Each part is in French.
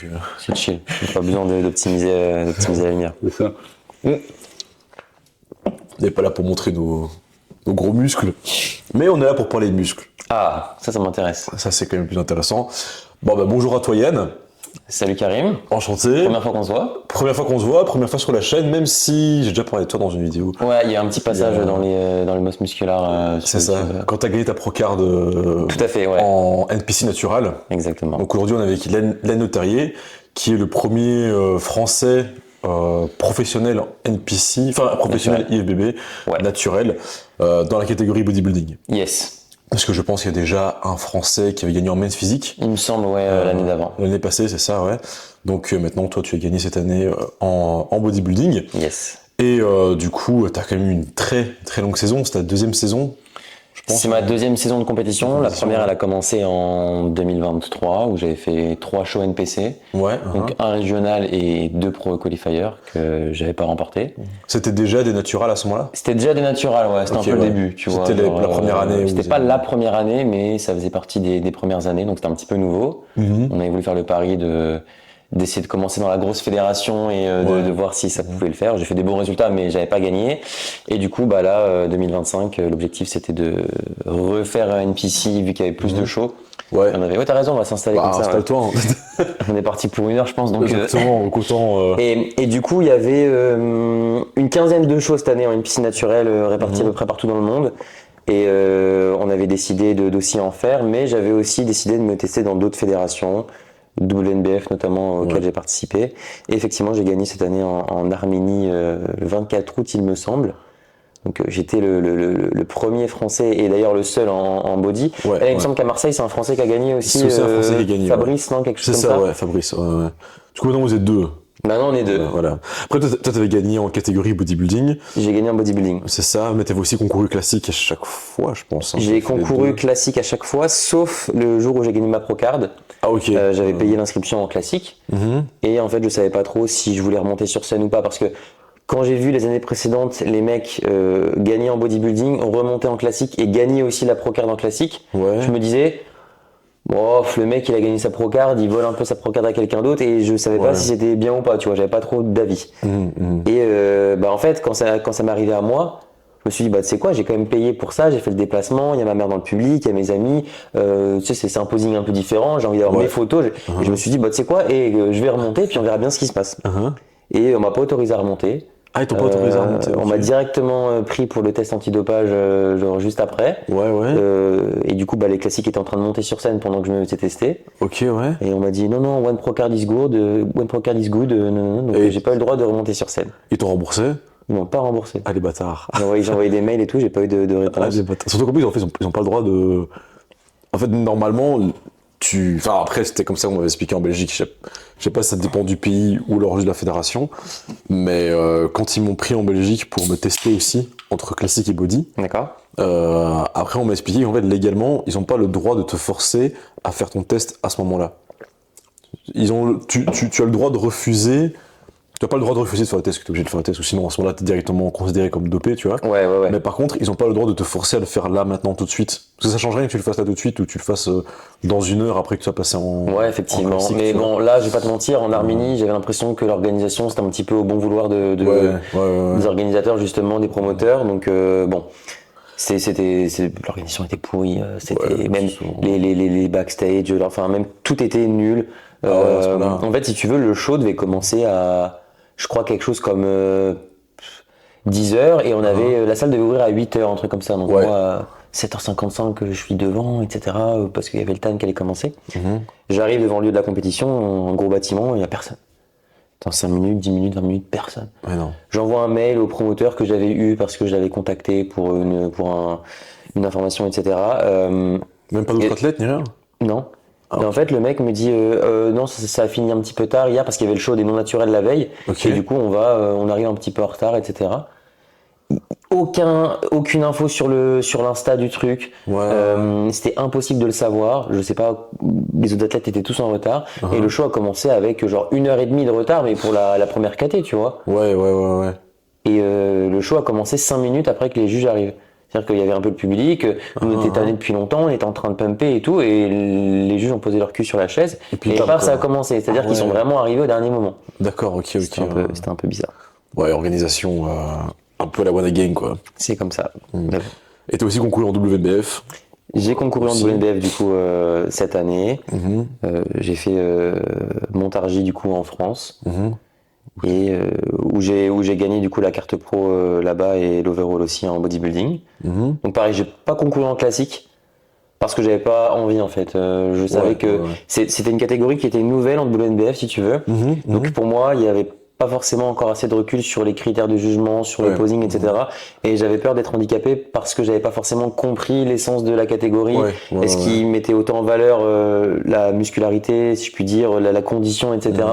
donc... C'est chill. Pas besoin d'optimiser la lumière. C'est ça. On n'est pas là pour montrer nos gros muscles, mais on est là pour parler de muscles. Ah, ça m'intéresse. Ça, c'est quand même plus intéressant. Bon, bonjour à toi Yann. Salut Karim. Enchanté. Première fois qu'on se voit. Première fois qu'on se voit, première fois sur la chaîne, même si j'ai déjà parlé de toi dans une vidéo. Ouais, il y a un petit passage dans les muscles musculaires. C'est ça, quand tu as gagné ta Procard Tout à fait, ouais. en NPC Natural. Exactement. Donc aujourd'hui, on est avec Len Leterrier, qui est le premier français professionnel NPC, enfin professionnel IFBB, naturel, dans la catégorie bodybuilding. Yes. Parce que je pense qu'il y a déjà un Français qui avait gagné en men's physique. Il me semble, l'année d'avant. L'année passée, c'est ça, ouais. Donc maintenant, toi, tu as gagné cette année en bodybuilding. Yes. Et du coup, tu as quand même eu une très très longue saison. C'est ta deuxième saison, je pense. C'est ma deuxième saison de compétition. La première, elle a commencé en 2023, où j'avais fait 3 shows NPC. Ouais. Donc un régional et 2 pro qualifiers que j'avais pas remporté. C'était déjà des naturals à ce moment-là? C'était déjà des naturals, ouais. C'était un peu le début, tu vois. C'était la première année. C'était pas la première année, mais ça faisait partie des premières années, donc c'était un petit peu nouveau. On avait voulu faire le pari d'essayer de commencer dans la grosse fédération et de voir si ça pouvait le faire. J'ai fait des bons résultats, mais j'avais pas gagné. Et du coup, là, 2025, l'objectif c'était de refaire un NPC vu qu'il y avait plus de shows. Ouais. On avait, t'as raison, on va s'installer comme ça. Installe-toi. Ouais. On est parti pour 1 heure, je pense. Donc, exactement, autant. Et du coup, il y avait une quinzaine de shows cette année en NPC naturel répartis à peu près partout dans le monde. Et on avait décidé d'aussi en faire, mais j'avais aussi décidé de me tester dans d'autres fédérations. WNBF notamment auquel j'ai participé, et effectivement j'ai gagné cette année en Arménie le 24 août il me semble, donc j'étais le premier français et d'ailleurs le seul en body. Il me semble qu'à Marseille c'est un français qui a gagné aussi, c'est aussi un français qui a gagné, Fabrice, non, quelque chose comme ça. C'est ça, ouais, Fabrice. Ouais. Du coup maintenant vous êtes 2. Maintenant on est 2. Voilà. Après toi t'avais gagné en catégorie bodybuilding. J'ai gagné en bodybuilding. C'est ça, mais t'avais aussi concouru classique à chaque fois, je pense. J'ai concouru classique à chaque fois, sauf le jour où j'ai gagné ma Procard. Ah ok. J'avais payé l'inscription en classique, et en fait je savais pas trop si je voulais remonter sur scène ou pas, parce que quand j'ai vu les années précédentes les mecs gagner en bodybuilding, remonter en classique et gagner aussi la Procard en classique, je me disais... Bon, le mec il a gagné sa Procard, il vole un peu sa Procard à quelqu'un d'autre et je savais pas si c'était bien ou pas, tu vois, j'avais pas trop d'avis. Et en fait quand ça m'est arrivé à moi, je me suis dit tu sais quoi, j'ai quand même payé pour ça, j'ai fait le déplacement, il y a ma mère dans le public, il y a mes amis, tu sais c'est un posing un peu différent, j'ai envie d'avoir mes photos, et je me suis dit tu sais quoi, et je vais remonter puis on verra bien ce qui se passe. Et on m'a pas autorisé à remonter. Ah, ils t'ont pas autorisé à remonter. On m'a directement pris pour le test antidopage genre juste après. Et du coup, les classiques étaient en train de monter sur scène pendant que je me faisais tester. Ok, ouais. Et on m'a dit non, one Procard is good, non. Donc j'ai pas eu le droit de remonter sur scène. Ils t'ont remboursé? Ils m'ont pas remboursé. Ah, les bâtards. J'ai envoyé des mails et tout, j'ai pas eu de réponse. Ah, les bâtards. Surtout qu'en plus, ils ont pas le droit de... En fait, normalement... Enfin, après, c'était comme ça qu'on m'avait expliqué en Belgique. Je sais pas si ça dépend du pays ou alors juste de la fédération. Mais quand ils m'ont pris en Belgique pour me tester aussi, entre classique et body. D'accord. Après, on m'a expliqué qu'en fait, légalement, ils n'ont pas le droit de te forcer à faire ton test à ce moment-là. Tu as le droit de refuser... Tu n'as pas le droit de refuser de faire le test, que tu es obligé de faire le test, ou sinon, à ce moment-là, tu es directement considéré comme dopé, tu vois. Ouais. Mais par contre, ils n'ont pas le droit de te forcer à le faire là, maintenant, tout de suite. Parce que ça change rien que tu le fasses là tout de suite, ou tu le fasses dans 1 heure après que tu sois passé en... Ouais, effectivement. Mais bon, là, je vais pas te mentir, en Arménie, j'avais l'impression que l'organisation, c'était un petit peu au bon vouloir des organisateurs, justement, des promoteurs. Donc, l'organisation était pourrie. C'était même les backstage, enfin, même tout était nul. En fait, si tu veux, le show devait commencer à... Je crois quelque chose comme 10h et on avait la salle devait ouvrir à 8h, un truc comme ça. Donc moi, à 7h55, je suis devant, etc. Parce qu'il y avait le TAN qui allait commencer. J'arrive devant le lieu de la compétition, un gros bâtiment, il n'y a personne. Dans 5 minutes, 10 minutes, 20 minutes, personne. J'envoie un mail au promoteur que j'avais eu parce que je l'avais contacté pour une information, etc. Même pas d'autres athlètes, ni rien? Non. Et en fait, le mec me dit non, ça a fini un petit peu tard hier parce qu'il y avait le show des non naturels la veille. Et du coup, on arrive un petit peu en retard, etc. Aucune info sur l'insta du truc. C'était impossible de le savoir. Je sais pas, les autres athlètes étaient tous en retard. Et le show a commencé avec genre 1h30 de retard, mais pour la première KT, tu vois. Ouais. Et le show a commencé 5 minutes après que les juges arrivent. C'est-à-dire qu'il y avait un peu le public, nous on était tannés depuis longtemps, on était en train de pumper et tout, et les juges ont posé leur cul sur la chaise, puis et bam, paf, quoi. ça a commencé. C'est-à-dire qu'ils sont vraiment arrivés au dernier moment. D'accord, ok. C'était un peu bizarre. Ouais, organisation un peu à la one again, quoi. C'est comme ça. Et t'as aussi concouru en WNBF. J'ai concouru en Aussi. WNBF du coup cette année. Mhm. J'ai fait Montargis du coup en France. Mhm. Et où j'ai gagné du coup la carte pro là-bas et l'overall aussi en bodybuilding. Mhm. Donc pareil, j'ai pas concouru en classique parce que j'avais pas envie en fait. Je savais que ouais. c'était une catégorie qui était nouvelle en WNBF si tu veux. Mhm. Donc pour moi, il y avait pas forcément encore assez de recul sur les critères de jugement, sur le Ouais. posing, etc. Et j'avais peur d'être handicapé parce que j'avais pas forcément compris l'essence de la catégorie. Est-ce qu'ils mettaient autant en valeur la muscularité, si je puis dire, la condition, etc.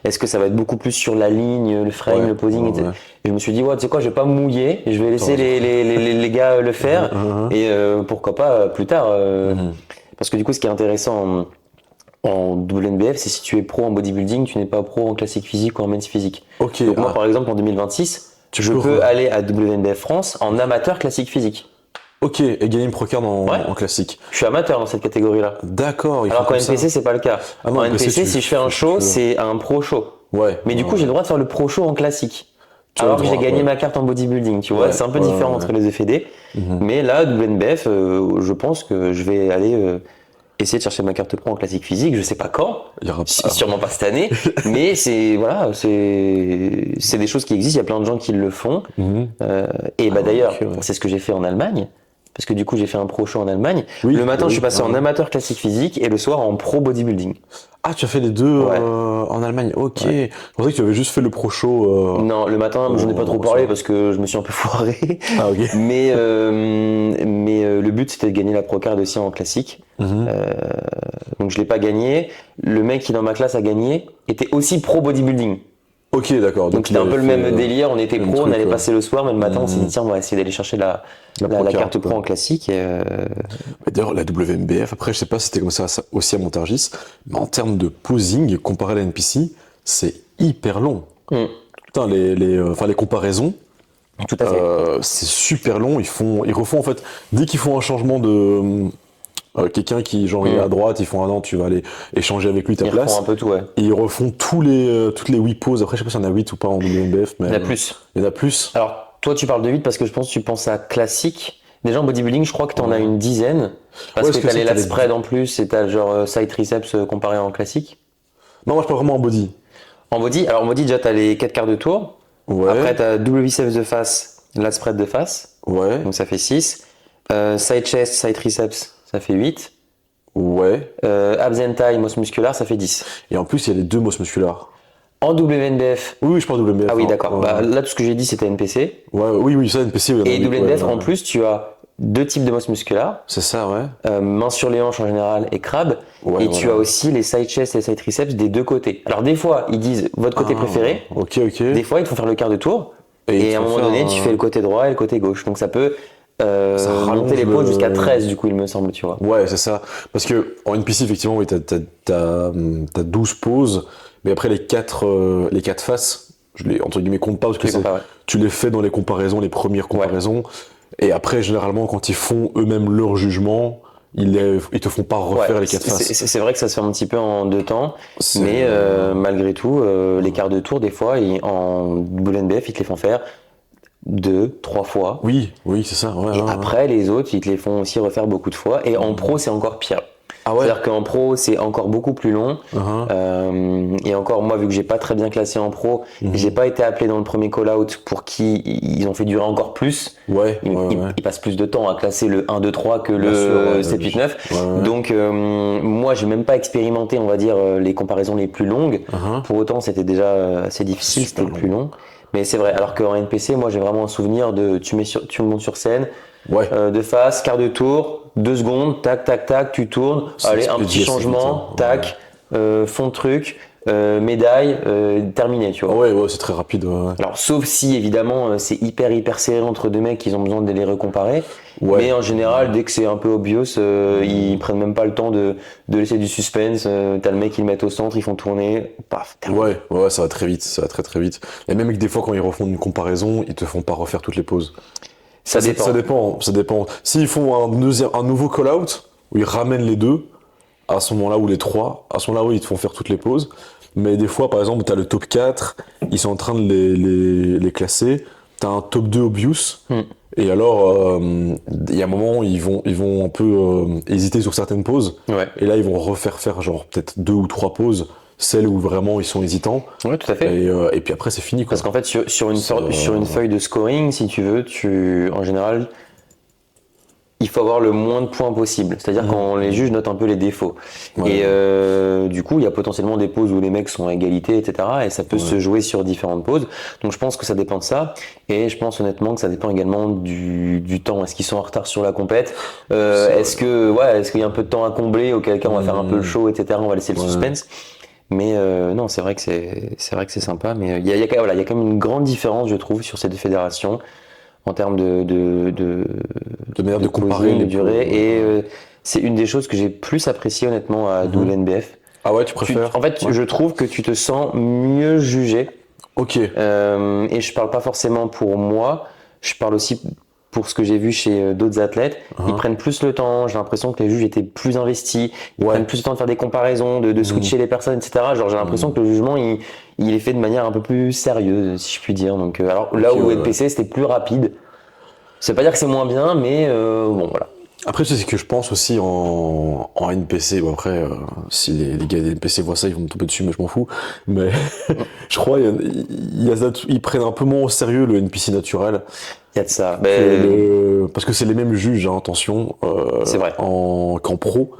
Est-ce que ça va être beaucoup plus sur la ligne, le frame, le posing, etc. Et je me suis dit, ouais, tu sais quoi, je vais pas me mouiller, je vais laisser les gars le faire. Et pourquoi pas plus tard. Parce que du coup, ce qui est intéressant en WNBF, c'est si tu es pro en bodybuilding, tu n'es pas pro en classique physique ou en men's physique. Ok. Donc moi, par exemple, en 2026, je peux aller à WNBF France en amateur classique physique. Ok, et gagner une procard en classique. Je suis amateur dans cette catégorie-là. D'accord. Alors qu'en NPC, c'est pas le cas. Ah non, en NPC, si je fais un show, c'est un pro show. Ouais. Mais du coup, j'ai le droit de faire le pro show en classique. Tu as Alors le que j'ai droit, gagné ma carte en bodybuilding, tu vois. C'est un peu différent entre les EFD. Mais là, WNBF, je pense que je vais aller essayer de chercher ma carte pro en classique physique. Je sais pas quand, Il y aura sûrement pas cette année, mais c'est des choses qui existent. Il y a plein de gens qui le font. Et d'ailleurs, c'est ce que j'ai fait en Allemagne. Parce que du coup, j'ai fait un pro show en Allemagne. Oui, le matin, je suis passé en amateur classique physique et le soir en pro bodybuilding. Ah, tu as fait les deux en Allemagne. Ok. Je pensais que tu avais juste fait le pro show. Non, le matin, j'en ai pas trop parlé parce que je me suis un peu foiré. Ah, ok. Mais le but, c'était de gagner la procard aussi en classique. Donc je l'ai pas gagné. Le mec qui dans ma classe a gagné était aussi pro bodybuilding. Ok, d'accord. Donc c'était un peu le même délire. On était pro, on allait passer le soir, mais le matin, on s'est dit tiens, on va essayer d'aller chercher la carte pro en classique. D'ailleurs, la WNBF, après, je sais pas si c'était comme ça aussi à Montargis, mais en termes de posing, comparé à la NPC, c'est hyper long. Putain, les comparaisons, Tout à fait. c'est super long. Ils refont en fait, dès qu'ils font un changement de quelqu'un qui genre il est à droite, ils font non, tu vas aller échanger avec lui ta place. Ils refont un peu tout, ouais. Et ils refont toutes les 8 poses. Après, je sais pas s'il y en a 8 ou pas en WNBF, mais Il y en a plus. Il y en a plus. Alors, toi, tu parles de 8 parce que je pense que tu penses à classique. Déjà en bodybuilding, je crois que tu en as une dizaine. Parce que t'as les lat spread en plus et t'as genre side triceps comparé en classique. Non, moi je parle vraiment en body. En body, déjà t'as les 4 quarts de tour. Ouais. Après t'as double biceps de face, lat spread de face. Ouais. Donc ça fait 6. Side chest, side triceps, ça fait 8. Ouais. Abs and thigh, mosse musculaire, ça fait 10. Et en plus, il y a les deux mosses musculaires. En WNBF. Oui, je parle WNBF. Ah oui, d'accord. Ouais. Là, tout ce que j'ai dit, c'était NPC. Ouais, oui, ça, NPC. Et WNBF, en plus, tu as 2 types de mosses musculaires. C'est ça, ouais. Main sur les hanches en général et crabe. Ouais, et tu as aussi les side chest et les side triceps des deux côtés. Alors des fois, ils disent votre côté préféré. Ok. Des fois, ils te font faire le quart de tour. Et à un moment donné, tu fais le côté droit et le côté gauche. Donc ça peut monter les poses jusqu'à 13, du coup, il me semble, tu vois. Ouais, c'est ça. Parce que en NPC, effectivement, oui, t'as 12 poses, mais après les 4 faces, je les entre guillemets compte pas parce que tu les fais dans les comparaisons, les premières comparaisons. Et après, généralement, quand ils font eux-mêmes leur jugement, ils te font pas refaire les 4 faces. C'est vrai que ça se fait un petit peu en 2 temps, mais malgré tout, les quarts de tour, des fois, en WNBF, ils te les font faire 2, 3 fois. Oui, c'est ça. Ouais, et après, les autres, ils te les font aussi refaire beaucoup de fois. Et en pro, c'est encore pire. Ah ouais. C'est-à-dire qu'en pro, c'est encore beaucoup plus long. Et encore, moi, vu que j'ai pas très bien classé en pro, j'ai pas été appelé dans le premier call-out pour qui ils ont fait durer encore plus. Ils passent plus de temps à classer le 1, 2, 3 que le 7, 8, 9. Donc, moi, j'ai même pas expérimenté, on va dire, les comparaisons les plus longues. Pour autant, c'était déjà assez difficile, c'était le plus long. Mais c'est vrai, alors qu'en NPC, moi, j'ai vraiment un souvenir de tu montes sur scène, de face, quart de tour, 2 secondes, tac, tac, tac, tu tournes, allez, un petit changement, tac, fond de truc, médaille, terminé, tu vois. Ouais, c'est très rapide. Ouais. Alors, sauf si, évidemment, c'est hyper serré entre deux mecs, ils ont besoin de les recomparer. Mais en général, dès que c'est un peu obvious, ils prennent même pas le temps de laisser du suspense. T'as le mec, ils le mettent au centre, ils font tourner, paf, terminé. Ouais, ça va très vite, ça va très vite. Et même que des fois, quand ils refont une comparaison, ils te font pas refaire toutes les poses. Ça dépend. Ça dépend. S'ils font un nouveau call-out, où ils ramènent les deux, à ce moment-là, ou les trois, à ce moment-là, oui, ils te font faire toutes les pauses. Mais des fois, par exemple, t'as le top 4, ils sont en train de les classer, t'as un top 2 obvious, et alors, il y a un moment où ils vont un peu hésiter sur certaines pauses, Ouais. et là, ils vont refaire faire genre peut-être 2 ou 3 pauses, celles où vraiment ils sont hésitants, Ouais, tout à fait. et puis après, c'est fini, quoi. Parce qu'en fait, sur une feuille de scoring, si tu veux, en général, il faut avoir le moins de points possible. C'est-à-dire quand les juges notent un peu les défauts. Ouais. Et du coup, il y a potentiellement des pauses où les mecs sont à égalité, etc. Et ça peut se jouer sur différentes pauses. Donc je pense que ça dépend de ça. Et je pense honnêtement que ça dépend également du temps. Est-ce qu'ils sont en retard sur la compète Est-ce qu'il y a un peu de temps à combler, auquel cas on va faire un peu le show, etc. On va laisser le suspense. Mais non, c'est vrai que c'est sympa. Mais il y a quand même une grande différence, je trouve, sur ces deux fédérations en termes de manière de comparer posing, de les durée. pauses, Et c'est une des choses que j'ai plus apprécié honnêtement à WNBF. Ah ouais, tu préfères? En fait, je trouve que tu te sens mieux jugé. Ok. Et je parle pas forcément pour moi, je parle aussi pour ce que j'ai vu chez d'autres athlètes. Ils prennent plus le temps, j'ai l'impression que les juges étaient plus investis, ils prennent plus le temps de faire des comparaisons, de switcher les personnes, etc. Genre j'ai l'impression que le jugement il est fait de manière un peu plus sérieuse, si je puis dire. Donc alors là où NPC c'était plus rapide. Ça veut pas dire que c'est moins bien, mais bon voilà. Après, tu sais, c'est que je pense aussi en NPC. Bon, après, si les gars des NPC voient ça, ils vont me tomber dessus, mais je m'en fous. Mais je crois ils prennent un peu moins au sérieux le NPC naturel. Il y a de ça. Parce que c'est les mêmes juges, hein, attention. C'est vrai. Qu'en pro.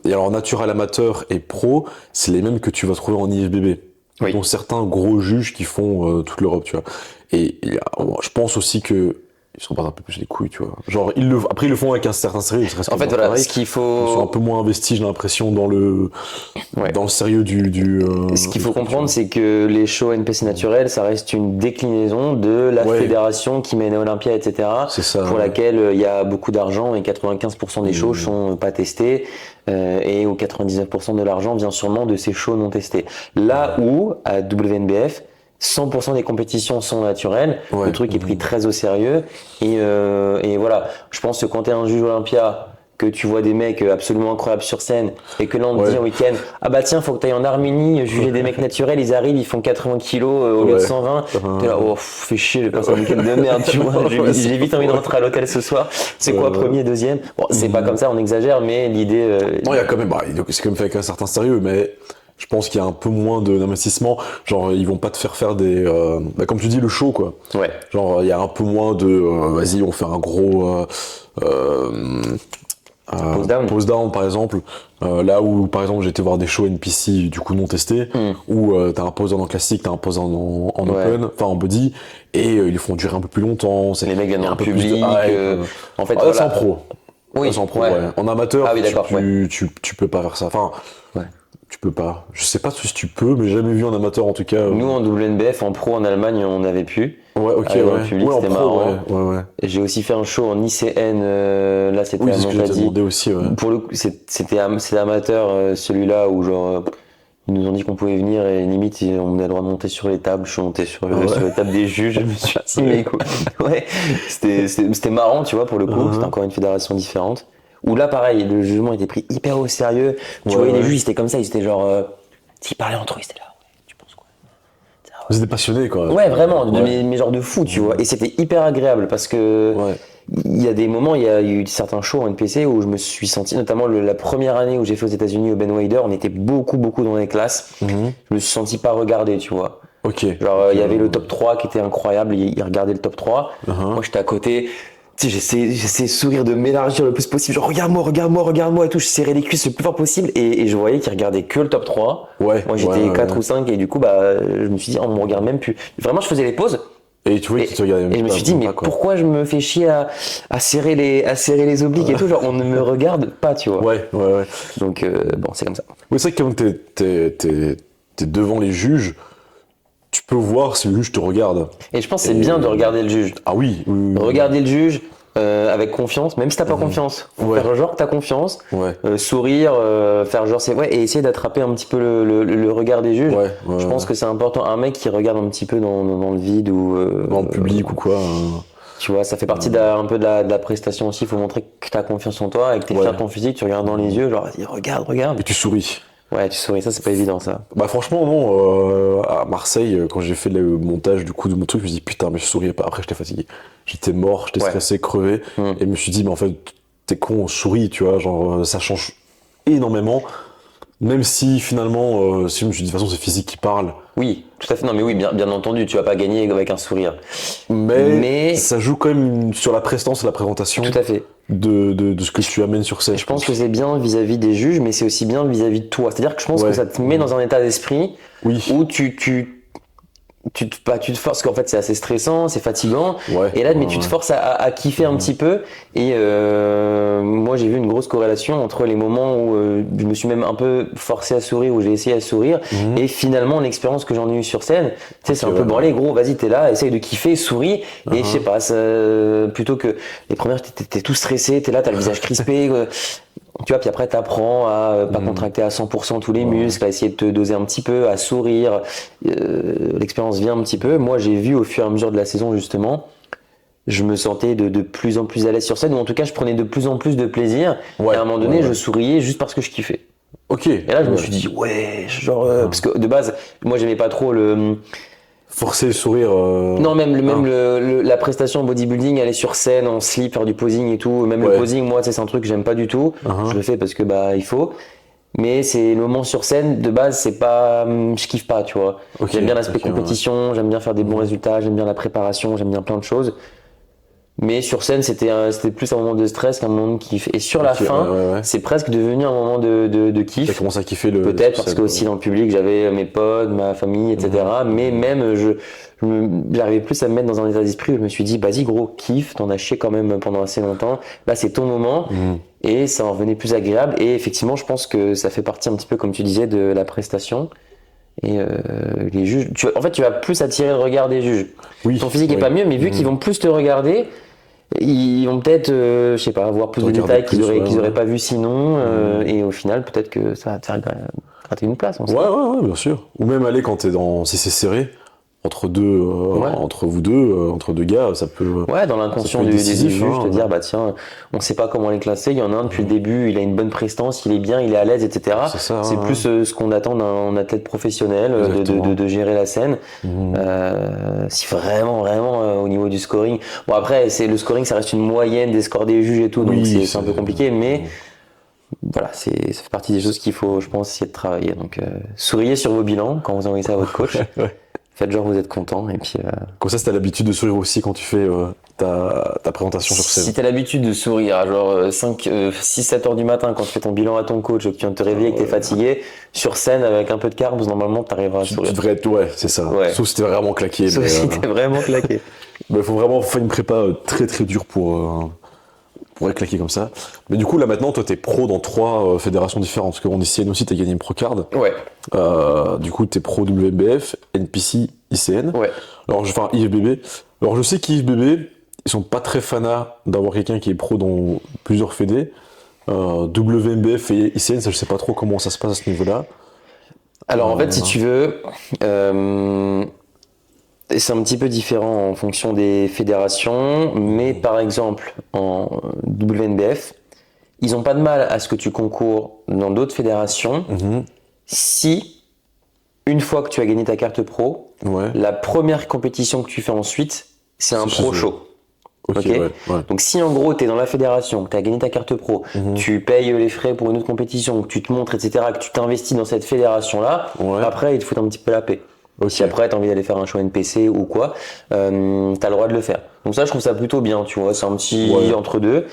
Et alors, naturel amateur et pro, c'est les mêmes que tu vas trouver en IFBB. Oui. Dont certains gros juges qui font toute l'Europe, tu vois. Et je pense aussi que ils s'en battent un peu plus les couilles, tu vois. Genre, après, ils le font avec un certain sérieux. En fait, voilà, ce qu'il faut. Ils sont un peu moins investis, j'ai l'impression, dans le sérieux du. Ce qu'il faut comprendre, c'est que les shows NPC naturels, ça reste une déclinaison de la fédération qui mène à Olympia, etc. C'est ça. Pour laquelle il y a beaucoup d'argent et 95% des shows sont pas testés. Et où 99% de l'argent vient sûrement de ces shows non testés. Là où, à WNBF, 100% des compétitions sont naturelles, le truc est pris très au sérieux et voilà, je pense que quand t'es un juge Olympia, que tu vois des mecs absolument incroyables sur scène et que là on te dit en week-end, ah bah tiens faut que t'ailles en Arménie juger des mecs naturels, ils arrivent, ils font 80 kilos au lieu de 120, t'es là, oh fais chier, j'ai passé un week-end de merde, tu vois, j'ai vite envie de rentrer à l'hôtel ce soir, c'est quoi premier, deuxième, bon c'est pas comme ça, on exagère, mais l'idée... Non, il y a quand même, c'est quand même fait avec un certain sérieux, mais je pense qu'il y a un peu moins d'investissement. Genre, ils vont pas te faire des... comme tu dis, le show, quoi. Ouais. Genre, il y a un peu moins de... vas-y, on fait un gros... pose down, par exemple. Là où, par exemple, j'ai été voir des shows NPC, du coup, non testés, où t'as un pose down en classique, t'as un pose down en open, enfin en body, et ils le font durer un peu plus longtemps. Les mecs viennent en public. En fait, voilà. C'est en pro. Oui, c'est en pro, ouais. En amateur, tu peux pas faire ça. Enfin, ouais. Tu peux pas. Je sais pas si tu peux, mais j'ai jamais vu en amateur en tout cas. Nous en WNBF, en pro en Allemagne, on avait pu. Ouais, ok, ouais. En public, c'était marrant. Ouais. J'ai aussi fait un show en ICN, là c'était à Montadi. Aussi, ouais. Pour le coup, c'était amateur celui-là où genre ils nous ont dit qu'on pouvait venir et limite on a le droit de monter sur les tables. Je suis monté sur les tables des juges, je me suis assis, mais écoute, ouais, c'était marrant, tu vois, pour le coup. C'était encore une fédération différente. Où là, pareil, le jugement était pris hyper au sérieux. Tu voyais les juges, ils étaient comme ça, ils étaient genre. S'ils parlaient entre eux, ils étaient là. Ouais, tu penses quoi? Vous étiez passionnés, quoi. Ouais, vraiment, mais genre de fou, tu vois. Et c'était hyper agréable parce que. Il y a des moments, il y a eu certains shows en NPC où je me suis senti, notamment la première année où j'ai fait aux États-Unis au Ben Wider, on était beaucoup dans les classes. Je me suis senti pas regardé, tu vois. Ok. Genre, il y avait le top 3 qui était incroyable, il regardait le top 3. Moi, j'étais à côté. Tu sais, j'essaie de sourire, de m'élargir le plus possible. Genre, regarde-moi et tout. Je serrais les cuisses le plus fort possible. Et je voyais qu'il regardait que le top 3. Ouais. Moi, j'étais 4 ou 5. Et du coup, je me suis dit, on me regarde même plus. Vraiment, je faisais les pauses. Et tu vois qu'ils te regardaient même pas. Et je me suis dit, mais pourquoi je me fais chier à serrer les obliques et tout? Genre, on ne me regarde pas, tu vois. Ouais. Donc, bon, c'est comme ça. Oui, c'est vrai que quand t'es devant les juges, tu peux voir si le juge te regarde. Et je pense que c'est bien de regarder le juge. Ah oui. Regarder le juge avec confiance, même si t'as pas confiance. Faut faire genre que t'as confiance, sourire, faire genre et essayer d'attraper un petit peu le regard des juges. Je pense que c'est important. Un mec qui regarde un petit peu dans le vide ou dans le public ou quoi. Tu vois, ça fait partie un peu de la prestation aussi. Il faut montrer que tu as confiance en toi et que tu es fier de ton physique. Tu regardes dans les yeux, genre, vas-y, regarde. Et tu souris. Ouais, tu souris, ça, c'est pas évident, ça. Bah franchement non, à Marseille quand j'ai fait le montage du coup de mon truc, je me suis dit putain mais je souriais pas, après j'étais fatigué. J'étais mort, j'étais stressé, crevé et je me suis dit mais en fait t'es con, on sourit, tu vois, genre ça change énormément. Même si finalement, si je me suis dit de toute façon c'est physique qui parle. Oui, tout à fait. Non, mais oui, bien entendu, tu vas pas gagner avec un sourire. Mais ça joue quand même sur la prestance et la présentation. Tout à fait. De ce que tu amènes sur scène. Je pense que c'est bien vis-à-vis des juges, mais c'est aussi bien vis-à-vis de toi. C'est-à-dire que je pense que ça te met dans un état d'esprit où tu te forces, parce qu'en fait c'est assez stressant, c'est fatigant, et là mais tu te forces à kiffer un petit peu, et moi j'ai vu une grosse corrélation entre les moments où je me suis même un peu forcé à sourire, où j'ai essayé à sourire, et finalement l'expérience que j'en ai eue sur scène, tu sais, c'est un peu branlé, gros, vas-y t'es là, essaye de kiffer, souris, et je sais pas, plutôt que les premières t'es tout stressé, t'es là, t'as le visage crispé, tu vois, puis après t'apprends à pas contracter à 100% tous les muscles, à essayer de te doser un petit peu, à sourire, l'expérience vient un petit peu. Moi j'ai vu au fur et à mesure de la saison justement, je me sentais de plus en plus à l'aise sur scène, ou en tout cas je prenais de plus en plus de plaisir, et à un moment donné je souriais juste parce que je kiffais. Ok. Et là je me suis dit parce que de base moi j'aimais pas trop forcer le sourire. Non, même la prestation en bodybuilding, aller sur scène en slip, faire du posing et tout. Même le posing, moi, c'est un truc que j'aime pas du tout. Je le fais parce que il faut. Mais c'est le moment sur scène, de base, c'est pas, je kiffe pas, tu vois. J'aime bien l'aspect compétition, j'aime bien faire des bons résultats, j'aime bien la préparation, j'aime bien plein de choses. Mais sur scène, c'était plus un moment de stress qu'un moment de kiff. Et sur la fin, c'est presque devenu un moment de kiff. T'as commencé à kiffer peut-être parce que aussi dans le public, j'avais mes potes, ma famille, etc. Mais même, j'arrivais plus à me mettre dans un état d'esprit où je me suis dit, vas-y gros, kiffe, t'en as chié quand même pendant assez longtemps. Là, c'est ton moment. Et ça en revenait plus agréable. Et effectivement, je pense que ça fait partie un petit peu, comme tu disais, de la prestation. Et les juges, en fait, tu vas plus attirer le regard des juges. Ton physique est pas mieux, mais vu qu'ils vont plus te regarder, ils vont peut-être, je sais pas, voir plus de détails qu'ils auraient pas vu sinon, et au final, peut-être que ça va te faire gratter une place. Ouais, bien sûr. Ou même aller quand si c'est serré, entre vous deux, entre deux gars, ça peut. Ouais, dans l'inconscient du juge, te dire, bah tiens, on sait pas comment les classer. Il y en a un depuis le début, il a une bonne prestance, il est bien, il est à l'aise, etc. C'est plus ce qu'on attend d'un athlète professionnel, de gérer la scène. Si vraiment, au niveau du scoring. Bon, après, le scoring, ça reste une moyenne des scores des juges et tout, donc c'est un peu compliqué, mais. Voilà, ça fait partie des choses qu'il faut, je pense, essayer de travailler. Donc, souriez sur vos bilans quand vous envoyez ça à votre coach. Faites genre vous êtes content et puis. Comme ça, si t'as l'habitude de sourire aussi quand tu fais ta présentation sur scène. Si t'as l'habitude de sourire à genre 6-7 heures du matin quand tu fais ton bilan à ton coach et que tu viens de te réveiller et que t'es fatigué, sur scène avec un peu de carbs, normalement t'arriveras à sourire. Tu devrais être, c'est ça. Sauf si t'es vraiment claqué. Sauf si t'es vraiment claqué. Il faut vraiment faire une prépa très très dure pour être claqué comme ça. Mais du coup, là maintenant, toi, t'es pro dans 3 fédérations différentes. Parce qu'en ICN aussi, t'as gagné une pro-card. Ouais. Du coup, t'es pro WBF, NPC, ICN. Ouais. Alors, IFBB. Alors, je sais qu'IFBB, ils sont pas très fanats d'avoir quelqu'un qui est pro dans plusieurs fédés. WMBF et ICN, ça, je sais pas trop comment ça se passe à ce niveau-là. Alors, en fait, si tu veux, c'est un petit peu différent en fonction des fédérations, mais par exemple, en WNBF, ils n'ont pas de mal à ce que tu concours dans d'autres fédérations si, une fois que tu as gagné ta carte pro, la première compétition que tu fais ensuite, c'est un pro show. Okay. Donc si en gros tu es dans la fédération, que tu as gagné ta carte pro, tu payes les frais pour une autre compétition, que tu te montres, etc., que tu t'investis dans cette fédération-là, après ils te foutent un petit peu la paix. Si après t'as envie d'aller faire un show NPC ou quoi, t'as le droit de le faire. Donc ça je trouve ça plutôt bien, tu vois, c'est un petit entre deux.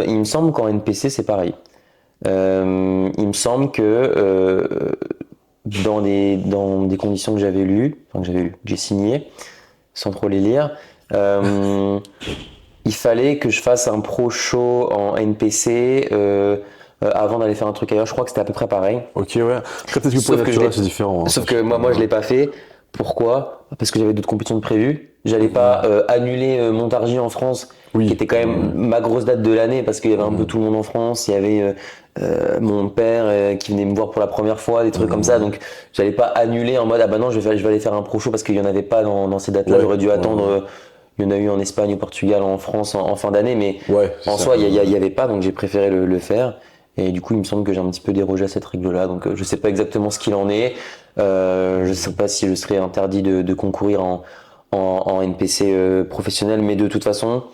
Il me semble qu'en NPC c'est pareil. Il me semble que dans des conditions que j'avais lues, que j'ai signé, sans trop les lire, il fallait que je fasse un pro show en NPC avant d'aller faire un truc ailleurs. Je crois que c'était à peu près pareil. Ok, ouais. Après, peut-être que pour naturel, c'est différent. Sauf que moi, je l'ai pas fait. Pourquoi ? Parce que j'avais d'autres compétitions de prévues. J'allais pas annuler Montargis en France, qui était quand même ma grosse date de l'année, parce qu'il y avait un peu tout le monde en France. Il y avait mon père qui venait me voir pour la première fois, des trucs comme ça. Donc, j'allais pas annuler en mode ah bah non, je vais aller faire un pro show parce qu'il y en avait pas dans ces dates-là. J'aurais dû attendre Il y en a eu en Espagne, au Portugal, en France, en fin d'année, mais Ouais, c'est en ça. soi, il y avait pas, donc j'ai préféré le faire. Et du coup, il me semble que j'ai un petit peu dérogé à cette règle-là. Donc, je sais pas exactement ce qu'il en est. Je sais pas si je serais interdit de concourir en NPC professionnel, mais de toute façon,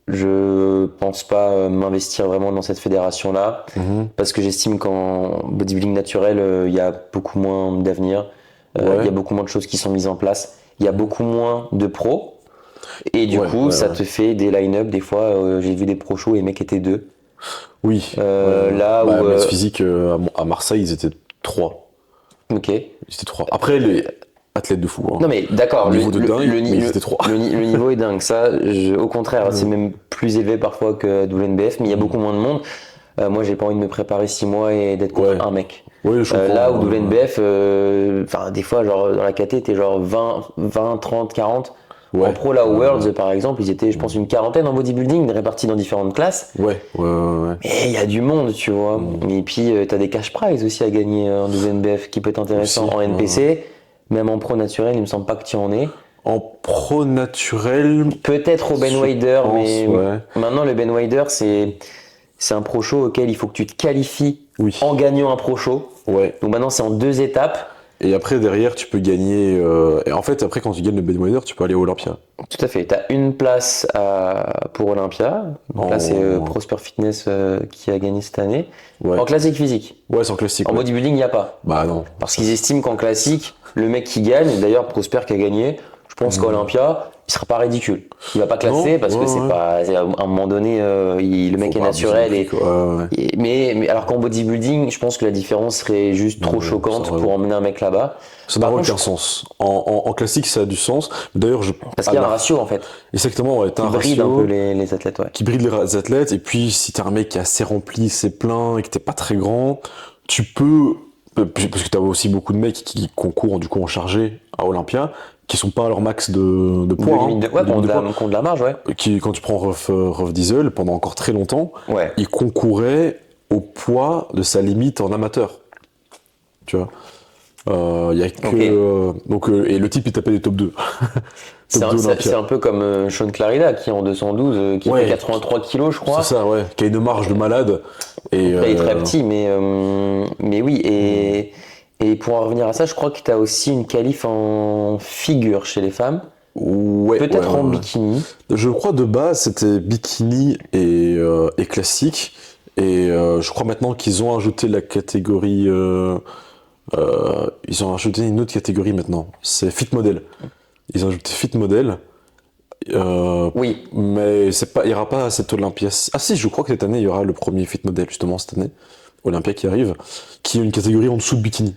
je pense pas m'investir vraiment dans cette fédération-là, Mhm. parce que j'estime qu'en bodybuilding naturel, il y a beaucoup moins d'avenir. Il Ouais. y a beaucoup moins de choses qui sont mises en place. Il y a beaucoup moins de pros. Et du Ouais, coup, ouais, ça ouais. te fait des line-up. Des fois, j'ai vu des pros shows et les mecs étaient deux. Oui. Ouais, ouais. Là Bah, où. Metz Physique, à Marseille, ils étaient 3. Ok. Ils étaient 3. Après, les athlètes de fou, hein. Non mais d'accord, Niveau de dingue, mais ils étaient 3. le niveau est dingue. Ça, au contraire, c'est même plus élevé parfois que WNBF, mais il y a beaucoup moins de monde. Moi, j'ai pas envie de me préparer 6 mois et d'être contre Ouais. un mec. Oui, je comprends. Là où Ouais, WNBF, enfin des fois, genre dans la KT, t'es genre 20, 30, 40. En ouais. pro, là, au Worlds, par exemple, ils étaient, je pense, une quarantaine en bodybuilding, répartis dans différentes classes. Ouais, ouais, ouais, ouais. Et il y a du monde, tu vois. Et puis, t'as des cash prizes aussi à gagner en WNBF qui peut être intéressant Aussi, en ouais, NPC. Même en pro naturel, il me semble pas que tu en es. En pro naturel, Peut-être au Ben je Wider, pense, mais ouais. maintenant, le Ben Wider, c'est un pro show auquel il faut que tu te qualifies Oui. en gagnant un pro show. Ouais. Donc maintenant, c'est en 2 étapes. Et après, derrière, tu peux gagner. Et en fait, après, quand tu gagnes le Bedweider, tu peux aller au Olympia. Tout à fait. Tu as une place pour Olympia. Donc là, c'est En... Prosper Fitness qui a gagné cette année. Ouais. En classique physique. Ouais, c'est en classique. En Ouais. bodybuilding, il n'y a pas. Bah non. Parce qu'ils estiment qu'en classique, le mec qui gagne, d'ailleurs Prosper qui a gagné, je pense qu'à Olympia, il sera pas ridicule. Il va pas classer Non, parce que ouais, c'est ouais. pas. À un moment donné, le mec Faut est pas abuser naturel. non plus, quoi. Ouais, ouais. Mais alors qu'en bodybuilding, je pense que la différence serait juste trop Ouais, choquante ça, pour emmener un mec là-bas. Ça n'a Par aucun contre, sens. En classique, ça a du sens. D'ailleurs, parce qu'il y a un ratio en fait. Exactement, ouais. T'as Qui un bride un ratio peu les athlètes, ouais. qui bride les athlètes. Et puis, si t'es un mec qui est assez rempli, c'est plein et que t'es pas très grand, tu peux. Parce que t'as aussi beaucoup de mecs qui concourent du coup en chargé à Olympia, qui sont pas à leur max de De poids. limite de, Hein, ouais, de limite de poids. contre de la marge, ouais. Qui, quand tu prends Ruff Diesel, pendant encore très longtemps, Ouais. il concourait au poids de sa limite en amateur. Tu vois. Il y a que. Ok. Donc, et le type, il tapait des top 2. Top 2 Olympia. C'est un peu comme Sean Clarida qui est en 212, qui Ouais. fait 83 kilos, je crois. C'est ça, ouais. Qui a une marge de malade. Et, Là, il est très petit, mais oui. Et pour en revenir à ça, je crois que tu as aussi une qualif en figure chez les femmes. Ouais, Peut-être ouais, en ouais. bikini. Je crois de base c'était bikini et classique. Et je crois maintenant qu'ils ont ajouté la catégorie. Ils ont ajouté une autre catégorie maintenant. C'est fit model. Ils ont ajouté fit model. Oui. Mais c'est pas, il n'y aura pas cette Olympia. Ah si, je crois que cette année il y aura le premier fit model justement cette année. Olympia qui arrive, qui est une catégorie en dessous de bikini.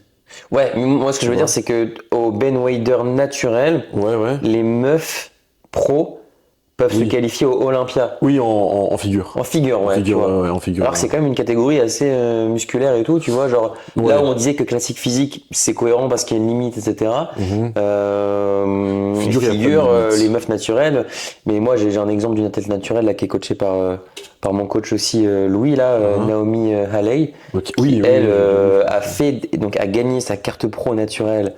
Ouais, mais moi ce que je veux vois. dire, c'est que au Ben Wider naturel, Ouais, ouais. les meufs pro peuvent se Oui. qualifier au Olympia. Oui, en figure. En figure, ouais. En figure, tu vois. ouais, en figure. Alors que c'est quand même une catégorie assez musculaire et tout, tu vois, genre Ouais. là où on disait que classique physique c'est cohérent parce qu'il y a une limite, etc. Mhm. Figure, Figure, il y a pas de limite. les meufs naturelles, mais moi j'ai un exemple d'une athlète naturelle là qui est coachée par mon coach aussi Louis là, Naomi Haley, Ok. qui Oui, oui, elle oui. a fait donc a gagné sa carte pro naturelle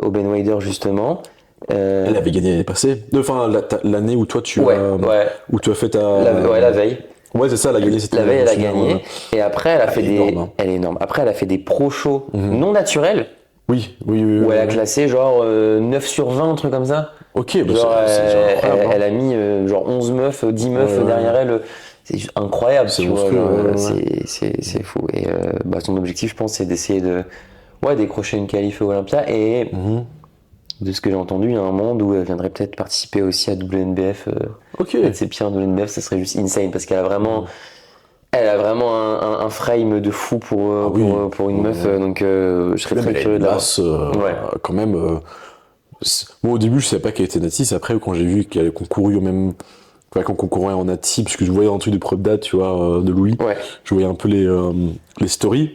au Ben Wider justement. Elle avait gagné l'année passée. Enfin, l'année où toi tu Ouais, as, ouais. où tu as fait ta. La veille. Ouais, c'est ça, elle a gagné. C'était La veille, elle a je me souviens, gagné. ouais. Et après, elle a fait Elle est des. énorme, hein. Elle est énorme. Après, elle a fait des pro shows non naturels Oui, oui, oui. où oui, elle a oui. classé genre 9 sur 20, un truc comme ça. Ok, bah Genre, c'est genre incroyable. hein. elle a mis genre 11 meufs, 10 meufs Ouais, ouais. derrière elle. C'est juste incroyable, C'est tu vois. monstrueux, genre, ouais, ouais. c'est fou. Et son objectif, je pense, c'est d'essayer de décrocher une qualif au Olympia. Et Mhm. de ce que j'ai entendu, il y a un monde où elle viendrait peut-être participer aussi à WNBF. Ok. Mettre ses pieds en WNBF, ça serait juste insane parce qu'elle a vraiment. Elle a vraiment un frame de fou Ah oui. pour une meuf, donc je serais Même très elle a curieux une de la voir. masse, Ouais. quand même. Moi, au début, je savais pas qu'elle était native. C'est après, quand j'ai vu qu'elle avait concouru au même. Enfin, qu'on concourait en native, puisque je voyais un truc de preuve date, tu vois, de Louis. Ouais. Je voyais un peu les stories.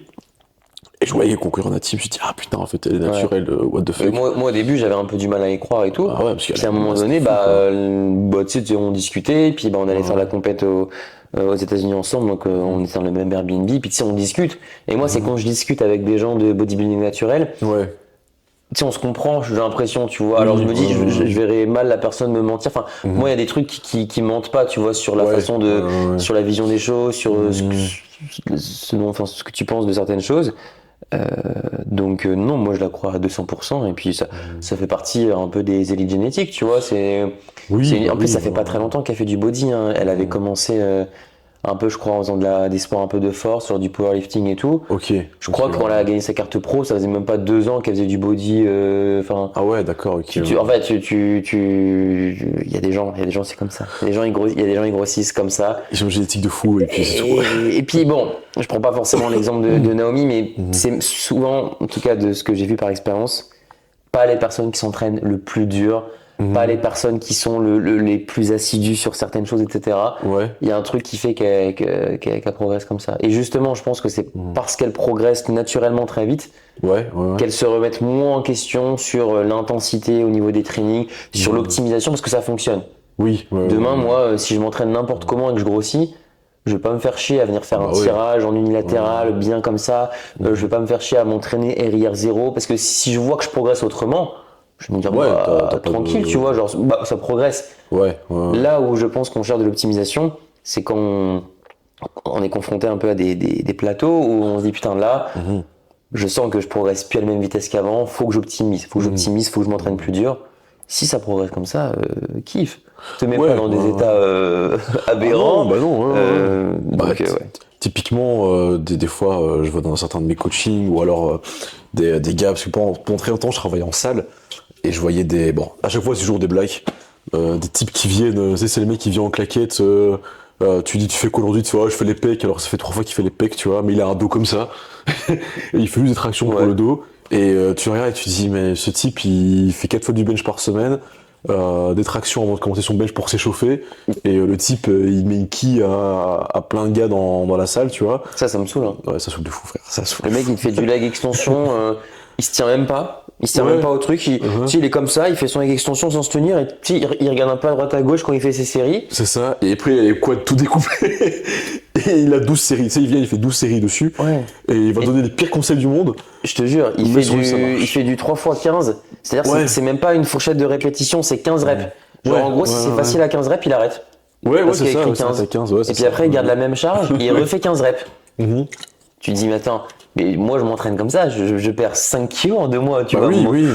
Et je voyais concourir en native. Je me dis, ah putain, en fait, elle est naturelle, what the Et fuck. moi, au début, j'avais un peu du mal à y croire et tout. Ah ouais, parce qu'elle Puis à a un une moment masse de donné, fou, quoi. tu sais, on discutait, puis on allait faire la compète aux États-Unis ensemble, donc on était dans le même Airbnb, puis tu sais, on discute. Et moi, c'est quand je discute avec des gens de bodybuilding naturel, Ouais. tu sais, on se comprend, j'ai l'impression, tu vois. Alors Oui, je me dis, ouais, je verrais mal la personne me mentir. Enfin, moi, il y a des trucs qui mentent pas, tu vois, sur la façon de, sur la vision des choses, sur ce que tu penses de certaines choses. Donc non, moi je la crois à 200%. Et puis ça fait partie un peu des élites génétiques, tu vois. Oui, En plus, ça fait pas très longtemps qu'elle fait du body, hein. Elle avait commencé un peu, je crois, en faisant des sports un peu de force, sur du powerlifting et tout. ok. Je crois que quand elle a gagné sa carte pro, ça faisait même pas 2 ans qu'elle faisait du body. Enfin, Ah ouais, d'accord, ok. en fait, il y a des gens, c'est comme ça. Il y a des gens, ils grossissent comme ça. Ils ont une génétique de fou, et puis c'est tout. Et puis bon, je prends pas forcément l'exemple de Naomi, mais c'est souvent, en tout cas de ce que j'ai vu par expérience, pas les personnes qui s'entraînent le plus dur, pas les personnes qui sont les plus assidues sur certaines choses, etc. Ouais. Il y a un truc qui fait qu'elle progresse comme ça. Et justement, je pense que c'est parce qu'elle progresse naturellement très vite Ouais. qu'elle se remette moins en question sur l'intensité au niveau des trainings, sur l'optimisation, parce que ça fonctionne. Oui. Demain, moi, si je m'entraîne n'importe comment et que je grossis, je vais pas me faire chier à venir faire un ouais. tirage en unilatéral, bien comme ça. Je vais pas me faire chier à m'entraîner RIR 0, parce que si je vois que je progresse autrement, je vais me dire, t'as pas tranquille, de- tu vois, genre, ça progresse. Ouais. Là où je pense qu'on cherche de l'optimisation, c'est quand on est confronté un peu à des plateaux où on se dit, putain, là, je sens que je progresse plus à la même vitesse qu'avant, faut que j'optimise, faut que je m'entraîne plus dur. Si ça progresse comme ça, kiffe. Te mets pas dans des états aberrants. Non. Donc, ouais. Typiquement, des fois, je vois dans certains de mes coachings, ou alors des gars, parce que pendant très longtemps, je travaillais en salle, et je voyais bon, à chaque fois, c'est toujours des blagues, des types qui viennent, tu sais, c'est les mecs qui viennent en claquettes, tu dis, tu fais quoi aujourd'hui? Tu vois, je fais les pecs, alors ça fait 3 fois qu'il fait les pecs, tu vois, mais il a un dos comme ça, et il fait juste des tractions pour le dos, et tu regardes et tu te dis, mais ce type, il fait 4 fois du bench par semaine, des tractions avant de commencer son bench pour s'échauffer, et le type, il met une quille à plein de gars dans la salle, tu vois. Ça me saoule. Hein. Ouais, ça saoule de fou, frère. Ça saoule. Le mec, il te fait du leg extension, il se tient même pas. Il se tient même pas au truc. Tu sais, il est comme ça, il fait son leg extension sans se tenir, et tu sais, il regarde un peu à droite à gauche quand il fait ses séries. C'est ça. Et après, il a les quads tout découpés. Et il a 12 séries. Tu sais, il vient, il fait 12 séries dessus. Ouais. Et il va donner les pires conseils du monde. Je te jure, il fait du 3x15. C'est-à-dire, c'est même pas une fourchette de répétition, c'est 15 reps. Genre, en gros, si c'est facile à 15 reps, il arrête. Ouais, Parce c'est qu'il a ça. écrit 15. Ouais, 15 ouais, et puis après, il garde la même charge et il refait 15 reps. Tu te dis, mais attends, mais moi je m'entraîne comme ça, je perds 5 kilos en 2 mois, tu vois. Oui.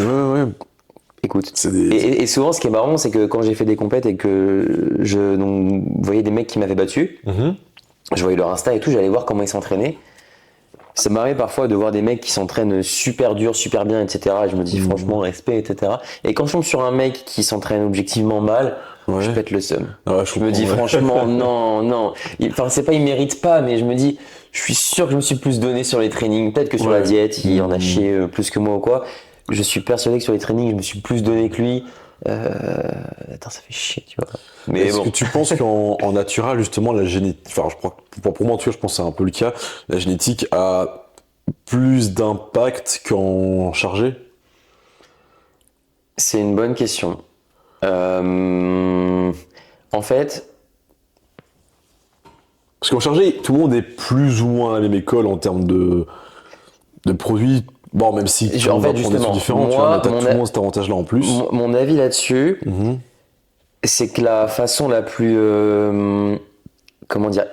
Écoute, et souvent ce qui est marrant, c'est que quand j'ai fait des compètes et que je voyais des mecs qui m'avaient battu, je voyais leur Insta et tout, j'allais voir comment ils s'entraînaient. Ça m'arrive parfois de voir des mecs qui s'entraînent super dur, super bien, etc. Et je me dis franchement, respect, etc. Et quand je tombe sur un mec qui s'entraîne objectivement mal, je pète le seum. Je me dis franchement, non. Enfin, c'est pas il mérite pas, mais je me dis, je suis sûr que je me suis plus donné sur les trainings. Peut-être que sur la diète, il en a chié plus que moi ou quoi. Je suis persuadé que sur les trainings, je me suis plus donné que lui. Attends, ça fait chier, tu vois. Mais est-ce que tu penses qu'en natural, justement, la génétique, enfin, je crois, pour moi, en tout cas, je pense que c'est un peu le cas, la génétique a plus d'impact qu'en chargé? C'est une bonne question. En fait, parce qu'en chargé, tout le monde est plus ou moins à la même école en termes de produits. Bon, même si tout le monde va prendre des trucs différents, tu vois, mais t'as tout le monde cet avantage-là en plus. Mon avis là-dessus, c'est que la façon la plus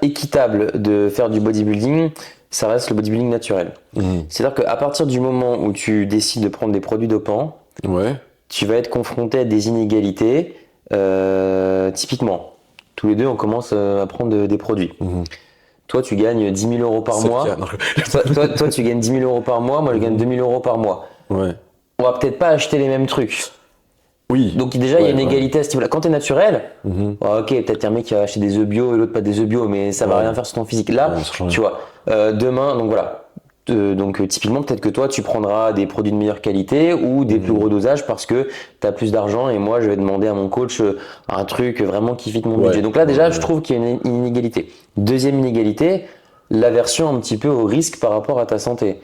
équitable de faire du bodybuilding, ça reste le bodybuilding naturel. C'est-à-dire qu'à partir du moment où tu décides de prendre des produits dopants, tu vas être confronté à des inégalités. Typiquement, tous les deux, on commence à prendre des produits. Toi, tu gagnes 10 000 euros par mois. Toi, tu gagnes 10 000 euros par mois. Moi, je gagne 2 000 euros par mois. On va peut-être pas acheter les mêmes trucs. Oui. Donc déjà, il y a une égalité à ce niveau-là. Quand t'es naturel, ok, peut-être un mec qui va acheter des œufs bio et l'autre pas des œufs bio, mais ça va rien faire sur ton physique. Là, tu vois, demain, donc voilà. Donc typiquement, peut-être que toi, tu prendras des produits de meilleure qualité ou des plus gros dosages parce que tu as plus d'argent et moi, je vais demander à mon coach un truc vraiment qui fit mon budget. Donc là, déjà, je trouve qu'il y a une inégalité. Deuxième inégalité, l'aversion un petit peu au risque par rapport à ta santé.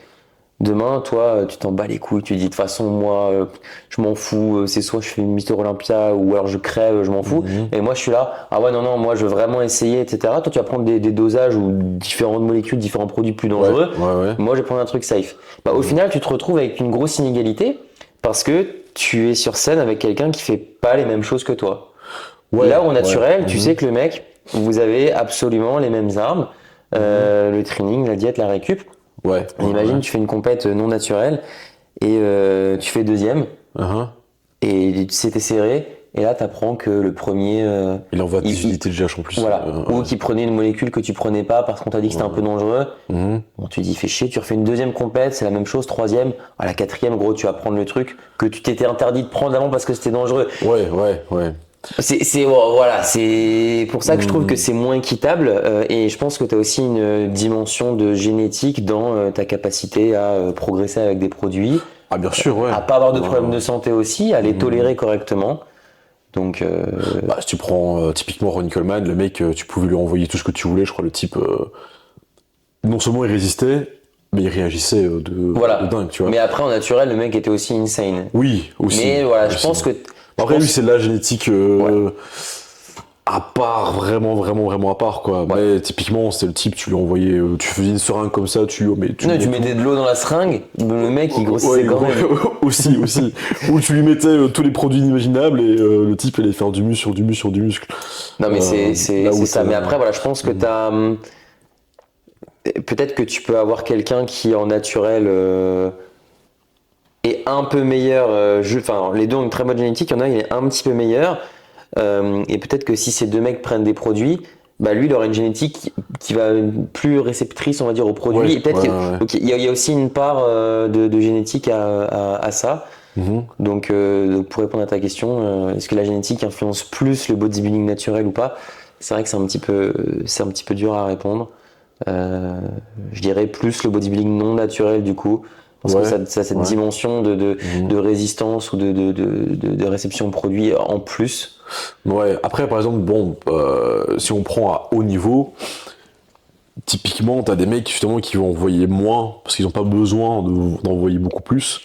Demain, toi, tu t'en bats les couilles, tu dis de toute façon, moi, je m'en fous, c'est soit je fais une Mister Olympia ou alors je crève, je m'en fous. Et moi, je suis là, ah ouais, non, moi, je veux vraiment essayer, etc. Toi, tu vas prendre des dosages ou différentes molécules, différents produits plus dangereux. Moi, je vais prendre un truc safe. Au final, tu te retrouves avec une grosse inégalité parce que tu es sur scène avec quelqu'un qui fait pas les mêmes choses que toi. Ouais, Là, au naturel, tu Mhm. sais que le mec, vous avez absolument les mêmes armes, le training, la diète, la récup. Ouais. On imagine, tu fais une compète non naturelle et tu fais deuxième Uh-huh. et c'était serré. Et là, tu apprends que le premier, Il envoie il- des unités de GH en plus. voilà, ou Ouais. qui prenait une molécule que tu prenais pas parce qu'on t'a dit que c'était un peu dangereux. Mhm. Bon, tu te dis, fais chier, tu refais une deuxième compète, c'est la même chose, troisième, à la quatrième, gros, tu vas prendre le truc que tu t'étais interdit de prendre avant parce que c'était dangereux. Ouais. Voilà, c'est pour ça que je trouve que Mhm. c'est moins équitable et je pense que tu as aussi une dimension de génétique dans ta capacité à progresser avec des produits, Ah, bien sûr, ouais. à pas avoir de Ouais. problèmes de santé aussi, à les Mhm. tolérer correctement. Donc, Bah, si tu prends typiquement Ronnie Coleman, le mec, tu pouvais lui envoyer tout ce que tu voulais. Je crois le type, non seulement il résistait, mais il réagissait de voilà. dingue, tu vois. Mais après, en naturel, le mec était aussi insane. Oui, aussi. Mais voilà, je Aussi. pense que. Après, je lui, pense- c'est de la génétique à part, vraiment à part, quoi. Ouais. Mais typiquement, c'est le type, tu lui envoyais, tu faisais une seringue comme ça, mais tu Non, lui tu mets mettais tout. de l'eau dans la seringue, le mec il grossissait Ouais, quand même. aussi. Où tu lui mettais tous les produits inimaginables et le type allait faire du muscle sur du muscle. Non, mais Là où c'est ça. Mais après, voilà, je pense que Mhm. tu as. Peut-être que tu peux avoir quelqu'un qui en naturel est un peu meilleur. Enfin, les deux ont une très bonne génétique. Il y en a, il est un petit peu meilleur. Et peut-être que si ces deux mecs prennent des produits, bah lui, il aura une génétique qui va plus réceptrice, on va dire, aux produits. Ouais, Et peut-être ouais. donc il y a aussi une part de génétique à ça. Mhm. Donc, pour répondre à ta question, est-ce que la génétique influence plus le bodybuilding naturel ou pas? C'est vrai que c'est un petit peu dur à répondre. Euh, je dirais plus le bodybuilding non naturel du coup, parce que Ouais, ça a cette ouais. dimension Mhm. de résistance ou de réception de produits en plus. Ouais, après, par exemple, bon, si on prend à haut niveau, typiquement, t'as des mecs justement qui vont envoyer moins parce qu'ils n'ont pas besoin d'envoyer beaucoup plus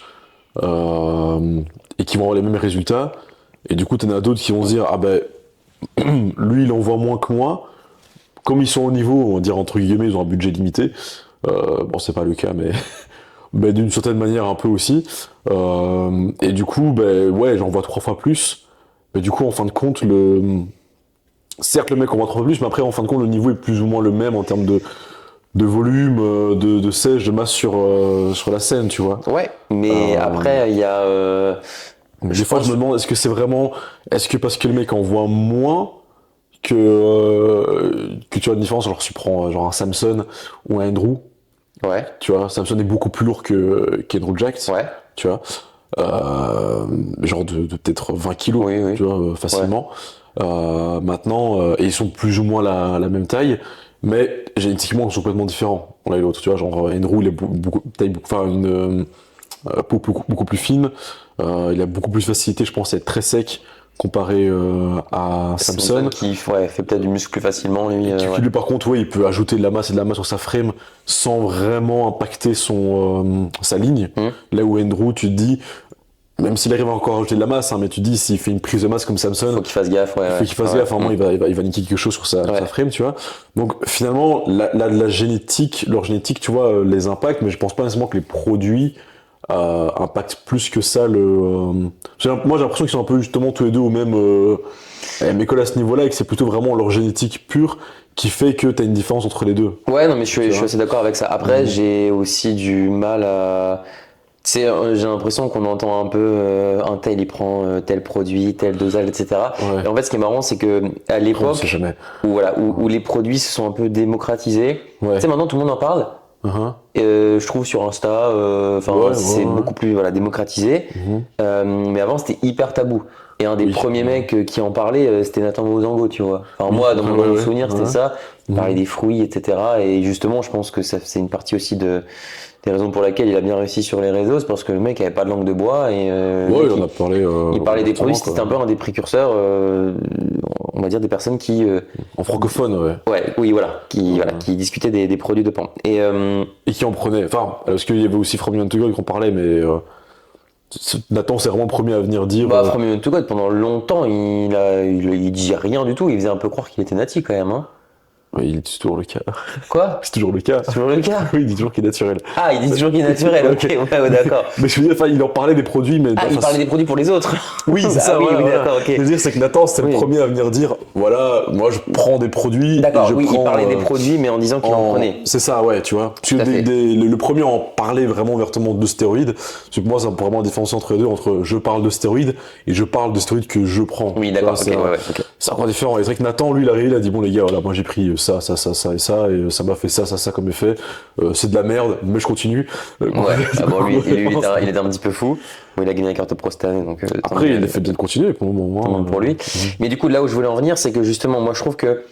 et qui vont avoir les mêmes résultats. Et du coup, t'en as d'autres qui vont se dire, ah ben, lui, il envoie moins que moi. Comme ils sont au niveau, on va dire entre guillemets, ils ont un budget limité. Bon, c'est pas le cas, mais, mais d'une certaine manière, un peu aussi. Et du coup, ben, ouais, j'envoie 3 fois plus. Mais du coup, en fin de compte, certes, le mec envoie 3 fois plus, mais après, en fin de compte, le niveau est plus ou moins le même en termes de volume, de sèche, de masse sur la scène, tu vois. Ouais, mais après il y a, Des fois, je me demande, est-ce que parce que le mec envoie moins, que tu as une différence, alors si tu prends genre un Samson ou un Andrew, ouais, tu vois, Samson est beaucoup plus lourd qu'Andrew Jacked, ouais, tu vois, genre de peut-être 20 kilos, oui, tu vois, facilement. Maintenant, et ils sont plus ou moins la même taille, mais génétiquement, ils sont complètement différents, l'un et l'autre, tu vois, genre Andrew, il a enfin, une peau beaucoup plus fine, il a beaucoup plus de facilité, je pense, à être très sec comparé à Samson. qui fait peut-être du muscle plus facilement lui. Ouais. Lui, par contre, ouais, il peut ajouter de la masse et de la masse sur sa frame sans vraiment impacter sa ligne. Hmm. Là où Andrew, tu te dis, même s'il arrive encore à rajouter de la masse, hein, mais tu te dis, s'il fait une prise de masse comme Samson, Faut qu'il fasse gaffe, ouais. il faut qu'il fasse Ouais. gaffe, vraiment, il va niquer quelque chose sur sa Ouais. frame, tu vois. Donc, finalement, la génétique, leur génétique, tu vois, les impacts, mais je pense pas nécessairement que les produits impactent plus que ça moi, j'ai l'impression qu'ils sont un peu justement tous les deux au même école à ce niveau-là et que c'est plutôt vraiment leur génétique pure qui fait que t'as une différence entre les deux. Ouais, non, mais je suis vois. assez d'accord avec ça. Après, Mhm. j'ai aussi du mal à. Tu sais, j'ai l'impression qu'on entend un peu un tel il prend tel produit, tel dosage, etc. Ouais. Et en fait, ce qui est marrant, c'est que à On sait l'époque jamais. où les produits se sont un peu démocratisés, Ouais. tu sais, maintenant tout le monde en parle. Uh-huh. Je trouve sur Insta, c'est Ouais. beaucoup plus démocratisé. Mhm. Mais avant, c'était hyper tabou. Et un des Oui. premiers mecs qui en parlait, c'était Nathan Mozango, tu vois. Enfin, Oui. moi, dans mon Ouais. souvenir, c'était Ouais. ça. Il parlait Mhm. des fruits, etc. Et justement, je pense que c'est une partie aussi des raisons pour lesquelles il a bien réussi sur les réseaux, c'est parce que le mec avait pas de langue de bois et le Ouais, mec, il en a parlé. il parlait des produits, ouvertement, c'était un peu un des précurseurs, on va dire des personnes qui, en francophone, ouais. oui, voilà, qui discutaient des produits de pan. Et qui en prenait. Enfin, parce qu'il y avait aussi From Young to God qui en parlait, mais Nathan, c'est vraiment le premier à venir dire. Bah, From Human to God, pendant longtemps, il disait rien du tout. Il faisait un peu croire qu'il était nati quand même. Hein. Ouais, il dit toujours le cas. Quoi? C'est toujours le cas. C'est toujours le cas? Oui, il dit toujours qu'il est naturel. Ah, il dit toujours qu'il est naturel, ok, ouais, d'accord. Mais je veux dire, enfin, il en parlait des produits, mais. Ah, il parlait des produits pour les autres. Oui, c'est ça, oui, voilà, voilà. d'accord, ok. Ce que je veux dire, c'est que Nathan, c'était Oui. le premier à venir dire voilà, moi je prends des produits. D'accord, et je oui, il prends, parlait des produits, mais en disant qu'il en prenait. C'est ça, ouais, tu vois. Parce que Tout à fait. le premier à en parler vraiment ouvertement de stéroïdes, parce que moi, c'est vraiment différencier entre les deux, entre je parle de stéroïdes et je parle de stéroïdes que je prends. Oui, Tu d'accord, vois, ok, ouais, ouais, ok. c'est encore différent. Et c'est vrai que Nathan, lui, il arrive, il a dit bon, les gars, voilà, moi j'ai pris ça, ça, ça, ça et ça, et ça m'a fait ça comme effet. C'est de la merde, mais je continue. Ouais, ah bon, lui, il était un petit peu fou. Bon, il a gagné la carte pro cette année, donc. Tant Après, mieux. il a fait bien de continuer pour le moment. Tant mieux pour lui. Mais du coup, là où je voulais en venir, c'est que justement, moi je trouve que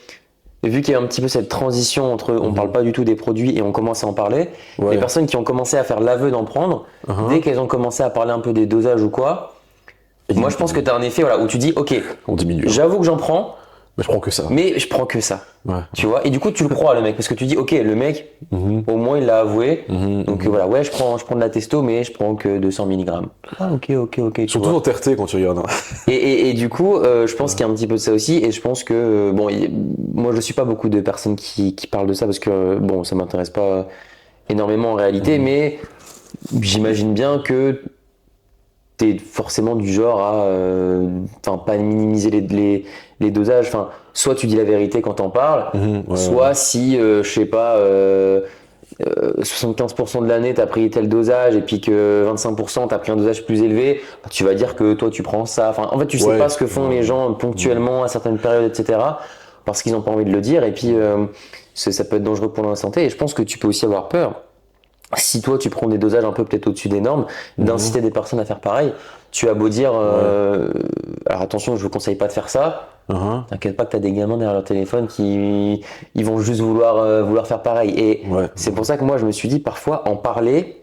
vu qu'il y a un petit peu cette transition entre on parle pas du tout des produits et on commence à en parler, Ouais. les personnes qui ont commencé à faire l'aveu d'en prendre, dès qu'elles ont commencé à parler un peu des dosages ou quoi, moi je pense que tu as un effet voilà, où tu dis ok, On diminue. j'avoue que j'en prends, Mais je prends que ça. mais je prends que ça. Ouais. Tu vois, et du coup tu le crois le mec parce que tu dis ok, le mec au moins il l'a avoué, donc voilà, ouais, je prends de la testo, mais je prends que 200 mg. Ah ok, tu Surtout vois. en TRT quand tu regardes. Et du coup, je pense qu'il y a un petit peu de ça aussi, et je pense que bon, moi je suis pas beaucoup de personnes qui parlent de ça parce que bon, ça m'intéresse pas énormément en réalité, mais j'imagine bien que t'es forcément du genre à, enfin, pas minimiser les dosages. Enfin, soit tu dis la vérité quand t'en parles, Ouais, soit si, je sais pas. 75% de l'année, tu as pris tel dosage et puis que 25% tu as pris un dosage plus élevé, bah, tu vas dire que toi tu prends ça. Enfin, en fait, tu sais Ouais. pas ce que font les gens ponctuellement à certaines périodes, etc. parce qu'ils n'ont pas envie de le dire et puis ça peut être dangereux pour la santé. Et je pense que tu peux aussi avoir peur. Si toi tu prends des dosages un peu peut-être au-dessus des normes, d'inciter des personnes à faire pareil, tu as beau dire alors attention, je vous conseille pas de faire ça. T'inquiète pas que t'as des gamins derrière leur téléphone qui ils vont juste vouloir faire pareil. Et c'est pour ça que moi je me suis dit parfois en parler,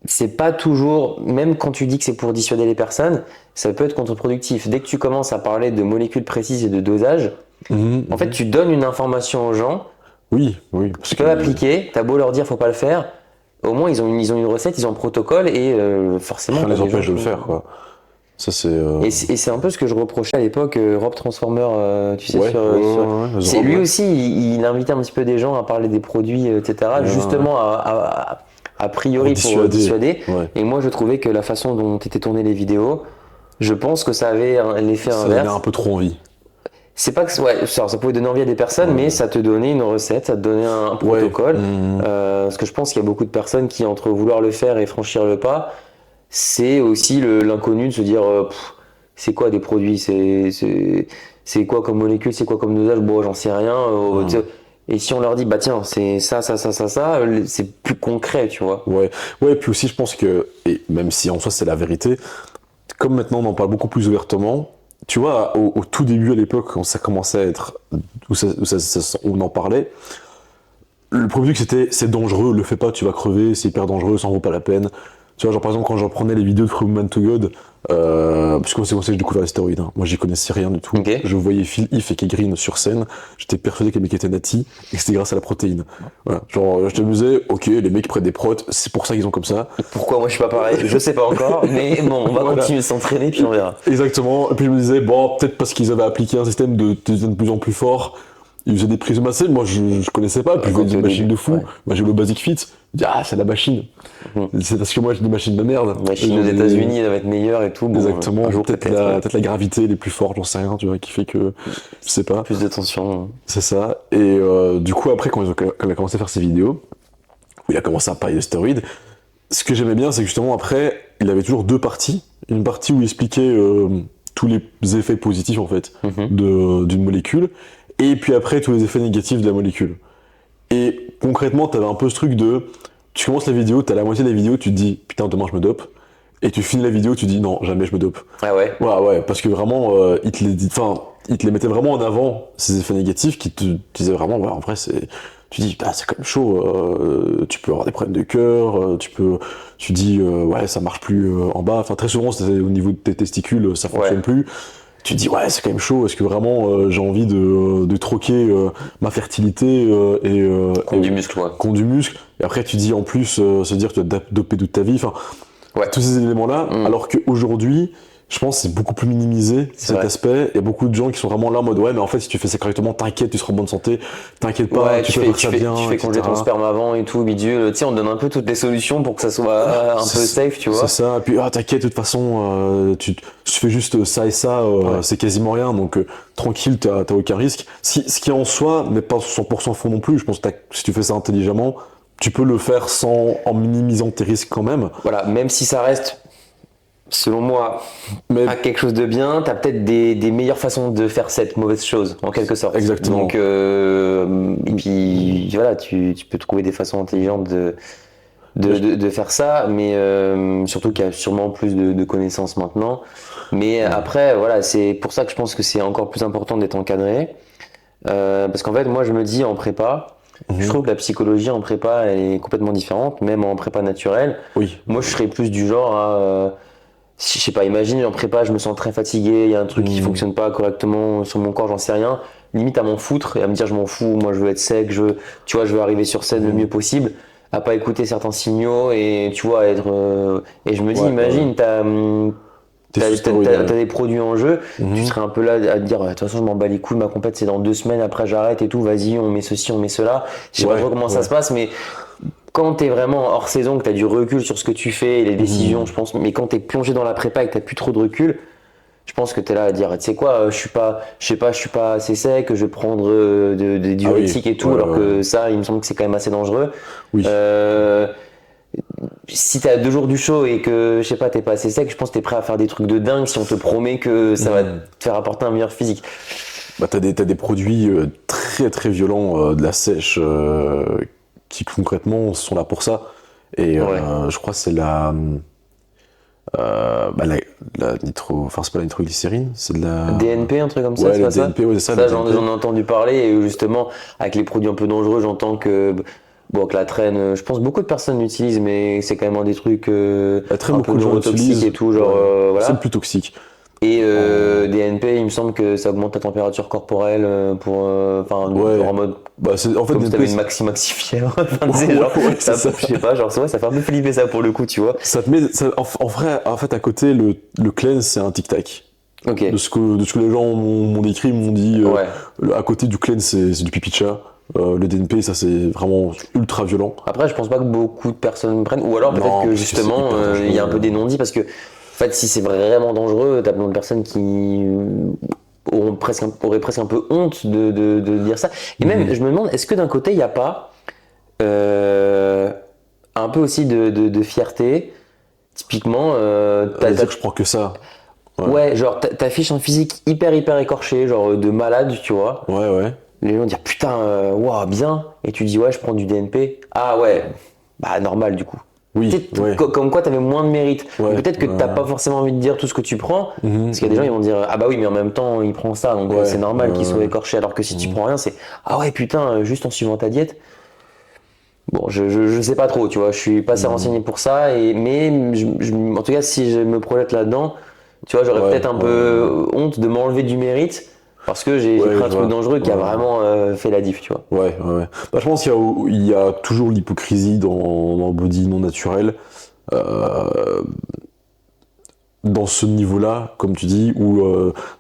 c'est pas toujours, même quand tu dis que c'est pour dissuader les personnes, ça peut être contre-productif. Dès que tu commences à parler de molécules précises et de dosage, en fait tu donnes une information aux gens. Oui. Ils peuvent appliquer, t'as beau leur dire faut pas le faire, au moins ils ont une recette, ils ont un protocole et forcément. Ça les t'as des empêche gens de le qui- faire, quoi. Ça, c'est. Et c'est un peu ce que je reprochais à l'époque, Rob Transformer, tu sais, Ouais, c'est Rob, lui ouais. aussi, il invitait un petit peu des gens à parler des produits, etc., justement a priori pour dissuader. Ouais. Et moi je trouvais que la façon dont étaient tournées les vidéos, je pense que ça avait l'effet Ça donnait inverse. un peu trop envie. C'est pas que ouais, ça pouvait donner envie à des personnes, mais ça te donnait une recette, ça te donnait un protocole. Parce que je pense qu'il y a beaucoup de personnes qui, entre vouloir le faire et franchir le pas, c'est aussi l'inconnu de se dire c'est quoi des produits, c'est quoi comme molécule, c'est quoi comme dosage, bon j'en sais rien. Tu sais. Et si on leur dit bah tiens c'est ça, c'est plus concret, tu vois. Ouais, puis aussi je pense que, et même si en soi c'est la vérité, comme maintenant on en parle beaucoup plus ouvertement, tu vois, au tout début à l'époque, quand ça commençait à être, on en parlait, le premier truc c'était c'est dangereux, le fais pas, tu vas crever, c'est hyper dangereux, ça en vaut pas la peine. Tu vois, genre par exemple quand j'en prenais les vidéos de From Man to God, parce que c'est comme ça que j'ai découvert les stéroïdes, hein. Moi j'y connaissais rien du tout. Ok. Je voyais Phil If et Kegreen sur scène, j'étais persuadé que les mecs étaient natis et que c'était grâce à la protéine. Voilà. Genre je te disais, ok, les mecs prennent des protes, c'est pour ça qu'ils ont comme ça. Pourquoi moi je suis pas pareil, je sais pas encore, mais bon on va Voilà. continuer de s'entraîner puis on verra. Exactement. Et puis je me disais, bon, peut-être parce qu'ils avaient appliqué un système de plus en plus fort, ils faisaient des prises de masse. Moi, je connaissais pas. Puis je voyais des machines de fou. Ouais. Moi, j'ai le Basic Fit. Je dis, ah, c'est la machine. C'est parce que moi, j'ai des machines de merde. La Chine aux États-Unis elle va être meilleure et tout. Bon, Exactement. un jour Peut-être peut-être. peut-être la gravité les plus forte, j'en sais rien, tu vois, qui fait que. Je sais pas. Plus de tension. C'est ça. Et du coup, après, quand il a commencé à faire ses vidéos, où il a commencé à parler de stéroïdes, ce que j'aimais bien, c'est que justement, après, il avait toujours deux parties. Une partie où il expliquait tous les effets positifs, en fait, d'une molécule, et puis après, tous les effets négatifs de la molécule. Et concrètement, t'avais un peu ce truc de... Tu commences la vidéo, t'as la moitié de la vidéo, tu te dis, putain, demain je me dope. Et tu finis la vidéo, tu dis, non, jamais je me dope. Ah ouais. Ouais, parce que vraiment, il te les mettait vraiment en avant, ces effets négatifs, qui te disaient vraiment, ouais, en vrai, tu dis, ah, c'est quand même chaud, tu peux avoir des problèmes de cœur, tu dis, ouais, ça marche plus en bas. Enfin, très souvent, c'est au niveau de tes testicules, ça fonctionne plus. Tu te dis, ouais, c'est quand même chaud, est-ce que vraiment j'ai envie de troquer ma fertilité Contre du muscle, ouais. contre du muscle. Et après, tu dis en plus, se dire que tu vas te doper toute ta vie. Enfin, tous ces éléments-là. Alors qu'aujourd'hui, je pense que c'est beaucoup plus minimisé, C'est cet vrai. aspect. Il y a beaucoup de gens qui sont vraiment là en mode, ouais, mais en fait, si tu fais ça correctement, t'inquiète, tu seras en bonne santé, t'inquiète pas, Ouais, tu peux faire ça bien, tu fais congeler ton etc. sperme avant et tout, bidule. Tu sais, on donne un peu toutes les solutions pour que ça soit un peu safe, tu vois. C'est ça, et puis t'inquiète, de toute façon, tu fais juste ça et ça, Ouais. c'est quasiment rien, donc tranquille, t'as aucun risque. Ce qui en soi n'est pas 100% faux non plus, je pense que si tu fais ça intelligemment, tu peux le faire en minimisant tes risques quand même, Voilà, même si ça reste, selon moi, mais pas quelque chose de bien, t'as peut-être des meilleures façons de faire cette mauvaise chose, en quelque sorte. Exactement. Donc, et puis voilà, tu peux trouver des façons intelligentes de faire ça, mais surtout qu'il y a sûrement plus de connaissances maintenant. Mais après, voilà, c'est pour ça que je pense que c'est encore plus important d'être encadré. Parce qu'en fait, moi, je me dis en prépa, je trouve que la psychologie en prépa, elle est complètement différente, même en prépa naturelle. oui, Moi, je serais plus du genre à, je sais pas, imagine en prépa, je me sens très fatigué, il y a un truc qui fonctionne pas correctement sur mon corps, j'en sais rien. Limite à m'en foutre et à me dire je m'en fous, moi je veux être sec, tu vois, je veux arriver sur scène le mieux possible, à pas écouter certains signaux et tu vois être. Et je me dis, Ouais, imagine, t'es sous stéroïdes, t'as des produits en jeu, tu Mhm. serais un peu là à te dire, de toute façon je m'en bats les couilles, ma compète c'est dans 2 semaines, après j'arrête et tout, vas-y, on met ceci, on met cela. Je sais pas Ouais, trop comment ça ouais. se passe, mais quand t'es vraiment hors saison, que t'as du recul sur ce que tu fais et les décisions, je pense, mais quand t'es plongé dans la prépa et que t'as plus trop de recul, je pense que t'es là à dire, tu sais quoi, je suis pas assez sec, je vais prendre des Ah oui, diurétiques et tout, ouais, alors ouais. que ça, il me semble que c'est quand même assez dangereux. Oui. Euh, Si t'as 2 jours du show et que, je sais pas, t'es pas assez sec, je pense que t'es prêt à faire des trucs de dingue si on te promet que ça va te faire apporter un meilleur physique. Bah, t'as des produits très très violents de la sèche qui concrètement sont là pour ça. Et Ouais. je crois que c'est bah, la nitro, enfin c'est pas la nitroglycérine, c'est de la. DNP, un truc comme ça, Ouais, c'est le pas ça? DNP, ouais, c'est ça, le Ça, DNP. j'en ai entendu parler et justement, avec les produits un peu dangereux, j'entends que, bon, que la traîne, je pense que beaucoup de personnes l'utilisent, mais c'est quand même un des trucs Très un peu beaucoup de gens neurotoxiques et l'utilisent. tout, genre, Ouais. C'est le voilà. plus toxique. Et En- DNP, il me semble que ça augmente ta température corporelle pour, enfin, Ouais. en mode Bah, en fait, comme si DNP, t'avais une maxi fièvre. Enfin, tu sais, ouais, genre, ouais, c'est ça, ça. je sais pas, genre, ouais, ça fait un peu flipper ça pour le coup, tu vois. Ça te met, en vrai, en fait, à côté, le cleanse, c'est un tic-tac. Ok, De ce que les gens m'ont décrit, m'ont dit, ouais. à côté du cleanse, c'est du pipi de chat. Le DNP, ça, c'est vraiment ultra violent. Après, je pense pas que beaucoup de personnes prennent, ou alors peut-être Non, que parce que c'est justement, hyper il y a un peu dangereux. des non-dits, parce que, en fait, si c'est vraiment dangereux, t'as plein de personnes qui auraient presque un peu honte de dire ça. Et même, je me demande, est-ce que d'un côté, il n'y a pas euh, un peu aussi de fierté? Typiquement, Dire que je prends que ça. Ouais, ouais, genre t'affiches un physique hyper écorché, genre de malade, tu vois. ouais, ouais. Les gens disent putain, waouh, bien. Et tu dis ouais, je prends du DNP. Ah ouais, bah normal du coup. Tu sais, Oui, ouais, comme quoi t'avais moins de mérite. Ou ouais. peut-être que t'as pas forcément envie de dire tout ce que tu prends, parce qu'il y a des gens ils vont dire ah bah oui, mais en même temps il prend ça, donc Ouais, c'est normal qu'il soit ouais. écorché. Alors que si tu prends rien, c'est ah ouais putain, juste en suivant ta diète. Bon, je sais pas trop, tu vois, je suis pas assez renseigné pour ça, mais en tout cas, si je me projette là-dedans, tu vois, j'aurais Ouais, peut-être un ouais, ouais. peu honte de m'enlever du mérite parce que j'ai Ouais, pris un je truc vois. dangereux qui a Ouais. vraiment fait la diff, tu vois. Ouais, ouais, ouais. Bah, je pense il y a toujours l'hypocrisie dans le body non naturel. Euh, Dans ce niveau-là, comme tu dis, où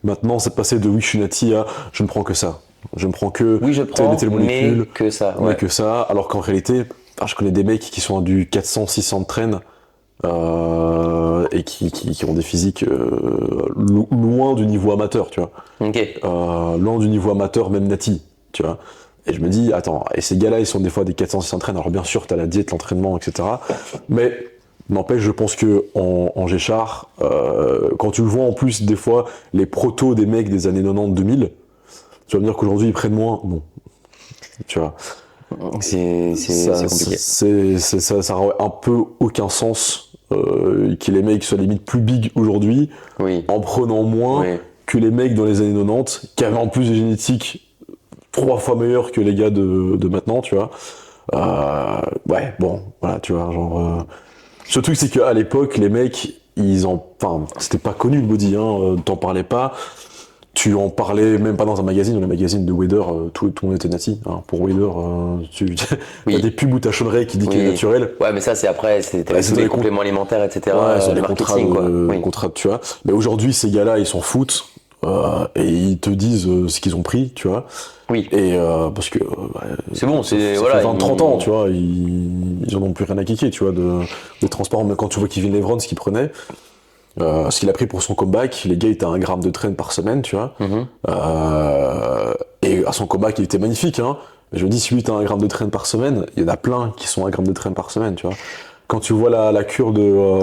maintenant c'est passé de oui, je suis nati à je ne prends que ça. Je ne prends que Oui, je telle et prends, telle mais molécule, que ça, mais ouais. que ça, alors qu'en réalité, je connais des mecs qui sont à du 400-600 de traîne et qui ont des physiques loin du niveau amateur, tu vois. Ok. Loin du niveau amateur, même nati, tu vois. Et je me dis, attends, et ces gars-là, ils sont des fois des 400-600 traîne, alors bien sûr, t'as la diète, l'entraînement, etc. Mais n'empêche, je pense que en Géchard, quand tu le vois en plus, des fois, les protos des mecs des années 90-2000, tu vas me dire qu'aujourd'hui, ils prennent moins. Non, tu vois. C'est compliqué. Ça aurait un peu aucun sens que les mecs soient limite plus big aujourd'hui Oui, en prenant moins oui. que les mecs dans les années 90 qui avaient en plus des génétiques 3 fois meilleures que les gars de maintenant, tu vois. Ouais, bon, voilà, tu vois, genre. Ce truc, c'est qu'à l'époque, les mecs, enfin, c'était pas connu le body, hein, t'en parlais pas. Tu en parlais même pas dans un magazine, dans les magazines de Wader, tout le monde était nati. Hein. Pour Wader, t'as des pubs où t'as Sean Ray qui dit qu'il est naturel. Ouais, mais ça, c'est après, c'était Ouais, c'est des des compléments alimentaires, etc. Ouais, c'est le des contrats, marketing, quoi. contrats, tu vois. Mais aujourd'hui, ces gars-là, ils s'en foutent. Et ils te disent ce qu'ils ont pris, tu vois. Oui. Et parce que C'est bon, c'est ça voilà. fait 20-30 ans, tu vois, ils en ont plus rien à kicker, tu vois, des transports. Même quand tu vois Kevin Levron, ce qu'il prenait, ce qu'il a pris pour son comeback, les gars, il était à 1 gramme de traîne par semaine, tu vois. Et à son comeback, il était magnifique, hein. Mais je me dis, si lui, t'as 1 gramme de traîne par semaine, il y en a plein qui sont à 1 gramme de traîne par semaine, tu vois. Quand tu vois la cure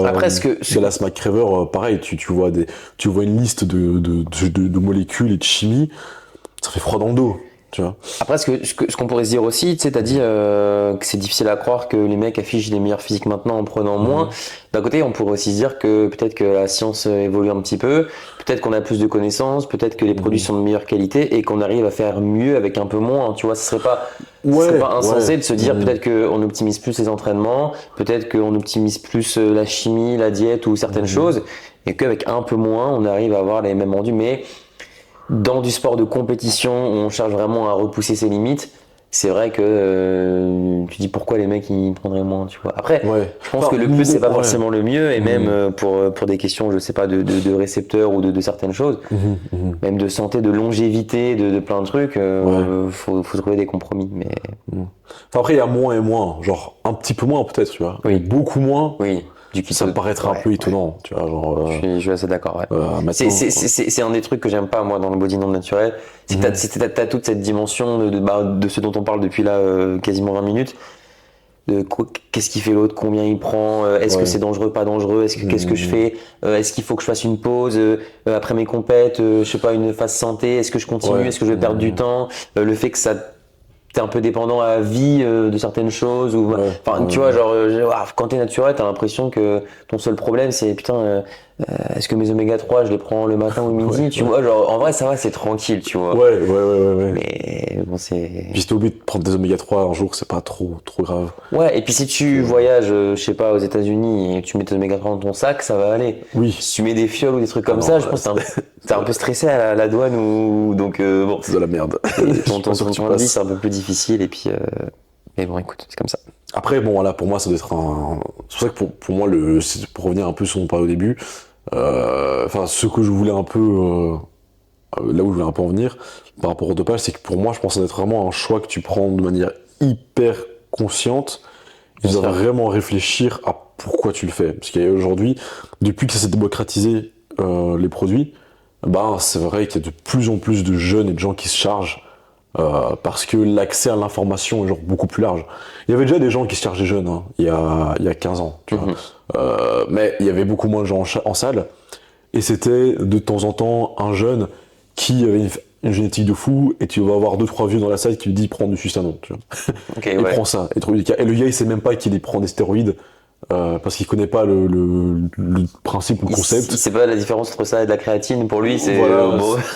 Après, de la Smack Craver, pareil, tu vois une liste de molécules et de chimie, ça fait froid dans le dos, tu vois. Après, ce qu'on pourrait se dire aussi, tu sais, t'as dit que c'est difficile à croire que les mecs affichent des meilleurs physiques maintenant en prenant moins. D'un côté, on pourrait aussi se dire que peut-être que la science évolue un petit peu, peut-être qu'on a plus de connaissances, peut-être que les produits sont de meilleure qualité et qu'on arrive à faire mieux avec un peu moins. Tu vois, ce serait pas insensé de se dire peut-être qu'on optimise plus les entraînements, peut-être qu'on optimise plus la chimie, la diète ou certaines choses, et qu'avec un peu moins, on arrive à avoir les mêmes rendus. Mais dans du sport de compétition où on cherche vraiment à repousser ses limites, c'est vrai que tu dis pourquoi les mecs ils prendraient moins, tu vois. Après, je pense que le plus c'est pas forcément le mieux, et même pour des questions, je sais pas, de récepteurs ou de certaines choses, même de santé, de longévité, de plein de trucs, faut trouver des compromis. Mais Enfin, après, il y a moins et moins, genre un petit peu moins peut-être, tu vois. Oui. Beaucoup moins. oui. Du coup, Ça me paraîtrait un peu étonnant, tu vois, genre. Je suis assez d'accord, ouais. Maintenant, C'est un des trucs que j'aime pas, moi, dans le body non naturel. C'est que t'as toute cette dimension de ce dont on parle depuis là, quasiment 20 minutes. Qu'est-ce qu'il fait l'autre, combien il prend, est-ce que c'est dangereux, pas dangereux, qu'est-ce que je fais, est-ce qu'il faut que je fasse une pause après mes compètes, je sais pas, une phase santé, est-ce que je continue, est-ce que je vais perdre du temps, le fait que ça t'es un peu dépendant à vie de certaines choses, ou tu vois, genre quand t'es naturel, t'as l'impression que ton seul problème c'est putain, est-ce que mes oméga 3 je les prends le matin ou le midi, tu vois, genre en vrai ça va, c'est tranquille, tu vois. Ouais. Mais bon, c'est. Puis si t'es obligé de prendre des oméga 3 un jour, c'est pas trop grave. Ouais, et puis si tu voyages, je sais pas, aux États-Unis et tu mets tes oméga 3 dans ton sac, ça va aller. Oui. Si tu mets des fioles ou des trucs comme ça, je pense que t'es un peu stressé à la douane, ou donc bon. C'est de la merde. Ton temps de vie, c'est un peu plus difficile, et puis. Mais bon, écoute, c'est comme ça. Après, bon, voilà, pour moi, ça doit être un. C'est pour ça que pour moi, pour revenir un peu sur ce qu'on parlait au début, ce que je voulais un peu. Là où je voulais un peu en venir, par rapport au dopage, c'est que pour moi, je pense que ça doit être vraiment un choix que tu prends de manière hyper consciente. Tu dois vraiment réfléchir à pourquoi tu le fais. Parce qu'aujourd'hui, depuis que ça s'est démocratisé, les produits, c'est vrai qu'il y a de plus en plus de jeunes et de gens qui se chargent. Parce que l'accès à l'information est genre beaucoup plus large. Il y avait déjà des gens qui se chargeaient jeunes, hein, il y a 15 ans, tu vois. Mais il y avait beaucoup moins de gens en salle. Et c'était de temps en temps un jeune qui avait une génétique de fou, et tu vas avoir 2-3 vieux dans la salle qui lui dit prends du sustanon, tu vois. Il prend ça. Et le gars il sait même pas qu'il prend des stéroïdes. Parce qu'il connaît pas le principe ou le concept. Il sait pas la différence entre ça et de la créatine. Pour lui, c'est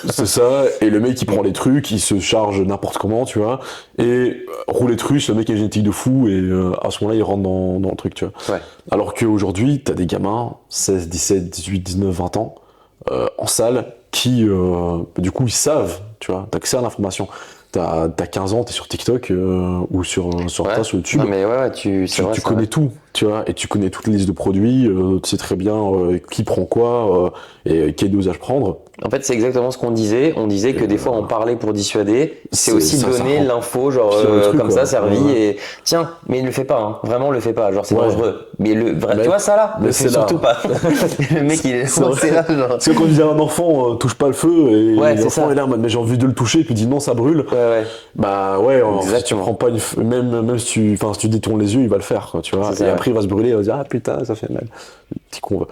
c'est ça. Et le mec, il prend les trucs, il se charge n'importe comment, tu vois. Et roulette russe, le mec est génétique de fou, et à ce moment-là, il rentre dans le truc, tu vois. Ouais. Alors qu'aujourd'hui, t'as des gamins, 16, 17, 18, 19, 20 ans, en salle, qui, du coup, ils savent, tu vois. T'as accès à l'information. T'as 15 ans, t'es sur TikTok ou sur Insta, sur YouTube. Non, mais tu connais tout, tu vois, et tu connais toutes les listes de produits, tu sais très bien qui prend quoi et quel dosage prendre. En fait, c'est exactement ce qu'on disait. On disait que des fois, on parlait pour dissuader. C'est aussi donner l'info, genre comme ça, servi. Et tiens, mais ne le fais pas, hein. Vraiment, le fais pas. Genre, c'est dangereux. Mais tu vois ça là, le fais surtout pas. Le mec, il est là, genre. Parce que quand on disait à un enfant, touche pas le feu, et l'enfant est là, mais j'ai envie de le toucher, puis il dit non, ça brûle. Si tu prends pas même si tu détournes les yeux, il va le faire, quoi, tu vois. Et après, il va se brûler, il va se dire ah putain, ça fait mal. Petit con.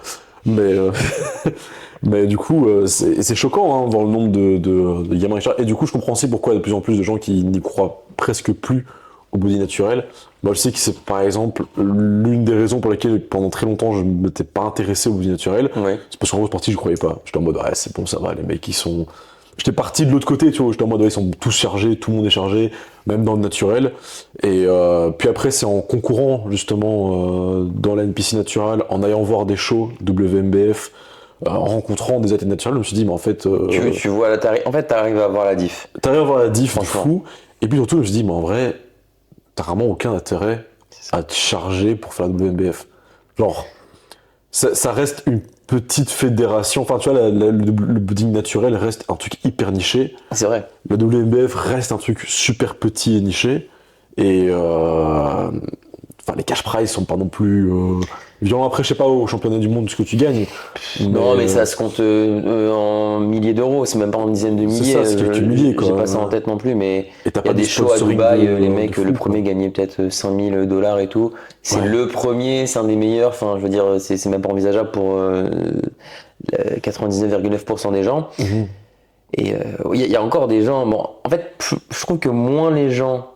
Mais du coup, c'est choquant, hein, voir le nombre de gamins qui chargent. Et du coup, je comprends aussi pourquoi il y a de plus en plus de gens qui n'y croient presque plus au body naturel. Moi, je sais que c'est par exemple l'une des raisons pour lesquelles pendant très longtemps je ne m'étais pas intéressé au body naturel. C'est parce qu'en grosse partie, je croyais pas. J'étais en mode ouais, c'est bon, ça va, les mecs, ils sont. J'étais parti de l'autre côté, tu vois. J'étais en mode ouais, ils sont tous chargés, tout le monde est chargé, même dans le naturel. Et puis après, c'est en concourant justement dans la NPC naturelle, en allant voir des shows WMBF. en rencontrant des athlètes naturels, je me suis dit, mais en fait, Tu vois, là, en fait, t'arrives à voir la diff. t'arrives à voir la diff de Franchement. fou. Et puis surtout, je me suis dit, mais en vrai, t'as vraiment aucun intérêt à te charger pour faire la WNBF. Genre, ça reste une petite fédération. Enfin, tu vois, le bodybuilding naturel reste un truc hyper niché. C'est vrai. La WNBF reste un truc super petit et niché. Et enfin, les cash prizes sont pas non plus violents. Après, je sais pas au championnat du monde ce que tu gagnes. Non, mais ça se compte en milliers d'euros, c'est même pas en dizaines de C'est milliers. ça, c'est quelques milliers, quoi. J'ai pas ça en tête non plus, mais Et t'as il y a pas des shows à sponsoring Dubaï, de- les de mecs, fou, le quoi. premier gagnait peut-être 5000 $ et tout. C'est Ouais. le premier, c'est un des meilleurs. Enfin, je veux dire, c'est même pas envisageable pour 99,9% des gens. Mhm. Et il y a encore des gens. Bon, en fait, je trouve que moins les gens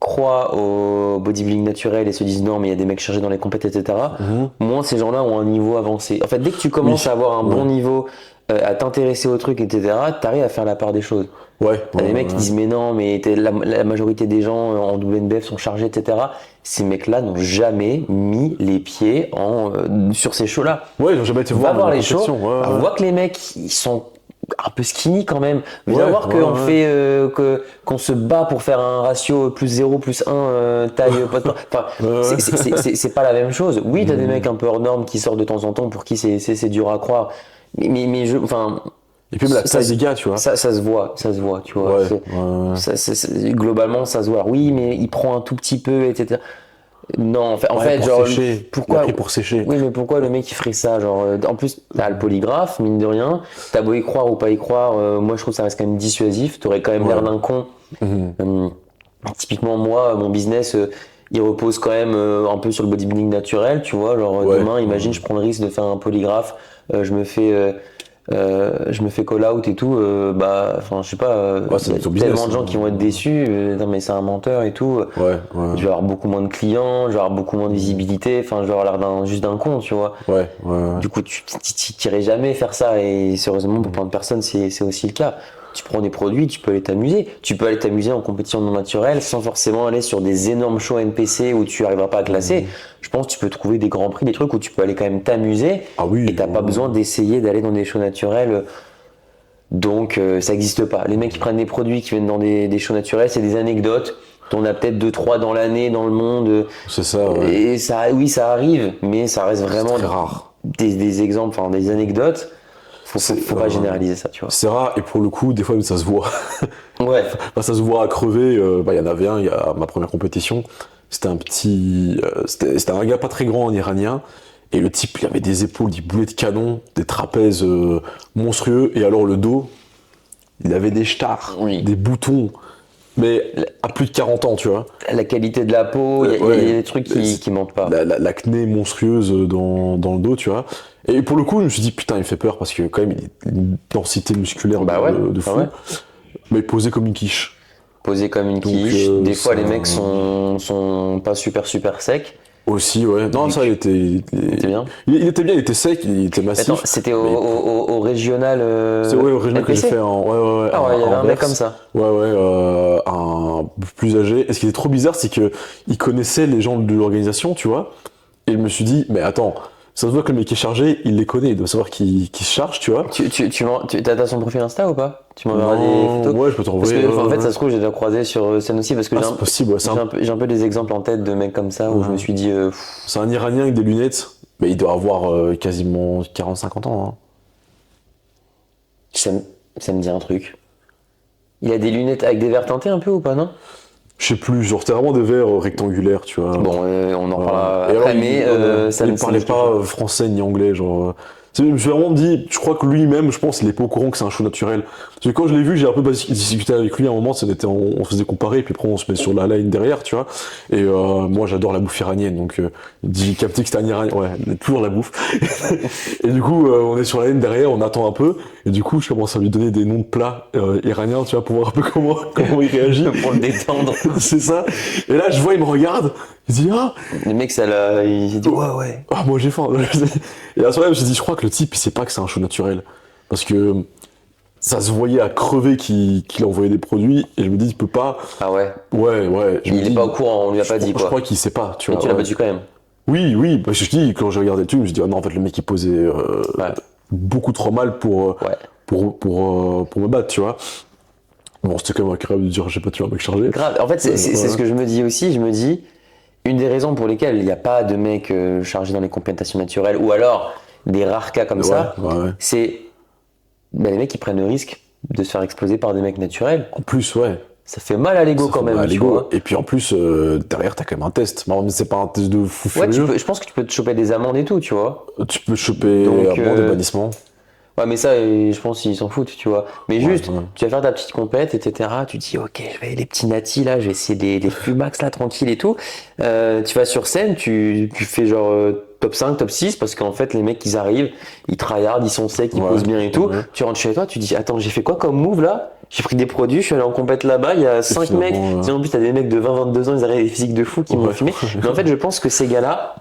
croient au bodybuilding naturel et se disent non, mais il y a des mecs chargés dans les compétitions, etc. Mhm. Moins ces gens-là ont un niveau avancé. En fait, dès que tu commences Oui. à avoir un bon Ouais. niveau, à t'intéresser au truc, etc., t'arrives à faire la part des choses. Ouais. T'as des ouais, mecs qui ouais. disent mais non, mais la majorité des gens en WNBF sont chargés, etc. Ces mecs-là n'ont jamais mis les pieds sur ces shows-là. Ouais, ils ont jamais été Va voir voir la les shows, compétition, ouais, on ouais. voit que les mecs, ils sont un peu skinny quand même. Viens Ouais, voir ouais, qu'on ouais. fait qu'on se bat pour faire un ratio plus 0, plus 1, taille, pas de... Enfin, Ouais, ouais. c'est pas la même chose. Oui, t'as des Mhm. mecs un peu hors normes qui sortent de temps en temps pour qui c'est dur à croire. Enfin, Et puis même la ça taille se- des gars, tu vois. ça se voit, tu vois. Ouais, C'est- ouais. globalement, ça se voit. Alors oui, mais il prend un tout petit peu, etc. Non, en Ouais, fait, pour genre, sécher. Il a pourquoi pris pour sécher. Oui, mais pourquoi le mec il ferait ça? Genre, en plus, t'as le polygraphe, mine de rien. T'as beau y croire ou pas y croire, moi je trouve que ça reste quand même dissuasif. T'aurais quand même l'air Ouais. d'un con. Mhm. Typiquement, moi, mon business, il repose quand même un peu sur le bodybuilding naturel, tu vois. Genre, Ouais. demain, imagine, je prends le risque de faire un polygraphe, je me fais call out et tout, enfin, je sais pas, Ouais, c'est y a ton business, tellement de gens hein. qui vont être déçus, non, mais c'est un menteur et tout. Ouais, ouais. Je vais avoir beaucoup moins de clients, je vais avoir beaucoup moins de visibilité, enfin, je vais avoir l'air juste d'un con, tu vois. Ouais, ouais. Du coup, tu t'irais jamais faire ça, et sérieusement, pour plein de personnes, c'est aussi le cas. Tu prends des produits, tu peux aller t'amuser. Tu peux aller t'amuser en compétition non naturelle sans forcément aller sur des énormes shows NPC où tu arriveras pas à classer. Je pense que tu peux trouver des grands prix, des trucs où tu peux aller quand même t'amuser Ah oui. et t'as pas besoin d'essayer d'aller dans des shows naturels. Donc, ça n'existe pas. Les mecs qui prennent des produits qui viennent dans des shows naturels, c'est des anecdotes. T'en as peut-être 2-3 dans l'année, dans le monde. C'est ça, ouais. Et ça, oui, ça arrive, mais ça reste C'est vraiment très rare. des exemples, enfin des anecdotes. Faut pas généraliser ça, tu vois. C'est rare et pour le coup, des fois, ça se voit. Ouais. Enfin, ça se voit à crever. Il y en avait un, il y a ma première compétition. C'était un petit. C'était un gars pas très grand, un iranien. Et le type, il avait des épaules, des boulets de canon, des trapèzes monstrueux. Et alors, le dos, il avait des stars, Oui. des boutons. Mais à plus de 40 ans, tu vois. La qualité de la peau, il y a Ouais. des trucs qui mentent pas. L'acné monstrueuse dans le dos, tu vois. Et pour le coup, je me suis dit, putain, il me fait peur parce que quand même, il a une densité musculaire Bah ouais, de fou. bah ouais. Mais posé comme une quiche. Posé comme une Donc, quiche. Des fois, ça- les mecs sont pas super secs. Aussi, ouais. Non, ça, il était bien. il était bien, il était sec, il était massif. Attends, c'était mais- au régional. C'est ouais, au régional que j'ai NPC? fait en. Ouais, Ah ouais, il y avait un mec Anvers. comme ça. Ouais, un plus âgé. Et ce qui était trop bizarre, c'est que il connaissait les gens de l'organisation, tu vois. Et je me suis dit, mais attends, ça se voit que le mec qui est chargé, il les connaît, il doit savoir qui se charge, tu vois. T'as son profil Insta ou pas? Tu m'enverras des Non, photos? ouais, je peux Parce t'envoyer. que, ouais, en fait, ouais. ça se trouve, j'ai déjà croisé sur scène aussi, parce que Ah, c'est possible, ouais, j'ai un peu des exemples en tête de mecs comme ça où je me suis dit, c'est un Iranien avec des lunettes, mais il doit avoir quasiment 40-50 ans. Hein. ça me dit un truc. Il a des lunettes avec des verres teintés un peu ou pas, non? Je sais plus, genre c'était vraiment des verres rectangulaires, tu vois. Bon, on en parlera Et alors, après, mais ça il me parlait dit quelque pas chose. français ni anglais, genre. Je me suis vraiment dit, je crois que lui-même, je pense, il est pas au courant que c'est un show naturel. Parce que quand je l'ai vu, j'ai un peu discuté avec lui à un moment, on faisait comparer, puis après on se met sur la line derrière, tu vois. Et moi j'adore la bouffe iranienne, donc j'ai capté que c'était un Iranien, ouais, toujours la bouffe. Et du coup, on est sur la ligne derrière, on attend un peu, et du coup, je commence à lui donner des noms de plats iraniens, tu vois, pour voir un peu comment il réagit. Pour le détendre. C'est ça. Et là, je vois, il me regarde, il dit, ah, Le mec, il dit, ouais. ah, moi j'ai faim. Et à ce moment-là, je me suis dit, je crois que le type, il sait pas que c'est un show naturel. Parce que ça se voyait à crever qu'il envoyait des produits, et je me dis, il peut pas. Ah ouais. Ouais. Je me Il est dis, pas au courant, on lui a pas dit Je quoi. crois qu'il sait pas, tu Mais vois. tu l'as ouais. battu quand même. Oui, parce que je dis, quand j'ai regardé le truc, je me suis dit, ah non, en fait, le mec, il posait. Ouais. beaucoup trop mal Ouais. pour me battre, tu vois. Bon, c'était quand même incroyable de dire j'ai pas tué un mec chargé. Grave. En fait, c'est ce que je me dis aussi. Je me dis, une des raisons pour lesquelles il n'y a pas de mecs chargés dans les compétences naturelles, ou alors des rares cas comme ça, Ouais. c'est les mecs qui prennent le risque de se faire exploser par des mecs naturels. En plus, ouais. Ça fait mal à l'ego Ça quand fait même, mal à tu l'ego. vois. Et puis en plus, derrière, t'as quand même un test. Mais c'est pas un test de fou Ouais, furieux. je pense que tu peux te choper des amendes et tout, tu vois. Tu peux choper Donc, des bannissements. ouais, mais ça, je pense qu'ils s'en foutent, tu vois. Mais juste, Ouais. tu vas faire ta petite compète, etc. Tu te dis, ok, je vais les petits natis là, je vais essayer des Fumax là, tranquille et tout. Tu vas sur scène, tu fais genre top 5, top 6, parce qu'en fait, les mecs, ils arrivent, ils tryhard, ils sont secs, ils Ouais, posent bien et tout. ouais. Tu rentres chez toi, tu dis, attends, j'ai fait quoi comme move là? J'ai pris des produits, je suis allé en compète là-bas, il y a 5 mecs. finalement, En plus, t'as des mecs de 20, 22 ans, ils arrivent avec des physiques de fou qui m'ont Ouais. fumé. Mais en fait, je pense que ces gars-là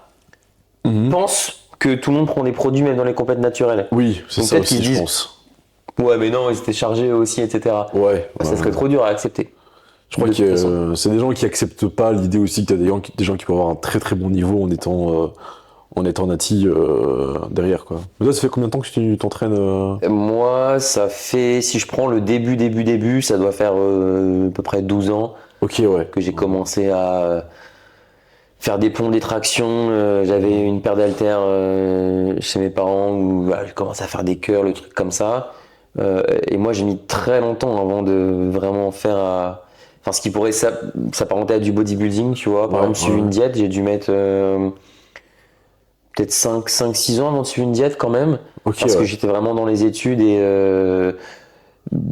Mhm. pensent que tout le monde prend des produits même dans les compètes naturelles. Oui, c'est Donc ça peut-être aussi, qu'ils je disent, pense. ouais, mais non, ils étaient chargés eux aussi, etc. Ouais. Ça serait trop dur à accepter. Je crois De toute façon. que c'est des gens qui acceptent pas l'idée aussi que t'as des gens qui peuvent avoir un très très bon niveau en étant nati derrière, quoi. Mais toi, ça fait combien de temps que tu t'entraînes Moi, ça fait, si je prends le début, ça doit faire à peu près 12 ans Ok, ouais. que j'ai commencé à faire des ponts, des tractions. J'avais une paire d'haltères chez mes parents où j'ai commencé à faire des curls, le truc comme ça. Et moi, j'ai mis très longtemps avant de vraiment faire enfin, ce qui pourrait s'apparenter à du bodybuilding, tu vois. Par Ouais, exemple, suivre une diète, j'ai dû mettre peut-être 6 ans avant de suivre une diète quand même, Ok, parce que ouais. j'étais vraiment dans les études et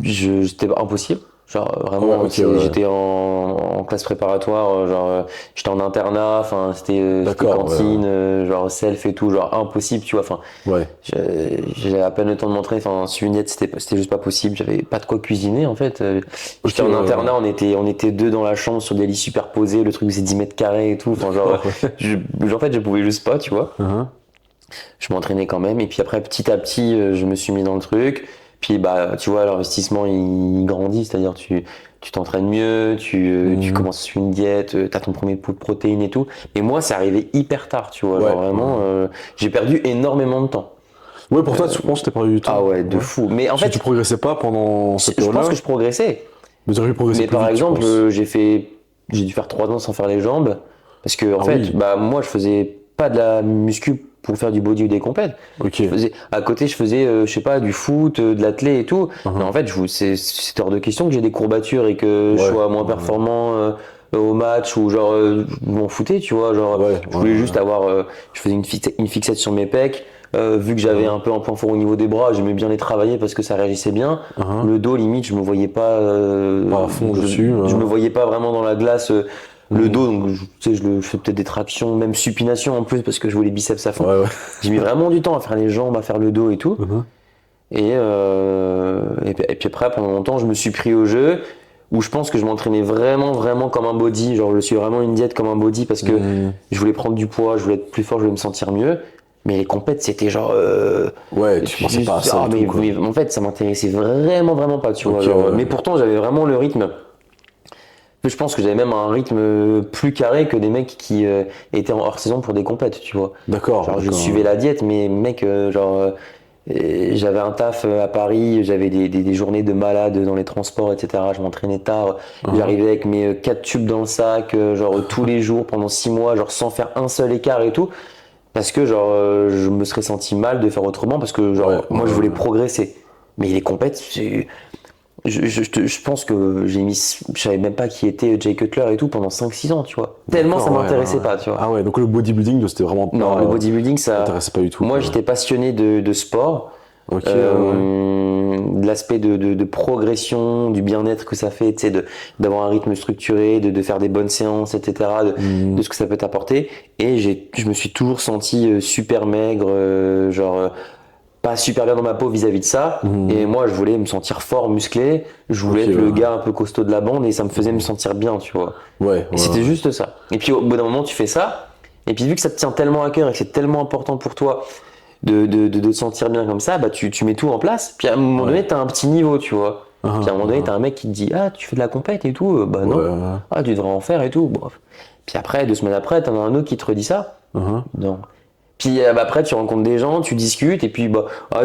c'était impossible. Genre Ouais, vraiment, ok, ouais. j'étais en classe préparatoire, j'étais en internat, enfin c'était D'accord, cantine, genre self et tout, genre impossible, tu vois. Enfin, ouais. j'avais à peine le temps de m'entraîner. Enfin, suivre une diète, c'était juste pas possible. J'avais pas de quoi cuisiner en fait. J'étais Ok, en ouais, internat, on était deux dans la chambre sur des lits superposés, le truc c'est 10 mètres carrés et tout. Enfin, genre, ouais. en fait, je pouvais juste pas, tu vois. Mhm. Je m'entraînais quand même et puis après petit à petit je me suis mis dans le truc, puis bah tu vois l'investissement il grandit, c'est-à-dire tu t'entraînes mieux, tu Mhm. commences à suivre une diète, t'as ton premier pot de protéines et tout, et moi c'est arrivé hyper tard, tu vois, Ouais. genre vraiment j'ai perdu énormément de temps. Ouais, pour toi, je pense que t'as perdu du temps. Ah ouais, de fou, mais en Parce que tu fait progressais pas pendant cette je pense période-là. que je progressais, Mais tu aurais pu progresser mais plus par vite, je exemple pense. j'ai dû faire 3 ans sans faire les jambes, parce que en Ah fait oui. bah moi je faisais pas de la muscu pour faire du body ou des compètes. Ok. À côté, je faisais, je sais pas, du foot, de l'athlé et tout. Mais Mhm. en fait, c'est hors de question que j'ai des courbatures et que je Ouais. sois moins performant au match ou genre, je m'en foutais, tu vois. Genre, Ouais. je voulais juste avoir, je faisais une fixette sur mes pecs. Vu que j'avais un peu un point fort au niveau des bras, j'aimais bien les travailler parce que ça réagissait bien. Mhm. Le dos, limite, je me voyais pas, Pas à fond dessus. je me voyais pas vraiment dans la glace. Le Mhm. dos, donc tu sais, je fais peut-être des tractions, même supination en plus parce que je voulais les biceps à fond. Ouais, ouais. J'ai mis vraiment du temps à faire les jambes, à faire le dos et tout. Mhm. Et puis après, pendant longtemps, je me suis pris au jeu où je pense que je m'entraînais vraiment, vraiment comme un body. Genre, je suis vraiment une diète comme un body parce que Mhm. je voulais prendre du poids, je voulais être plus fort, je voulais me sentir mieux. Mais les compètes, c'était genre. Ouais, tu pensais pas à ça du tout, quoi. mais en fait, ça m'intéressait vraiment, vraiment pas, tu vois. Ok, Genre, ouais. mais pourtant, j'avais vraiment le rythme. Je pense que j'avais même un rythme plus carré que des mecs qui étaient en hors saison pour des compètes, tu vois. D'accord, Genre, je d'accord. suivais la diète, mais mec, j'avais un taf à Paris, j'avais des journées de malade dans les transports, etc. Je m'entraînais tard, Mhm. j'arrivais avec mes 4 tubes dans le sac, genre tous les jours pendant 6 mois, genre sans faire un seul écart et tout. Parce que genre, je me serais senti mal de faire autrement, parce que genre, Ouais, moi je ouais, voulais ouais. progresser. Mais les compètes, je pense que je savais même pas qui était Jay Cutler et tout pendant 5 6 ans, tu vois. Tellement ça D'accord, ouais, m'intéressait ouais. pas, tu vois. Ah ouais, donc le bodybuilding, c'était vraiment Non, pas. le bodybuilding, Ça t'intéressait pas du tout, moi quoi. j'étais passionné de sport, Ok, ouais. de l'aspect de progression, du bien-être que ça fait, tu sais, d'avoir un rythme structuré, de faire des bonnes séances, etc., de Mhm. ce que ça peut t'apporter. Et je me suis toujours senti super maigre, pas super bien dans ma peau vis-à-vis de ça. Et Mhm. moi, je voulais me sentir fort, musclé. Je voulais Ok, être le ouais. gars un peu costaud de la bande et ça me faisait me sentir bien, tu vois. Ouais, Et ouais, c'était ouais. juste ça. Et puis au bout d'un moment, tu fais ça. Et puis vu que ça te tient tellement à cœur et que c'est tellement important pour toi de te sentir bien comme ça, bah tu mets tout en place. Puis à un moment Ouais. donné, t'as un petit niveau, tu vois. Puis à un Ah, moment donné, t'as un mec qui te dit, ah, tu fais de la compète et tout. Bah ouais, non. ouais. Ah, tu devrais en faire et tout. Bref. Puis après, 2 semaines après, t'en as un autre qui te redit ça. Mhm. Non. Puis après, tu rencontres des gens, tu discutes, et puis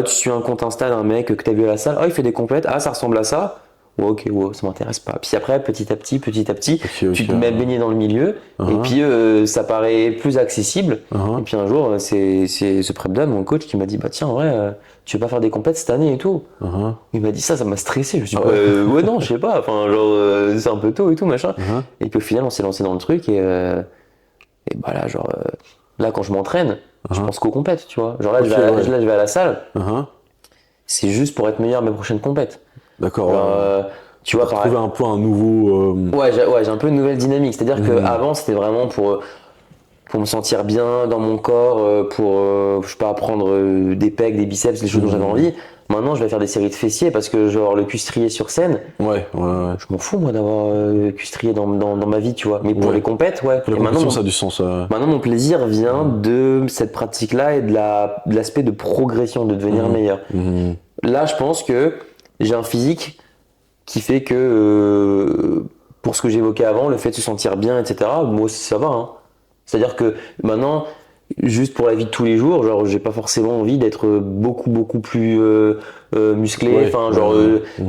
tu suis un compte Insta d'un mec que t'as vu à la salle, il fait des compètes, ça ressemble à ça. Ouais, ok, ouais, ça m'intéresse pas. Puis après, petit à petit, Ok, tu te mets baigné dans le milieu, et puis ça paraît plus accessible. Et puis un jour, c'est ce Prepdad, mon coach, qui m'a dit, bah tiens, en vrai, tu veux pas faire des compètes cette année et tout. Il m'a dit ça m'a stressé. Je me suis dit, ouais, non, je sais pas, enfin, genre, c'est un peu tôt et tout, machin. Et puis au final, on s'est lancé dans le truc, et bah là, genre, là, quand je m'entraîne, je pense qu'aux compètes, tu vois. Genre là, je vais à la salle, c'est juste pour être meilleur à mes prochaines compètes. D'accord. Genre, tu vois, trouver un peu un nouveau. Ouais, j'ai un peu une nouvelle dynamique. C'est-à-dire qu'avant, c'était vraiment pour me sentir bien dans mon corps, pour, je sais pas, prendre des pecs, des biceps, les choses dont j'avais envie. Maintenant, je vais faire des séries de fessiers parce que, genre, le custrier sur scène, Ouais. je m'en fous, moi, d'avoir custrier dans ma vie, tu vois. Mais pour les compètes, ouais. Pour la compétition, ça a du sens. Maintenant, mon plaisir vient de cette pratique-là et de l'aspect de progression, de devenir meilleur. Là, je pense que j'ai un physique qui fait que, pour ce que j'évoquais avant, le fait de se sentir bien, etc., moi, ça va, hein. C'est-à-dire que maintenant, juste pour la vie de tous les jours, genre, j'ai pas forcément envie d'être beaucoup plus musclé. Enfin, genre,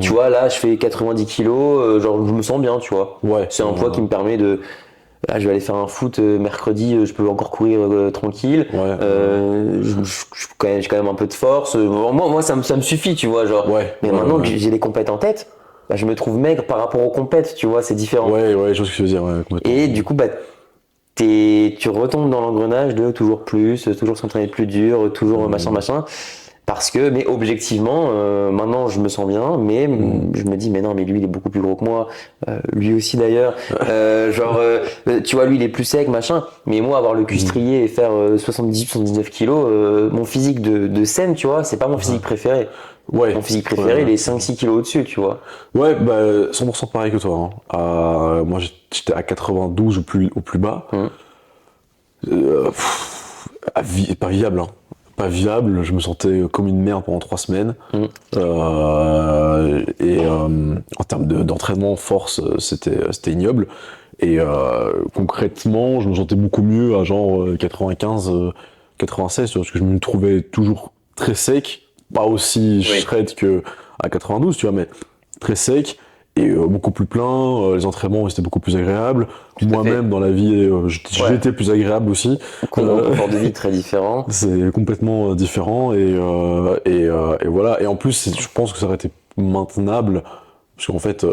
tu vois, là, je fais 90 kilos, genre, je me sens bien, tu vois. Ouais. C'est un poids qui me permet de. Là, je vais aller faire un foot mercredi, je peux encore courir tranquille. J'ai quand même un peu de force. Moi, ça me suffit, tu vois, genre. Mais maintenant que j'ai les compètes en tête, bah, je me trouve maigre par rapport aux compètes, tu vois, c'est différent. Ouais, je vois ce que tu veux dire. Et du coup, bah, tu retombes dans l'engrenage de toujours plus, toujours s'entraîner plus dur, toujours machin. Mais objectivement, maintenant je me sens bien, mais je me dis, mais non, mais lui il est beaucoup plus gros que moi, lui aussi d'ailleurs, tu vois, lui il est plus sec, machin, mais moi avoir le custrier et faire 78-79 kilos, mon physique de scène, tu vois, c'est pas mon physique préféré. Mon physique préféré, il est 5-6 kilos au-dessus, tu vois. Ouais, bah 100% pareil que toi. Moi j'étais à 92 au plus bas. Pas viable, hein. Pas viable, je me sentais comme une merde pendant 3 semaines. En termes d'entraînement, force, c'était ignoble. Et concrètement, je me sentais beaucoup mieux à genre 95, 96, parce que je me trouvais toujours très sec, pas aussi shred que à 92, tu vois, mais très sec et beaucoup plus plein. Les entraînements étaient beaucoup plus agréables. Moi-même dans la vie, j'étais plus agréable aussi. Confort de vie très différent. C'est complètement différent et voilà. Et en plus, je pense que ça aurait été maintenable. Parce qu'en fait,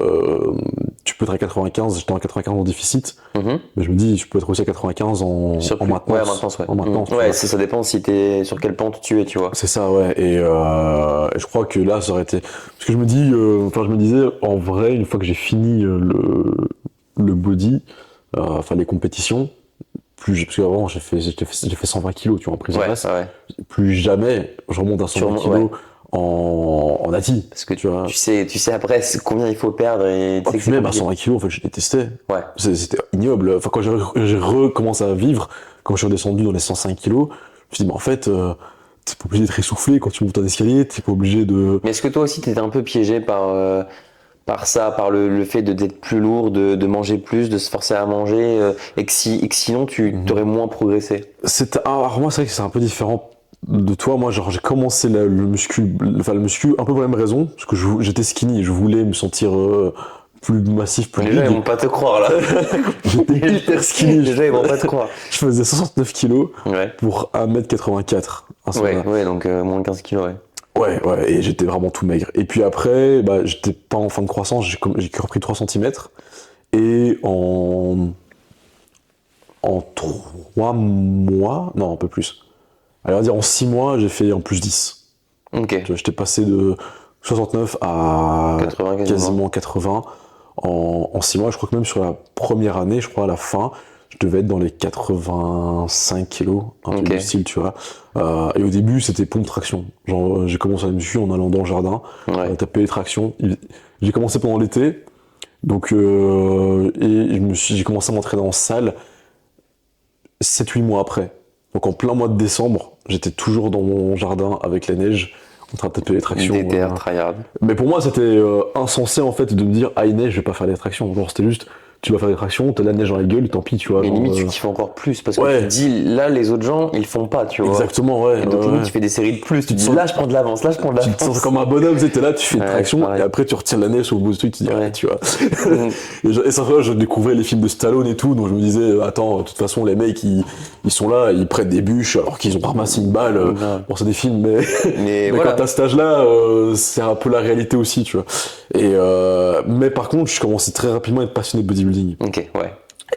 tu peux être à 95, j'étais en 95 en déficit, mais je me dis, je peux être aussi à 95 en maintenance. Ouais, maintenance, ouais. En maintenance, ça dépend si t'es sur quelle pente tu es, tu vois. C'est ça, ouais. Et je crois que là, ça aurait été. Parce que je me disais, en vrai, une fois que j'ai fini le body, les compétitions, parce qu'avant, j'ai fait 120 kilos, tu vois, en prise de masse. Plus jamais je remonte à 120 kilos. En nati. Parce que tu sais après combien il faut perdre et tu sais que même à 120 kilos, en fait, je détestais. C'était ignoble. Enfin, quand j'ai recommencé à vivre, quand je suis redescendu dans les 105 kilos, je me suis dit, mais en fait, t'es pas obligé d'être essoufflé quand tu montes un escalier, t'es pas obligé de. Mais est-ce que toi aussi t'étais un peu piégé par ça, par le fait d'être plus lourd, de manger plus, de se forcer à manger, et que sinon tu t'aurais moins progressé? Alors moi, c'est vrai que c'est un peu différent de toi. Moi, genre, j'ai commencé le muscu un peu pour la même raison, parce que j'étais skinny et je voulais me sentir plus massif, plus big. Les gens, ils vont pas te croire, là. J'étais hyper skinny. Les gens, ils vont pas te croire. Je faisais 69 kilos pour 1m84. Ouais, donc moins de 15 kilos, Ouais, et j'étais vraiment tout maigre. Et puis après, j'étais pas en fin de croissance, j'ai repris 3 cm. Et en 3 mois, non, un peu plus. Allez, on va dire en 6 mois, j'ai fait en plus 10. Ok. J'étais passé de 69 à 80, quasiment 80 en 6 mois. Je crois que même sur la première année, je crois à la fin, je devais être dans les 85 kilos, un truc du style, tu vois. Et au début, c'était pompe traction. Genre, j'ai commencé à me suivre en allant dans le jardin, taper les tractions. J'ai commencé pendant l'été, donc j'ai commencé à m'entraîner en salle 7-8 mois après. Donc en plein mois de décembre, j'étais toujours dans mon jardin avec la neige, en train de taper les tractions. Tryhard. Mais pour moi, c'était insensé en fait de me dire, il neige, je vais pas faire les tractions. Genre, c'était juste, tu vas faire des tractions, t'as de la neige dans la gueule, tant pis, tu vois. Et genre, limite, tu kiffes encore plus parce que ouais. tu te dis, là, les autres gens, ils le font pas, tu vois. Exactement, ouais. Et donc, ouais, limite, ouais. tu fais des séries de plus. Tu te dis, sens- là, je prends de l'avance, là, je prends de Tu te sens l'avance. comme un bonhomme, tu sais, t'es là, tu fais une Ouais, traction, pareil. et après tu retires la neige sur le bout du truc, tu te dis, Ouais. ouais, tu vois. Mhm. Et ça, je découvrais les films de Stallone et tout, donc je me disais, attends, de toute façon, les mecs, ils sont là, ils prennent des bûches alors qu'ils ont ramassé une balle. Ouais. Bon, c'est des films, mais, Mais mais voilà. quand t'as cet âge-là, c'est un peu la réalité aussi, tu vois. Mais par contre, je commençais très rapidement à être passionné de bodybuilding. Ok, ouais.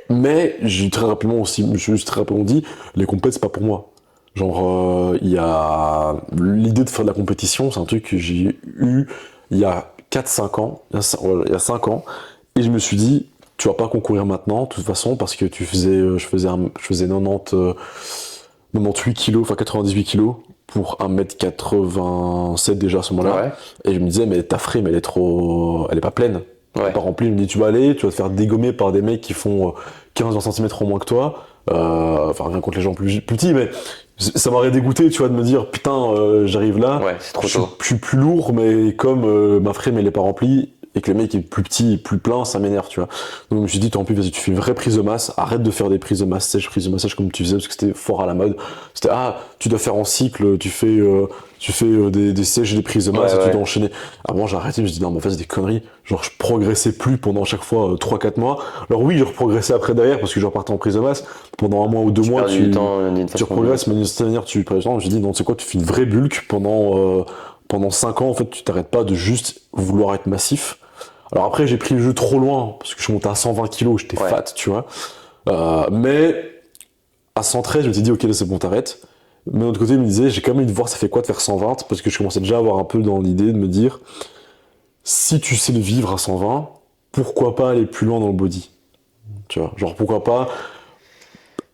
Mais j'ai très rapidement aussi, je me suis très rapidement dit, les compètes, c'est pas pour moi. Genre, il y a l'idée de faire de la compétition, c'est un truc que j'ai eu il y a 4-5 ans, il y a 5 ans, et je me suis dit, tu vas pas concourir maintenant, de toute façon, parce que je faisais 98 kilos, enfin 98 kilos, pour 1m87 déjà à ce moment-là. Ouais. Et je me disais, mais ta frame, elle est pas pleine. Elle Ouais. est pas remplie. Je me dis, tu vas aller, tu vas te faire dégommer par des mecs qui font 15-20 cm en moins que toi. Enfin, rien contre les gens plus petits, mais ça m'aurait dégoûté, tu vois, de me dire, putain, j'arrive là, Ouais, c'est trop tôt. je suis plus lourd, mais comme ma frame, elle est pas remplie, et que le mec est plus petit, plus plein, ça m'énerve, tu vois. Donc je me suis dit, tant pis, vas-y, tu fais une vraie prise de masse, arrête de faire des prises de masse sèches comme tu faisais, parce que c'était fort à la mode. C'était, tu dois faire en cycle, tu fais des sèches, des prises de masse, Ouais, et tu ouais. dois enchaîner. Avant, j'ai arrêté, je me suis dit, non, mais en fait, c'est des conneries. Genre, je progressais plus pendant chaque fois 3-4 mois. Alors oui, je reprogressais après derrière, parce que je repartais en prise de masse. Pendant 1 mois ou 2 mois, perds du temps d'une tu façon. progresses, mais d'une certaine manière, tu perds du temps. J'ai dit, non, tu sais quoi, tu fais une vraie bulk pendant 5 ans, en fait, tu t'arrêtes pas de juste vouloir être massif. Alors après, j'ai pris le jeu trop loin, parce que je suis monté à 120 kilos, j'étais Ouais. fat, tu vois. Mais à 113, je me suis dit, ok, là, c'est bon, t'arrêtes. Mais d'un autre côté, je me disais, j'ai quand même envie de voir ça fait quoi de faire 120, parce que je commençais déjà à avoir un peu dans l'idée de me dire, si tu sais le vivre à 120, pourquoi pas aller plus loin dans le body? Tu vois, genre pourquoi pas.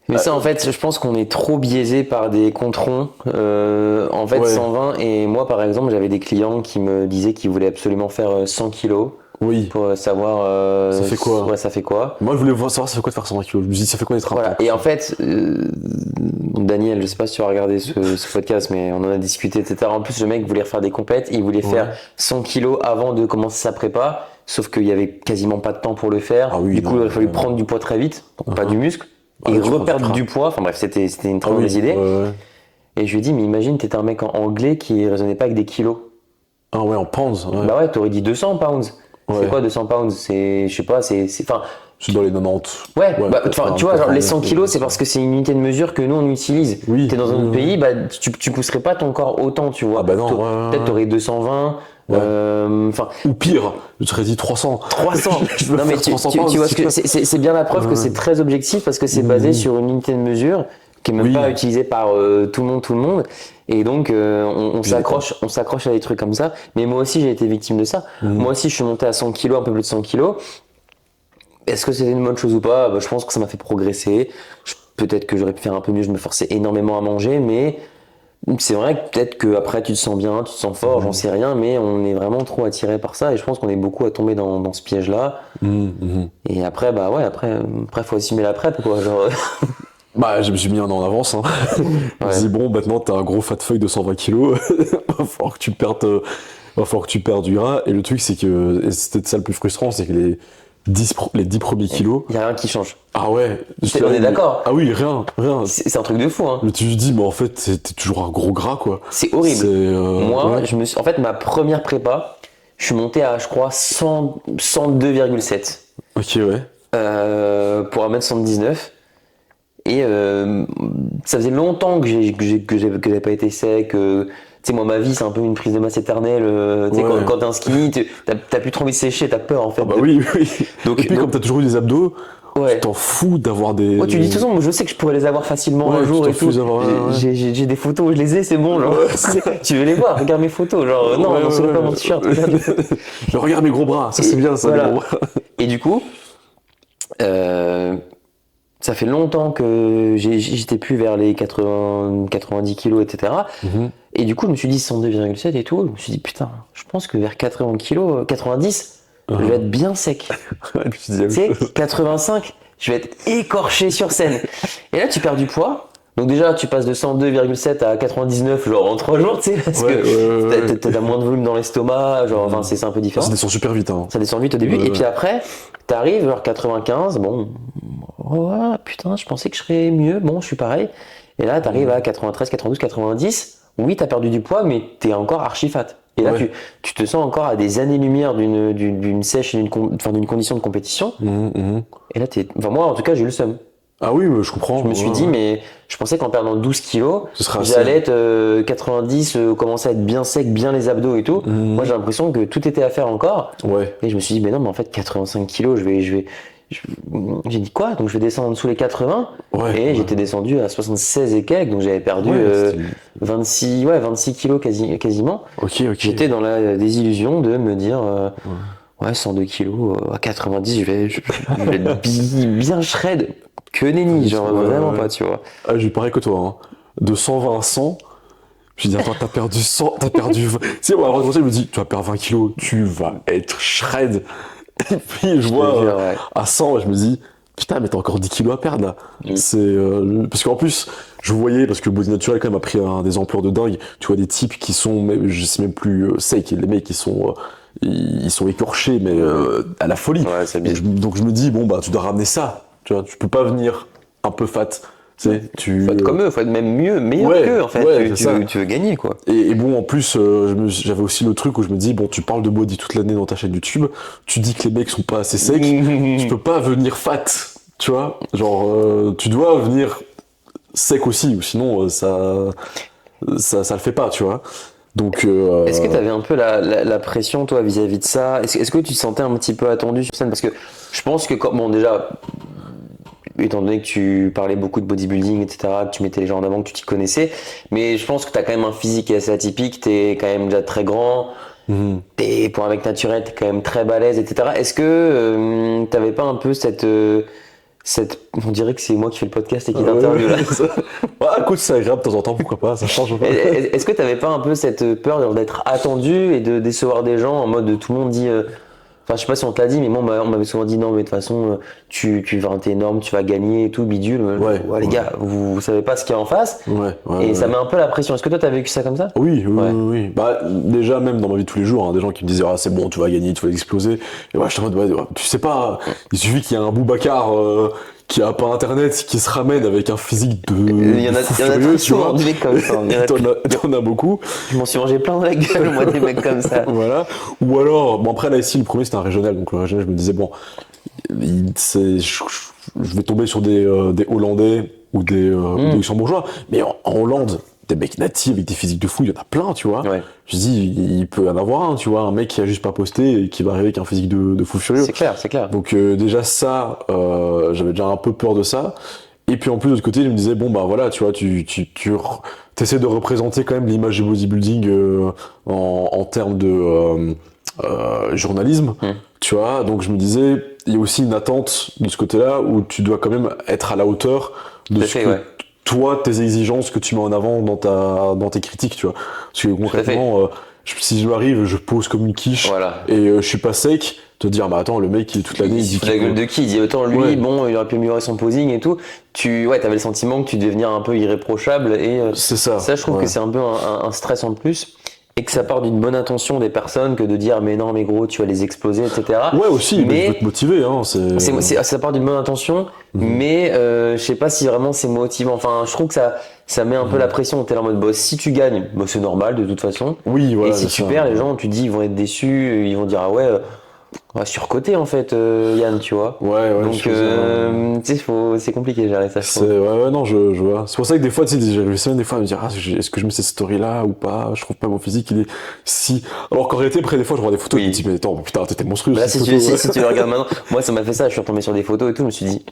Mais ça, en fait, je pense qu'on est trop biaisé par des controns. En fait, Ouais. 120, et moi, par exemple, j'avais des clients qui me disaient qu'ils voulaient absolument faire 100 kilos Oui. pour savoir. Ça fait quoi Ouais, ça fait quoi. Moi, je voulais savoir ça fait quoi de faire 120 kilos. Je me suis dit, ça fait quoi d'être un Voilà. peu. Et en fait, Daniel, je sais pas si tu vas regarder ce podcast, mais on en a discuté, etc. En plus, le mec voulait refaire des compètes, il voulait faire 100 kilos avant de commencer sa prépa, sauf qu'il y avait quasiment pas de temps pour le faire. Ah oui, du coup, non, il a fallu prendre du poids très vite, donc pas du muscle, Ah et ouais, tu prends reperdre du du poids. Enfin bref, c'était une très Ah oui, mauvaise idée. ouais. Et je lui ai dit, mais imagine, t'étais un mec en anglais qui raisonnait pas avec des kilos. Ah ouais, en pounds. Ouais. Bah ouais, t'aurais dit 200 pounds. Ouais. C'est quoi 200 pounds? C'est, je sais pas, enfin, Je suis dans les 90. ouais, bah, peut-être enfin, un tu vois, peu genre les moins, 100 kilos, c'est parce que c'est une unité de mesure que nous on utilise. Oui. T'es dans un autre pays, bah tu pousserais pas ton corps autant, tu vois. Ah bah non, T'a- ouais. Peut-être t'aurais 220, Ouais. enfin Ou pire, je t'aurais dit 300. 300. Je veux Non mais faire tu 300 vois pounds, ce que c'est bien la preuve que Ouais. c'est très objectif parce que c'est basé sur une unité de mesure qui est même Oui. pas utilisée par tout le monde. Et donc on s'accroche à des trucs comme ça. Mais moi aussi j'ai été victime de ça. Moi aussi je suis monté à 100 kilos, un peu plus de 100 kilos. Est-ce que c'était une bonne chose ou pas? Bah, je pense que ça m'a fait progresser. Peut-être que j'aurais pu faire un peu mieux, je me forçais énormément à manger, mais c'est vrai que peut-être qu'après tu te sens bien, tu te sens fort, j'en sais rien, mais on est vraiment trop attiré par ça et je pense qu'on est beaucoup à tomber dans ce piège-là. Et après, bah ouais, après faut assumer la prep, quoi. Genre, Bah, je me suis mis un an en avance. Hein. Je me suis dit, bon, maintenant, t'as un gros fat feuille de 120 kilos. Va falloir que tu perdes du gras. Et le truc, c'est que, et c'était ça le plus frustrant, c'est que les 10 premiers kilos. il y a rien qui change. Ah ouais. On est d'accord. Ah oui, rien. C'est un truc de fou, hein. Mais tu te dis, mais en fait, t'es toujours un gros gras, quoi. C'est horrible. Moi, ouais. en fait, ma première prépa, je suis monté à, je crois, 102,7. Ok, ouais. Pour 1m79. Et ça faisait longtemps que j'avais pas été sec. Tu sais, moi, ma vie, c'est un peu une prise de masse éternelle. Tu sais, Ouais. quand t'es un skinny, t'as plus trop envie de sécher, t'as peur, en fait. Ah bah oui. Donc, Et puis, comme t'as toujours eu des abdos, ouais. tu t'en fous d'avoir des. Ouais, tu dis, de toute façon, moi, je sais que je pourrais les avoir facilement Ouais, un jour tu et t'en tout. fous d'avoir- ouais. J'ai des photos, je les ai, c'est bon. Genre, tu veux les voir, regarde mes photos. Genre, non, non, c'est pas mon t-shirt. Regarde mes photos. Je regarde mes gros bras, ça c'est bien ça, Voilà. les gros bras. Et du coup, ça fait longtemps que j'étais plus vers les 90 kilos, etc. Et du coup, je me suis dit 102,7 et tout. Je me suis dit, putain, je pense que vers 80 kilos, 90, je vais être bien sec. Et puis tu dis la Tu même sais, chose. 85, je vais être écorché sur scène. Et là, tu perds du poids. Donc déjà, tu passes de 102,7 à 99 genre en 3 jours, tu sais, parce que t'as moins de volume dans l'estomac, genre, enfin, c'est un peu différent. Ça descend super vite, hein. Ça descend vite au début, et puis après, t'arrives vers 95, bon, oh, putain, je pensais que je serais mieux, bon, je suis pareil. Et là, t'arrives à 93, 92, 90, oui, t'as perdu du poids, mais t'es encore archi fat. Et là, tu te sens encore à des années-lumière d'une sèche et d'une condition de compétition. Et là, moi, en tout cas, j'ai eu le seum. Ah oui, je comprends. Je me suis dit, mais je pensais qu'en perdant 12 kilos, j'allais être 90, commencer à être bien sec, bien les abdos et tout. Moi, j'ai l'impression que tout était à faire encore. Et je me suis dit, mais non, mais en fait, 85 kilos, j'ai dit quoi? Donc je vais descendre en dessous les 80. J'étais descendu à 76 et quelques, donc j'avais perdu 26 kilos quasiment. J'étais dans la désillusion de me dire 102 kilos à 90, je vais être bien shred que nenni, genre vraiment pas, tu vois. Ah, j'ai pareil que toi, hein. De 120 à 100. Je dis, attends, t'as perdu 100, t'as perdu 20. Tu sais, moi, je me dis, tu vas perdre 20 kilos, tu vas être shred. Et puis, je vois à 100, je me dis, putain, mais t'as encore 10 kilos à perdre, là. C'est, parce qu'en plus, je voyais, parce que le Body Natural, quand même, a pris des ampleurs de dingue. Tu vois, des types qui sont, je sais même plus, secs, les mecs qui sont, ils sont écorchés, mais à la folie. Donc, je me dis, bon, bah, tu dois ramener ça. Tu vois, tu peux pas venir un peu fat. Faut être comme eux, faut être même meilleur qu'eux, en fait. Tu veux gagner, quoi. Et bon, en plus, j'avais aussi le truc où je me dis, bon, tu parles de body toute l'année dans ta chaîne YouTube, tu dis que les mecs sont pas assez secs, tu peux pas venir fat, tu vois. Genre, tu dois venir sec aussi, ou sinon, ça le fait pas, tu vois. Donc, est-ce que tu avais un peu la pression, toi, vis-à-vis de ça? Est-ce que tu te sentais un petit peu attendu sur scène? Parce que je pense que, bon, déjà, étant donné que tu parlais beaucoup de bodybuilding, etc., que tu mettais les gens en avant, que tu t'y connaissais, mais je pense que tu as quand même un physique assez atypique, tu es quand même déjà très grand, pour un mec naturel, tu es quand même très balèze, etc. Est-ce que tu n'avais pas un peu cette... On dirait que c'est moi qui fais le podcast et qui t'interviewe là. Écoute, c'est agréable de temps en temps, pourquoi pas, ça change pas. Est-ce que tu n'avais pas un peu cette peur d'être attendu et de décevoir des gens en mode tout le monde dit... Enfin, je sais pas si on te l'a dit, mais moi, on m'avait souvent dit non, mais de toute façon, t'es énorme, tu vas gagner et tout, bidule. Les gars, vous savez pas ce qu'il y a en face. Ça met un peu la pression. Est-ce que toi, t'as vécu ça comme ça? Oui. Bah, déjà, même dans ma vie de tous les jours, hein, des gens qui me disaient, ah, c'est bon, tu vas gagner, tu vas exploser. Et moi, je suis en mode, tu sais pas, il suffit qu'il y ait un Boubacar, qui a pas internet, qui se ramène avec un physique de. Il y en a très souvent des mecs comme ça. T'en as beaucoup. Je m'en suis mangé plein de la gueule, moi, des mecs comme ça. Voilà. Ou alors, bon, après, là, ici, le premier, c'était un régional. Donc, le régional, je me disais, bon, je vais tomber sur des Hollandais ou des Luxembourgeois. Mais en Hollande, des mecs natifs avec des physiques de fou, il y en a plein, tu vois. Je dis, il peut y en avoir un, tu vois, un mec qui a juste pas posté et qui va arriver avec un physique de fou furieux. C'est clair. Donc déjà ça, j'avais déjà un peu peur de ça. Et puis en plus de l'autre côté, il me disait, bon bah voilà, tu vois, tu essaies de représenter quand même l'image du bodybuilding en termes de journalisme, tu vois. Donc je me disais, il y a aussi une attente de ce côté-là où tu dois quand même être à la hauteur de ce que toi, tes exigences que tu mets en avant dans tes critiques, tu vois. Parce que concrètement, si je m'arrive, je pose comme une quiche et je suis pas sec, te dire, bah attends, le mec, il est toute l'année, il dit la gueule de qui? Il dit, autant lui, bon, il aurait pu améliorer son posing et tout. T'avais le sentiment que tu devais venir un peu irréprochable et c'est ça. Ça, je trouve que c'est un peu un stress en plus. Et que ça part d'une bonne intention des personnes que de dire mais non mais gros tu vas les exploser, etc. Ouais aussi, mais je veux te motiver, hein. Ça part d'une bonne intention, mais je sais pas si vraiment c'est motivant. Enfin je trouve que ça met un peu la pression. T'es là en mode boss, si tu gagnes, bah, c'est normal de toute façon. Oui, voilà. Et si tu perds, les gens tu dis ils vont être déçus, ils vont dire ah ouais. Surcoté en fait Yann, tu vois. Donc tu sais c'est compliqué gérer ça. Non, je vois. C'est pour ça que des fois tu sais j'essaie des fois à me dire est-ce que je mets cette story là ou pas, je trouve pas mon physique il est si, alors qu'en réalité après des fois je vois des photos et je me dis mais attends putain t'étais monstrueux. Là si tu le regardes maintenant, moi ça m'a fait ça, je suis retombé sur des photos et tout, je me suis dit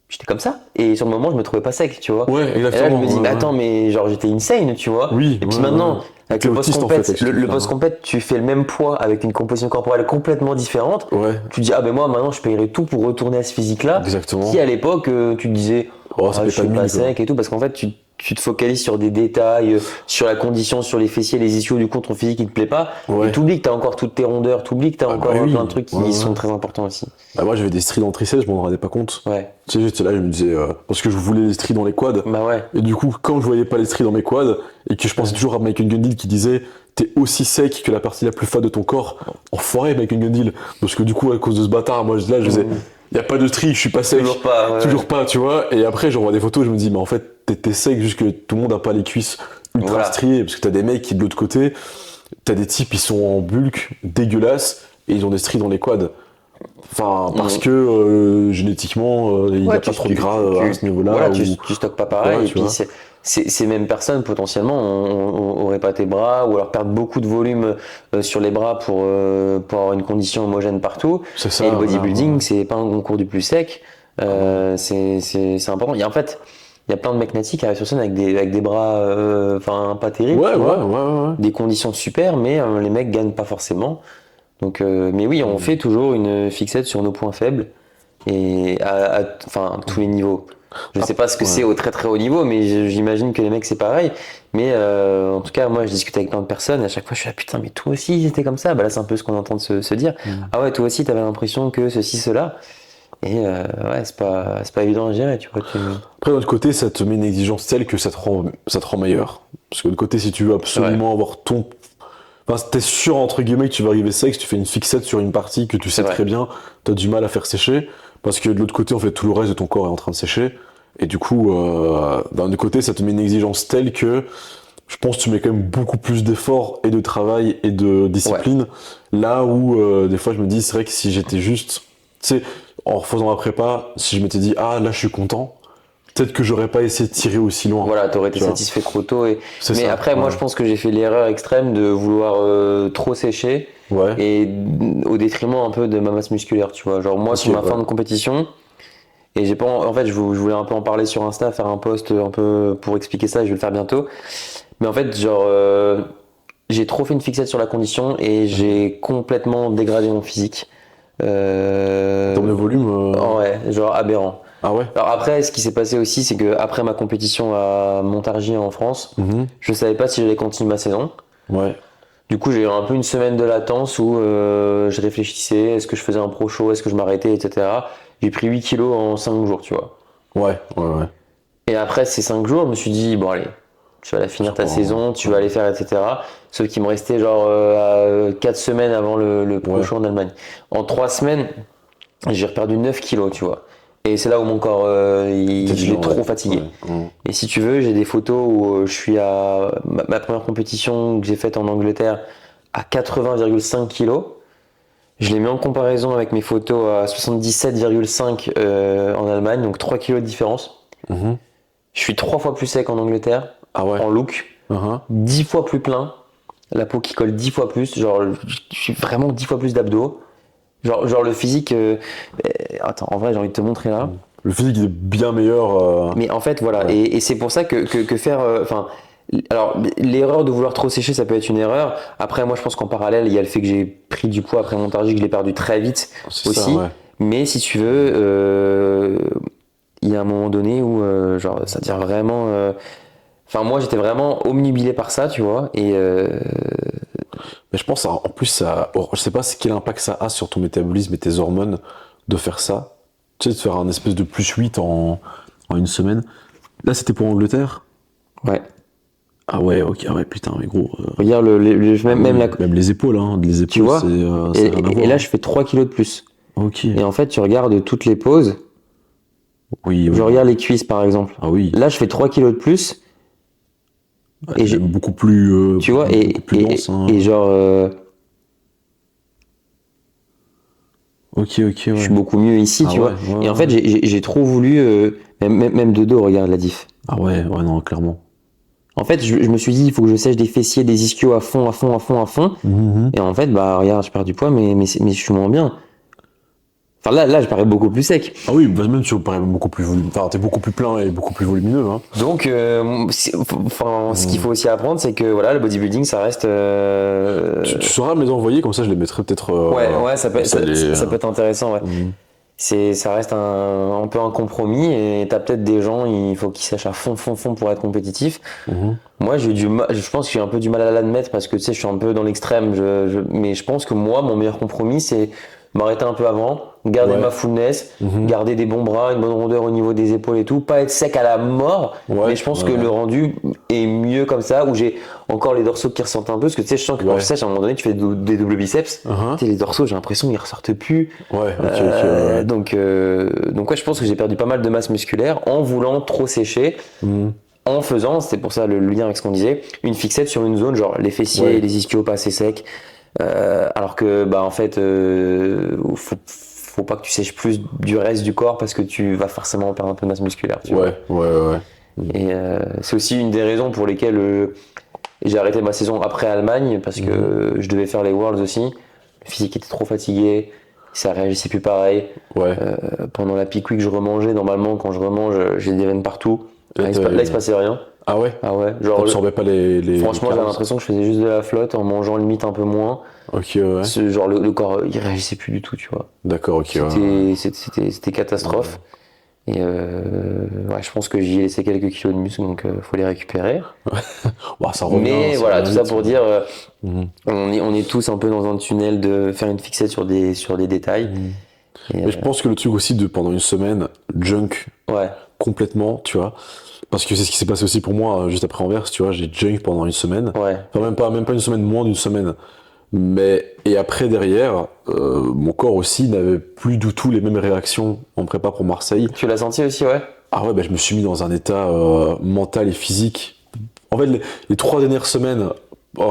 j'étais comme ça et sur le moment je me trouvais pas sec, tu vois. Exactement. Et là je me dis mais attends mais genre j'étais insane, tu vois. Et puis maintenant avec le post-compète, tu fais le même poids avec une composition corporelle complètement différente. Tu te dis ah ben moi maintenant je payerais tout pour retourner à ce physique-là. Exactement. Qui à l'époque tu te disais je suis pas sec et tout, parce qu'en fait tu te focalises sur des détails, sur la condition, sur les fessiers, les ischios, du coup ton physique qui te plaît pas. Et t'oublies que t'as encore toutes tes rondeurs, t'oublies que t'as encore plein de trucs qui sont très importants aussi. Bah, moi, j'avais des stries dans le triceps, je m'en rendais pas compte. Ouais. Tu sais, j'étais là, je me disais, parce que je voulais les stries dans les quads. Bah ouais. Et du coup, quand je voyais pas les stries dans mes quads, et que je pensais toujours à Michael Gundil qui disait, t'es aussi sec que la partie la plus fade de ton corps, enfoiré Michael Gundil. Parce que du coup, à cause de ce bâtard, moi, là, je disais, y a pas de stries, je suis pas sec. Toujours pas. Ouais. Toujours pas, tu vois. Et après, j'en vois des photos, je me dis, mais en fait, t'es sec, juste que tout le monde a pas les cuisses ultra Voilà. striées. Parce que t'as des mecs qui, de l'autre côté, t'as des types, ils sont en bulk, dégueulasses, et ils ont des stries dans les quads. Enfin, parce que génétiquement, il n'y a pas trop de gras à ce niveau-là. Voilà, ou... tu stockes pas pareil. Ouais, et tu puis, vois. ces mêmes personnes, potentiellement, auraient pas tes bras ou alors perdre beaucoup de volume sur les bras pour avoir une condition homogène partout. C'est ça. Et le bodybuilding, voilà. c'est pas un concours du plus sec. C'est important. En fait, il y a plein de mecs natifs qui arrivent sur scène avec des bras pas terribles. Ouais, tu vois. ouais. Des conditions super, mais les mecs gagnent pas forcément. Donc, mais oui, on fait toujours une fixette sur nos points faibles et à tous les niveaux. Je sais pas ce que c'est au très très haut niveau, mais j'imagine que les mecs c'est pareil. Mais en tout cas, moi je discute avec plein de personnes et à chaque fois je suis là putain, mais toi aussi c'était comme ça. Bah là c'est un peu ce qu'on entend se dire. Ah ouais, toi aussi t'avais l'impression que ceci, cela. Et ouais, c'est pas évident à gérer, tu vois. Après, de l'autre côté, ça te met une exigence telle que ça te rend meilleur. Parce que de l'autre côté, si tu veux absolument avoir ton. Enfin, t'es sûr, entre guillemets, que tu vas arriver sec, si tu fais une fixette sur une partie que tu sais très bien, t'as du mal à faire sécher. Parce que de l'autre côté, en fait, tout le reste de ton corps est en train de sécher. Et du coup, d'un autre côté, ça te met une exigence telle que je pense que tu mets quand même beaucoup plus d'efforts et de travail et de discipline. Là où, des fois, je me dis, c'est vrai que si j'étais juste, tu sais, en refaisant ma prépa, si je m'étais dit, ah, là, je suis content, peut-être que j'aurais pas essayé de tirer aussi loin. Voilà, t'aurais été Tu vois. satisfait trop tôt. Mais Ça, après, moi, je pense que j'ai fait l'erreur extrême de vouloir trop sécher Ouais. et au détriment un peu de ma masse musculaire, tu vois. Genre, moi, sur ma fin de compétition, et j'ai pas, en fait, je voulais un peu en parler sur Insta, faire un post un peu pour expliquer ça, je vais le faire bientôt. Mais en fait, genre, j'ai trop fait une fixette sur la condition et j'ai complètement dégradé mon physique. En termes de volume. Ouais, genre aberrant. Ah ouais. Alors après, ce qui s'est passé aussi, c'est que après ma compétition à Montargis en France, je savais pas si j'allais continuer ma saison. Ouais. Du coup, j'ai eu un peu une semaine de latence où je réfléchissais, est-ce que je faisais un pro show, est-ce que je m'arrêtais, etc. J'ai pris 8 kilos en 5 jours, tu vois. Ouais. Et après ces 5 jours, je me suis dit, bon allez, tu vas finir ta saison, tu vas aller faire, etc. Sauf qu'il me restait genre 4 semaines avant le pro show en Allemagne. En 3 semaines, j'ai perdu 9 kilos, tu vois. Et c'est là où mon corps, je l'ai trop fatigué. Ouais. Et si tu veux, j'ai des photos où je suis à ma première compétition que j'ai faite en Angleterre à 80,5 kilos. Je les mets en comparaison avec mes photos à 77,5 en Allemagne, donc 3 kilos de différence. Je suis 3 fois plus sec en Angleterre, Ah ouais. en look, 10 fois plus plein, la peau qui colle 10 fois plus, genre je suis vraiment 10 fois plus d'abdos. Genre le physique, attends, en vrai j'ai envie de te montrer là. Le physique il est bien meilleur. Mais en fait voilà, et c'est pour ça que faire, alors l'erreur de vouloir trop sécher ça peut être une erreur. Après moi je pense qu'en parallèle il y a le fait que j'ai pris du poids après Montargis, que je l'ai perdu très vite aussi. Ça, ouais. Mais si tu veux, il y a un moment donné où genre ça devient vraiment, enfin moi j'étais vraiment omnubilé par ça, tu vois, et Mais je pense, en plus, je sais pas quel impact ça a sur ton métabolisme et tes hormones de faire ça. Tu sais, de faire un espèce de plus 8 en une semaine. Là, c'était pour Angleterre? ouais. Ah ouais, ok, ah ouais, putain, mais gros. Regarde Même les épaules, hein, les épaules, tu vois, ça n'a rien à voir, et là hein. je fais 3 kilos de plus. Ok. Et en fait tu regardes toutes les poses. Oui. Je regarde les cuisses par exemple. Ah oui. Là, je fais 3 kilos de plus. Et j'ai beaucoup plus. Tu vois, beaucoup plus dense, hein. et genre, Ok, ouais. je suis beaucoup mieux ici, tu vois. Ouais, Et en fait, j'ai trop voulu, même de dos, regarde la diff. Ah ouais, non, clairement. En fait, je me suis dit, il faut que je sèche des fessiers, des ischios à fond. Et en fait, bah, regarde, je perds du poids, mais je suis moins bien. Enfin, là, je parais beaucoup plus sec. Ah oui, bah même tu parais beaucoup plus enfin, t'es beaucoup plus plein et beaucoup plus volumineux, hein. Donc, ce qu'il faut aussi apprendre, c'est que voilà, le bodybuilding, ça reste. Tu sauras me les envoyer, comme ça je les mettrai peut-être. Ouais, ça peut être intéressant, ouais. Ça reste un peu un compromis et t'as peut-être des gens, il faut qu'ils sèchent à fond pour être compétitif. Moi, j'ai eu du mal, je pense que j'ai un peu du mal à l'admettre parce que tu sais, je suis un peu dans l'extrême, mais je pense que moi, mon meilleur compromis, c'est m'arrêter un peu avant, garder Ouais. ma fullness, Mhm. garder des bons bras, une bonne rondeur au niveau des épaules et tout, pas être sec à la mort, Ouais, mais je pense ouais, que ouais. le rendu est mieux comme ça, où j'ai encore les dorsaux qui ressortent un peu, parce que tu sais, je sens que quand Ouais. je sèche, à un moment donné, tu fais des doubles biceps, Uh-huh. tu sais, les dorsaux, j'ai l'impression qu'ils ressortent plus. Ouais, ok, ouais. Donc ouais, je pense que j'ai perdu pas mal de masse musculaire en voulant trop sécher, Mhm. en faisant, c'était pour ça le lien avec ce qu'on disait, une fixette sur une zone, genre les fessiers, Ouais. les ischios pas assez secs, alors que bah en fait, faut pas que tu sèches plus du reste du corps parce que tu vas forcément perdre un peu de masse musculaire, tu vois. Ouais, ouais. Et c'est aussi une des raisons pour lesquelles j'ai arrêté ma saison après Allemagne parce que je devais faire les Worlds aussi. Le physique était trop fatigué, ça réagissait plus pareil. Ouais. Pendant la peak week, je remangeais. Normalement, quand je remange, j'ai des veines partout. Là, il se passait rien. Ah ouais? Ah ouais, genre, T'absorbais pas les franchement, j'avais carbs? l'impression que je faisais juste de la flotte en mangeant limite un peu moins. Ok, ouais. Genre, le corps, il réagissait plus du tout, tu vois. D'accord, ok, ouais. C'était catastrophe. Et ouais, je pense que j'y ai laissé quelques kilos de muscle, donc faut les récupérer. Bah, ça revient. Mais voilà, revient tout ça vite. pour dire, Mhm. on est tous un peu dans un tunnel de faire une fixette sur des détails. Mhm. Et, Mais je pense que le truc aussi de pendant une semaine, junk ouais, complètement, tu vois. Parce que c'est ce qui s'est passé aussi pour moi juste après Anvers, tu vois. J'ai junk pendant une semaine. ouais. Enfin, même pas une semaine, moins d'une semaine. Mais, et après, derrière, mon corps aussi n'avait plus du tout les mêmes réactions en prépa pour Marseille. Tu l'as senti aussi, ouais? Ah ouais, bah, je me suis mis dans un état mental et physique. En fait, les 3 dernières semaines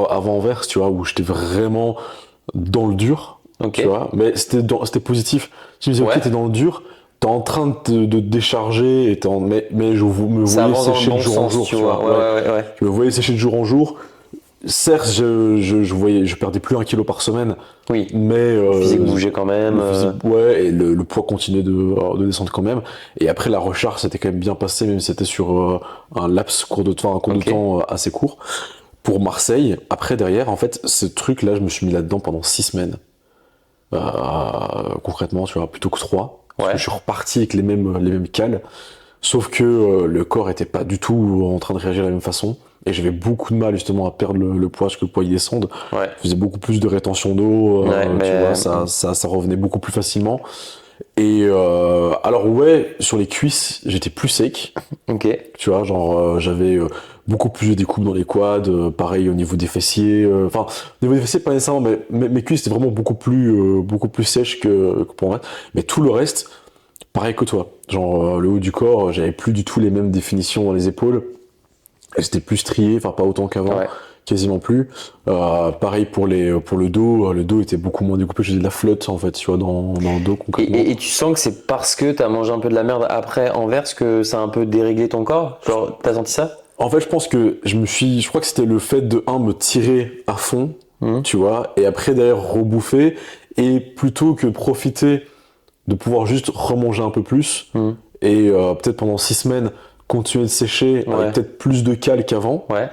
avant Anvers, tu vois, où j'étais vraiment dans le dur, Ok. tu vois, mais c'était positif. Je me disais, Ouais. ok, t'es dans le dur, t'es en train de te décharger, mais me Ça voyais avance dans le sécher bon de jour en sens, jour, tu vois. Ouais. Je me voyais sécher de jour en jour. Certes, je perdais plus 1 kilo par semaine, Oui. mais Le physique bougeait quand même. le physique, ouais, et le poids continuait de descendre quand même. Et après, la recharge s'était quand même bien passé, même si c'était sur un laps un cours Ok. de temps assez court. Pour Marseille, après, derrière, en fait, ce truc-là, je me suis mis là-dedans pendant 6 semaines. Concrètement, tu vois, plutôt que 3. Parce Ouais. que je suis reparti avec les mêmes cales. Sauf que le corps était pas du tout en train de réagir de la même façon. Et j'avais beaucoup de mal justement à perdre le poids, parce que le poids il descende. Ouais. Je faisais beaucoup plus de rétention d'eau, Ouais, tu mais- vois, ça revenait beaucoup plus facilement. Et alors ouais, sur les cuisses, j'étais plus sec, Ok. tu vois, genre j'avais beaucoup plus de découpes dans les quads, pareil au niveau des fessiers. Enfin, au niveau des fessiers pas nécessairement, mais mes cuisses étaient vraiment beaucoup plus sèches que pour moi. Mais tout le reste, pareil que toi. Genre le haut du corps, j'avais plus du tout les mêmes définitions dans les épaules. Elles étaient plus striées, enfin pas autant qu'avant, Ouais. quasiment plus. Pareil pour le dos, le dos était beaucoup moins découpé, je faisais de la flotte en fait, tu vois, dans le dos concrètement. Et tu sens que c'est parce que t'as mangé un peu de la merde après Anvers que ça a un peu déréglé ton corps? Genre, t'as senti ça? En fait, je pense que je crois que c'était le fait de me tirer à fond, Mhm. tu vois, et après derrière rebouffer, et plutôt que profiter de pouvoir juste remanger un peu plus, Mhm. et peut-être pendant 6 semaines continuer de sécher Ouais. avec peut-être plus de cale qu'avant, Ouais.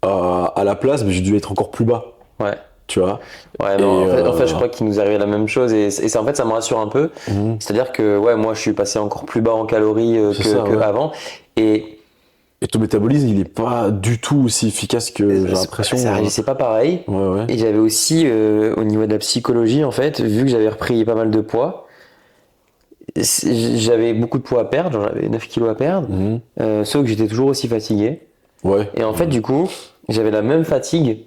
à la place, mais j'ai dû être encore plus bas, Ouais. tu vois. Ouais, non, Et, en fait, je crois qu'il nous arrivait la même chose et ça, en fait, ça me rassure un peu. Mhm. C'est-à-dire que, ouais, moi, je suis passé encore plus bas en calories C'est ça, que ouais. avant. Et Et ton métabolisme, il est pas du tout aussi efficace que j'ai l'impression. ça réagissait pas pareil. Ouais. Et j'avais aussi, au niveau de la psychologie, en fait, vu que j'avais repris pas mal de poids, j'avais beaucoup de poids à perdre, genre j'avais 9 kilos à perdre, Mhm. sauf que j'étais toujours aussi fatigué. Ouais. Et en fait, du coup, j'avais la même fatigue,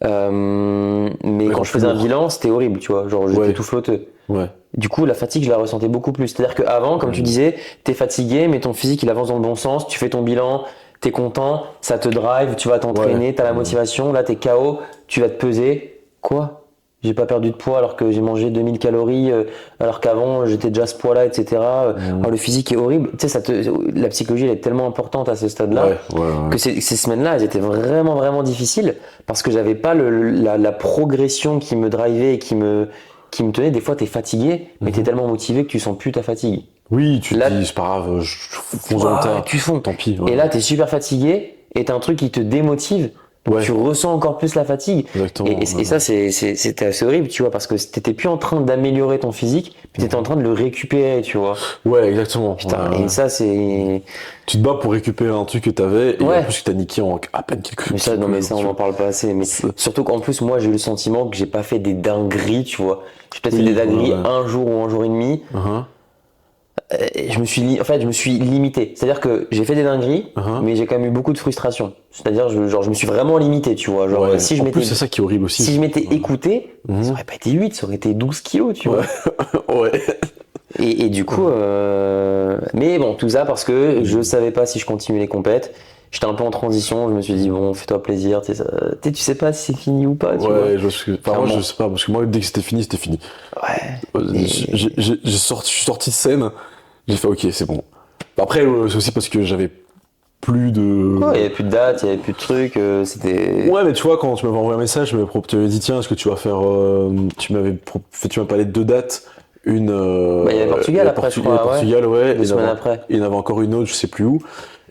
mais quand en je faisais un lourd. bilan, c'était horrible, tu vois, genre j'étais Ouais. tout flotteux. Ouais. Du coup, la fatigue, je la ressentais beaucoup plus. C'est-à-dire qu'avant, comme tu disais, t'es fatigué, mais ton physique, il avance dans le bon sens, tu fais ton bilan, t'es content, ça te drive, tu vas t'entraîner, Ouais. t'as la motivation, là, t'es KO, tu vas te peser. Quoi? J'ai pas perdu de poids alors que j'ai mangé 2000 calories, alors qu'avant, j'étais déjà à ce poids-là, etc. Alors, le physique est horrible. Tu sais, la psychologie, elle est tellement importante à ce stade-là Ouais. que ces semaines-là, elles étaient vraiment, vraiment difficiles parce que j'avais pas la progression qui me drivait et qui me tenait. Des fois, t'es fatigué, mais t'es tellement motivé que tu sens plus ta fatigue. Oui, tu Là- te dis, c'est pas grave, je fonce dans le Ah, tas. tu fonds. Tant pis. Ouais. Et là, t'es super fatigué et t'as un truc qui te démotive Ouais. tu ressens encore plus la fatigue. Exactement. Et ça, c'était assez horrible, tu vois, parce que t'étais plus en train d'améliorer ton physique, puis t'étais en train de le récupérer, tu vois. Ouais, exactement. Putain, Ouais. et ça, c'est. Tu te bats pour récupérer un truc que t'avais, et Ouais. en plus que t'as niqué en à peine quelques Mais ça, non, mais ça, on jours, n'en parle pas assez. Mais C'est- surtout qu'en plus, moi, j'ai eu le sentiment que j'ai pas fait des dingueries, tu vois. J'ai peut-être fait Oui, des dingueries ouais. un jour ou un jour et demi. Uh-huh. Et en fait, je me suis limité. C'est-à-dire que j'ai fait des dingueries, Uh-huh. mais j'ai quand même eu beaucoup de frustration. C'est-à-dire, je me suis vraiment limité, tu vois. Genre, Ouais. si je En m'étais, plus, c'est ça qui est horrible aussi. si je m'étais écouté, Mhm. ça aurait pas été 8, ça aurait été 12 kilos, tu vois. Ouais. Et du coup, mais bon, tout ça parce que je savais pas si je continuais les compètes. J'étais un peu en transition, je me suis dit, bon, fais-toi plaisir, tu sais pas si c'est fini ou pas, tu vois. Ouais, je sais. Enfin, moi, Clairement. je sais pas, parce que moi, dès que c'était fini, c'était fini. Ouais. Et- Je suis sorti de scène, j'ai fait, ok, c'est bon. Après, c'est aussi parce que j'avais plus de. Ouais, il y avait plus de date, il y avait plus de trucs, c'était. Ouais, mais tu vois, quand tu m'avais envoyé un message, tu m'avais dit, tiens, est-ce que tu vas faire. Tu m'as parlé de deux dates. Une. Bah, il y avait Portugal après, je Il y avait crois, ouais. Portugal, ouais. 2 semaines après. Il y en avait encore une autre, je sais plus où.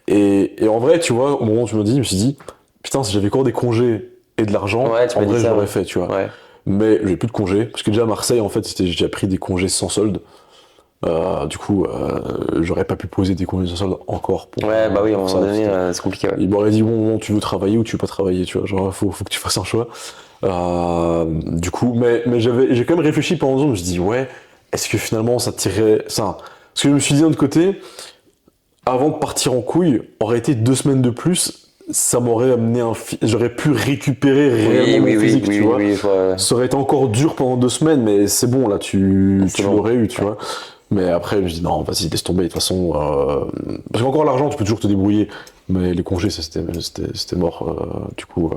Et en vrai, tu vois, au moment où tu me dis, je me suis dit, putain, si j'avais encore des congés et de l'argent, Ouais, tu en m'as dit vrai, ça, je l'aurais ouais. fait, tu vois. Ouais. Mais j'ai plus de congés, parce que déjà à Marseille, en fait, j'ai déjà pris des congés sans solde. Du coup, j'aurais pas pu poser des congés sans solde encore pour. Ouais, bah oui, à un pour moment ça. donné, c'est compliqué, ouais. Il m'aurait dit, bon, tu veux travailler ou tu veux pas travailler, tu vois, genre, faut que tu fasses un choix. Du coup, mais j'ai quand même réfléchi pendant longtemps, je me suis dit, ouais, est-ce que finalement ça tirait ça? Parce que je me suis dit d'un autre côté, avant de partir en couille, aurait été 2 semaines de plus, ça m'aurait amené j'aurais pu récupérer réellement mon physique, tu vois. oui, ouais. Ça aurait été encore dur pendant 2 semaines, mais c'est bon, là, C'est tu bon. l'aurais eu, tu vois. Mais après, je me dis, non, vas-y, laisse tomber, de toute façon. Parce qu'encore l'argent, tu peux toujours te débrouiller. Mais les congés, ça, c'était mort. Du coup,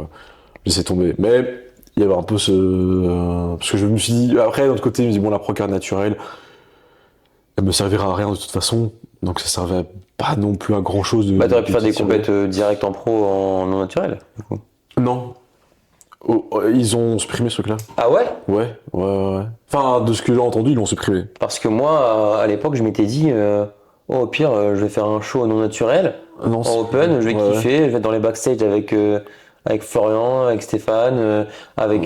laissez tomber. Mais il y avait un peu ce. Parce que je me suis dit, après, d'un autre côté, je me dis, bon, la procare naturelle, elle me servira à rien de toute façon. Donc ça servait pas non plus à grand chose de. Bah, t'aurais pu de faire des tirer. compètes directes en pro en non naturel, du coup. Non. Ils ont supprimé ce truc-là. Ah ouais? Ouais. Enfin, de ce que j'ai entendu, ils l'ont supprimé. Parce que moi, à l'époque, je m'étais dit, oh, au pire, je vais faire un show non naturel, Non, en open, je vais ouais. kiffer, je vais être dans les backstage avec Florian, avec Stéphane, avec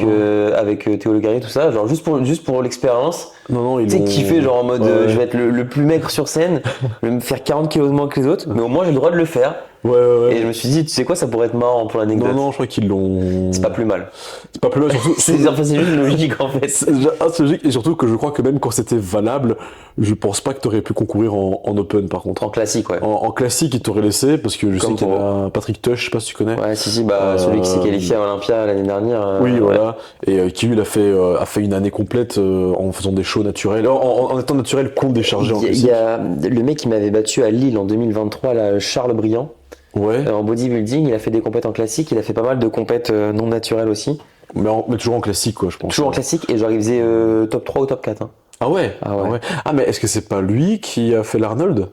Théo Le Garry, tout ça, genre juste pour l'expérience. Non, ils Tu sais, l'ont. kiffer, genre en mode, Ouais. je vais être le plus maigre sur scène, je vais me faire 40 kilos de moins que les autres, mais au moins j'ai le droit de le faire. Ouais. Et je me suis dit, tu sais quoi, ça pourrait être marrant pour l'anecdote. Non, je crois qu'ils l'ont. C'est pas plus mal. C'est pas plus mal, surtout. C'est juste logique en fait. C'est déjà assez logique, et surtout que je crois que même quand c'était valable, je pense pas que t'aurais pu concourir en open par contre. En classique, ouais. En classique, ils t'auraient laissé, parce que je Comme sais qu'il y pour- avait un Patrick Tush, je sais pas si tu connais. Ouais, si, bah, celui qui s'est qualifié à Olympia l'année dernière. Oui, ouais. voilà. Et qui lui, a fait une année complète en faisant des shows naturels, en étant naturel contre des chargés en Il classique. y a le mec qui m'avait battu à Lille en 2023, là, Charles Briand, Ouais, en bodybuilding, il a fait des compètes en classique, il a fait pas mal de compètes non naturelles aussi. mais toujours en classique, quoi, je pense. Toujours en classique, et genre il faisait top 3 ou top 4. Hein. Ah ouais, Ah ouais. Ah, mais est-ce que c'est pas lui qui a fait l'Arnold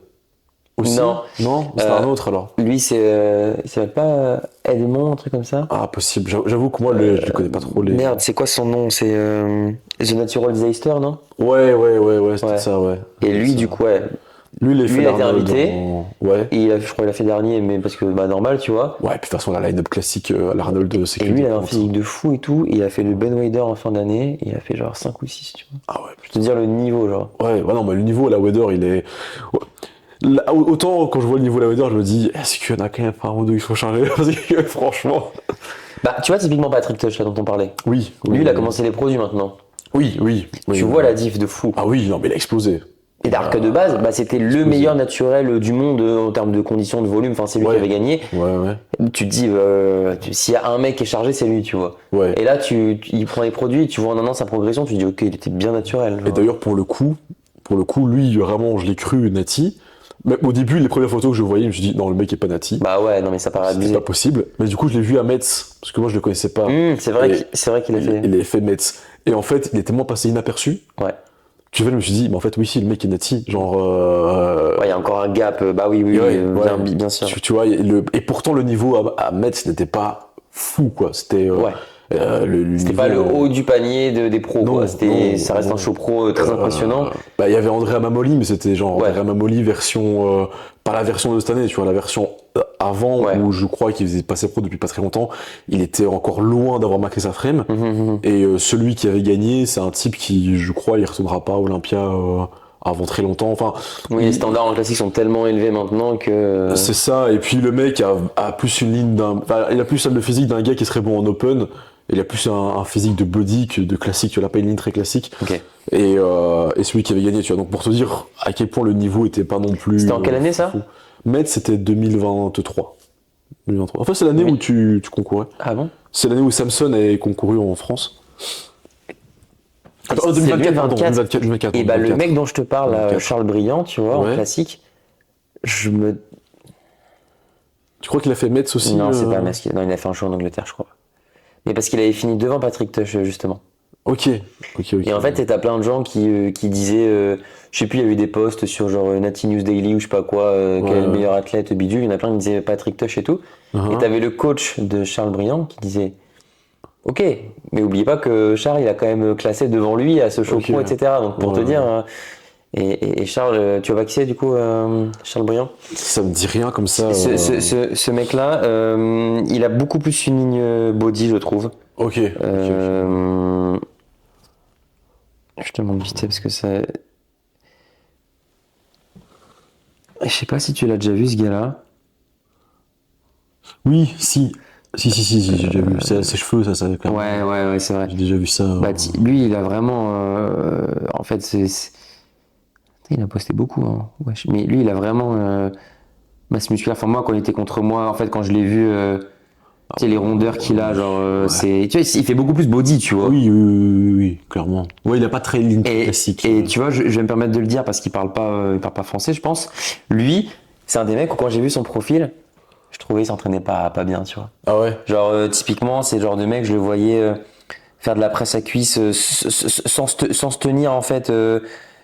aussi? Non. Non, c'est un autre alors. Lui, il s'appelle pas Edmond, un truc comme ça. Ah, possible. J'avoue que moi, je le connais pas trop. Merde, c'est quoi son nom? C'est The Natural Disaster, non? Ouais, c'était Ouais. ça, ouais. Et lui, du coup, ouais. Lui, il a fait Lui, il a été l'Arnold invité. Ouais. Et je crois qu'il a fait dernier, mais parce que, bah, normal, tu vois. Ouais, puis de toute façon, la line-up classique à l'Arnold, c'est Et que lui, il des avait un comptes. physique de fou et tout. Et il a fait le Ben Wader en fin d'année. Et il a fait genre 5 ou 6, tu vois. Ah ouais, Je te dire le niveau, genre. Ouais, non, mais le niveau à la Weather, il est. Ouais. Là, autant quand je vois le niveau de la Weather, je me dis, est-ce qu'il y en a quand même un ou deux qui sont chargés? Parce que franchement. Bah, tu vois, typiquement Patrick Tuch, là, dont on parlait. Oui. Lui, il a commencé les produits maintenant. Oui. Tu vois la diff de fou. Ah oui, non, mais il a explosé. Et d'ailleurs que de base, bah, c'était le meilleur naturel du monde en termes de conditions de volume. Enfin, c'est lui Ouais. qui avait gagné. Ouais. Tu te dis, s'il y a un mec qui est chargé, c'est lui, tu vois. Ouais. Et là, il prend les produits, tu vois en un an sa progression, tu te dis, ok, il était bien naturel. Et d'ailleurs, pour le coup, lui, vraiment, je l'ai cru Nati. Mais au début, les premières photos que je voyais, je me suis dit, non, le mec est pas Nati. Bah ouais, non, mais ça paraît C'était abusé. pas possible. Mais du coup, je l'ai vu à Metz, parce que moi, je le connaissais pas. C'est vrai Et qu'il a fait. Il avait fait Metz. Et en fait, il est tellement passé inaperçu. Ouais. Tu vois, je me suis dit, mais en fait, oui, si, le mec est Nati. Genre. Ouais, il y a encore un gap. Bah oui, Ouais, bien sûr. Tu vois, et pourtant, le niveau à Metz n'était pas fou, quoi. C'était. Ouais. C'était pas le haut du panier des pros, Non, quoi. non, Ça reste non. un show pro très impressionnant. Bah, il y avait Andrea Mamoli, mais c'était genre Ouais. Andrea Mamoli version. Pas la version de cette année, tu vois, la version avant, Ouais. où je crois qu'il faisait passer pro depuis pas très longtemps, il était encore loin d'avoir marqué sa frame. Et celui qui avait gagné, c'est un type qui, je crois, il retournera pas à Olympia avant très longtemps. Enfin, Oui, les standards en classique sont tellement élevés maintenant que. c'est ça. Et puis le mec a plus une ligne enfin, il a plus le physique d'un gars qui serait bon en open. Il a plus un physique de body que de classique. Tu vois, il a pas une ligne très classique. Ok. Et celui qui avait gagné, tu vois. Donc pour te dire à quel point le niveau était pas non plus. C'était en quelle année, ça fou. Metz, c'était 2023. 2023. Enfin, c'est l'année Oui. où tu concourais. Ah bon? C'est l'année où Samson a concouru en France. Attends, C'est 2024, lui, pardon. 24. 2024. Et bah, le 2024. mec dont je te parle, là, 24. Charles Briand, tu vois, Ouais. en classique, je me. Tu crois qu'il a fait Metz aussi Non, c'est pas masqué. Non, il a fait un show en Angleterre, je crois. Mais parce qu'il avait fini devant Patrick Tuch, justement. Ok. Et en fait, t'as plein de gens qui disaient, je sais plus, il y a eu des posts sur genre Natty News Daily ou je sais pas quoi, quel est le meilleur athlète bidule. Il y en a plein qui disaient Patrick Tuch et tout. Uh-huh. Et t'avais le coach de Charles Briand qui disait, ok, mais oubliez pas que Charles, il a quand même classé devant lui à ce show Ok. pro, etc. Donc pour te dire, et Charles, tu vois pas qui c'est du coup, Charles Briand? Ça me dit rien comme ça. Ce mec-là, il a beaucoup plus une ligne body, je trouve. Ok. Je te montre vite fait parce que ça. Je sais pas si tu l'as déjà vu ce gars-là. Oui, si. Si, j'ai déjà vu. Ses cheveux, ça clairement. Ouais, c'est vrai. J'ai déjà vu ça. Bah, lui, il a vraiment. En fait, il a posté beaucoup. Hein. Wesh. Mais lui, il a vraiment masse musculaire. Enfin, moi, quand il était contre moi, en fait, quand je l'ai vu, tu sais, les rondeurs qu'il a, genre, c'est. Tu vois, il fait beaucoup plus body, tu vois. Oui, clairement. Ouais, il a pas très ligne classique. Et tu vois, je vais me permettre de le dire parce qu'il parle pas français, je pense. Lui, c'est un des mecs où quand j'ai vu son profil, je trouvais qu'il s'entraînait pas bien, tu vois. Ah ouais. Genre, typiquement, c'est le genre de mec, je le voyais faire de la presse à cuisse sans se tenir, en fait,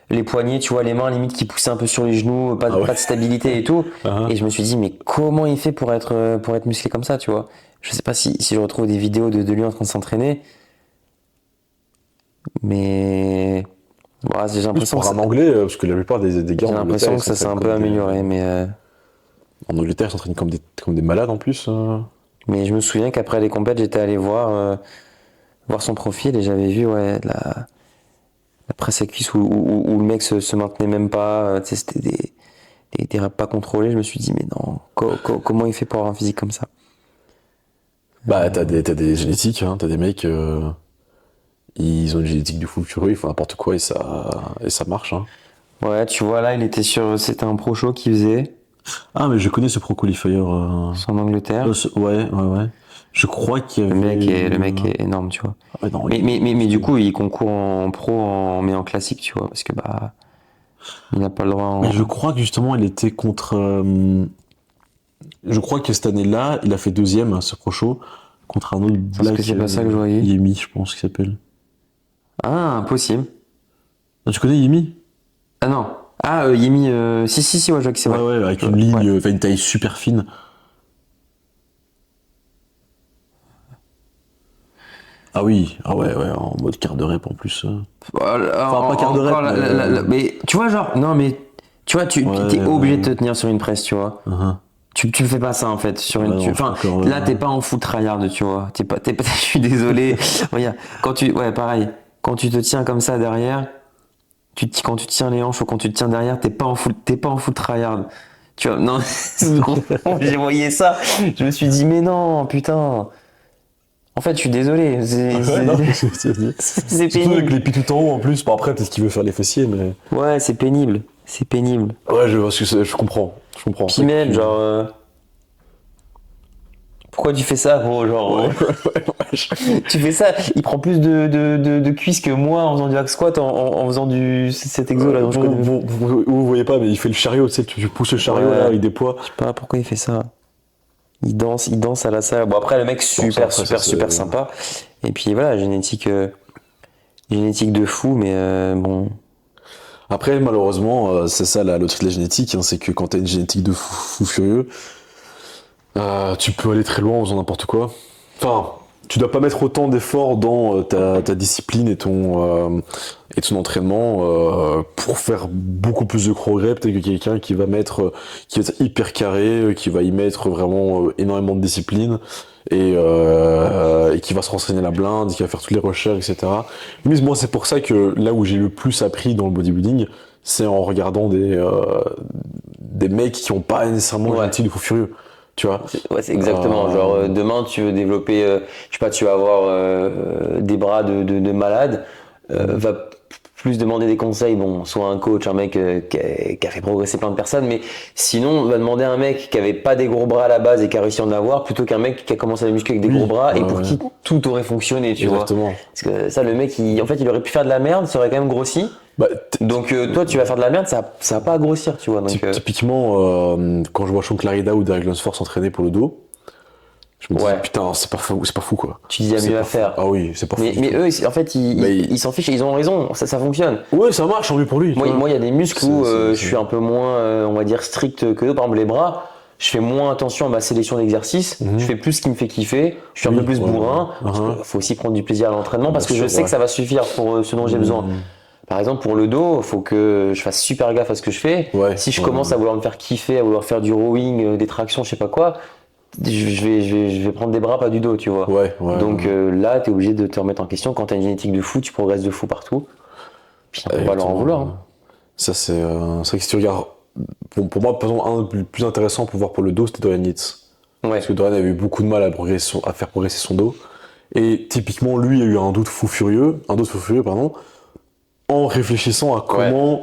les poignets, tu vois, les mains limite qui poussaient un peu sur les genoux, pas de stabilité et tout. Et je me suis dit, mais comment il fait pour être musclé comme ça, tu vois? Je sais pas si je retrouve des vidéos de lui en train de s'entraîner. Mais voilà, j'ai l'impression que en anglais, parce que la plupart des gars j'ai l'impression que ça s'est un peu amélioré, mais en Angleterre, ils s'entraînent comme des malades en plus. mais je me souviens qu'après les compètes, j'étais allé voir son profil et j'avais vu la presse à cuisse où le mec se maintenait même pas, tu sais, c'était des reps pas contrôlés. Je me suis dit mais non, comment il fait pour avoir un physique comme ça? Bah t'as des génétiques, hein, t'as des mecs. Ils ont une génétique du fou furieux, ils font n'importe quoi et ça marche. Hein. Ouais, tu vois là, c'était un pro show qu'il faisait. Ah mais je connais ce pro qualifier. C'est en Angleterre. Ouais. Je crois qu'il y avait... Le mec est énorme, tu vois. Ah ouais, non, mais du coup, il concourt en pro, mais en classique, tu vois, parce que bah, il n'a pas le droit. Mais je crois que justement, il était contre. Je crois que cette année-là, il a fait deuxième, ce pro show, contre un autre Parce que c'est pas ça que je voyais. Yemi, je pense qu'il s'appelle. Ah, impossible. Ah, tu connais Yemi? Ah non. Ah, Yemi, si, ouais, je vois que c'est vrai. Ouais, avec une ligne, une taille super fine. Ah oui, ouais, en mode quart de rep en plus. Enfin, pas quart de rep, mais tu vois, genre, non, mais tu vois, t'es obligé de te tenir sur une presse, tu vois. Tu fais pas ça en fait sur une. Là, t'es pas en full tryhard, tu vois. T'es pas, je suis désolé. Regarde, pareil. Quand tu te tiens comme ça derrière, quand tu tiens les hanches ou quand tu te tiens derrière, t'es pas en full tryhard. Tu vois, non, j'ai voyé ça. Je me suis dit, mais non, putain. En fait, je suis désolé. C'est pénible. Avec les pieds tout en haut en plus. Bon, après, peut-être qu'il veut faire les fessiers, mais. Ouais, c'est pénible. Ouais, je comprends. Puis même, genre. Pourquoi tu fais ça, gros? Genre. Tu fais ça, il prend plus de cuisses que moi en faisant du hack squat, en faisant cet exo là. Vous voyez pas, mais il fait le chariot, tu sais, tu pousses le chariot là avec des poids. Je sais pas pourquoi il fait ça. Il danse à la salle. Bon, après, le mec, super sympa. Et puis voilà, génétique de fou, mais bon. Après, malheureusement, c'est ça le truc de la génétique, hein, c'est que quand t'as une génétique de fou furieux, tu peux aller très loin en faisant n'importe quoi. Enfin, tu dois pas mettre autant d'efforts dans ta discipline et ton entraînement pour faire beaucoup plus de progrès peut-être que quelqu'un qui va être hyper carré, qui va y mettre vraiment énormément de discipline et qui va se renseigner à la blinde, qui va faire toutes les recherches, etc. Mais moi, c'est pour ça que là où j'ai le plus appris dans le bodybuilding, c'est en regardant des mecs qui ont pas nécessairement le génétique de fou furieux. Tu vois. Ouais, c'est exactement. Genre, demain, tu veux développer, je sais pas, tu vas avoir des bras de malade, va plus demander des conseils, bon, soit un coach, un mec qui a fait progresser plein de personnes, mais sinon, va demander à un mec qui avait pas des gros bras à la base et qui a réussi à en avoir, plutôt qu'un mec qui a commencé à la muscu avec des gros bras et pour qui tout aurait fonctionné, tu vois. Parce que ça, le mec, en fait, il aurait pu faire de la merde, ça aurait quand même grossi. Donc toi tu vas faire de la merde, ça va pas à grossir, tu vois. Donc, typiquement quand je vois Sean Clarida ou Derek Lunsford s'entraîner pour le dos, je me dis putain c'est pas fou quoi. Tu dis il y a mieux à faire. Ah oui, c'est pas fou. Mais eux en fait ils s'en fichent, ils ont raison, ça fonctionne. Ouais, ça marche, tant mieux pour lui. Moi il y a des muscles où je suis un peu moins on va dire strict que d'autres, par exemple les bras. Je fais moins attention à ma sélection d'exercices, je fais plus ce qui me fait kiffer, je suis un peu plus bourrin, parce qu'il faut aussi prendre du plaisir à l'entraînement parce que je sais que ça va suffire pour ce dont j'ai besoin. Par exemple, pour le dos, il faut que je fasse super gaffe à ce que je fais. Si je commence à vouloir me faire kiffer, à vouloir faire du rowing, des tractions, je sais pas quoi, je vais prendre des bras, pas du dos, tu vois. Donc là, tu es obligé de te remettre en question. Quand tu as une génétique de fou, tu progresses de fou partout. Puis on va leur en vouloir. Hein. Ça, c'est vrai que si tu regardes, pour moi, par exemple, un des plus intéressants pour voir pour le dos, c'était Dorian Yates. Parce que Dorian avait eu beaucoup de mal à faire progresser son dos. Et typiquement, lui a eu un doute fou furieux, en réfléchissant à comment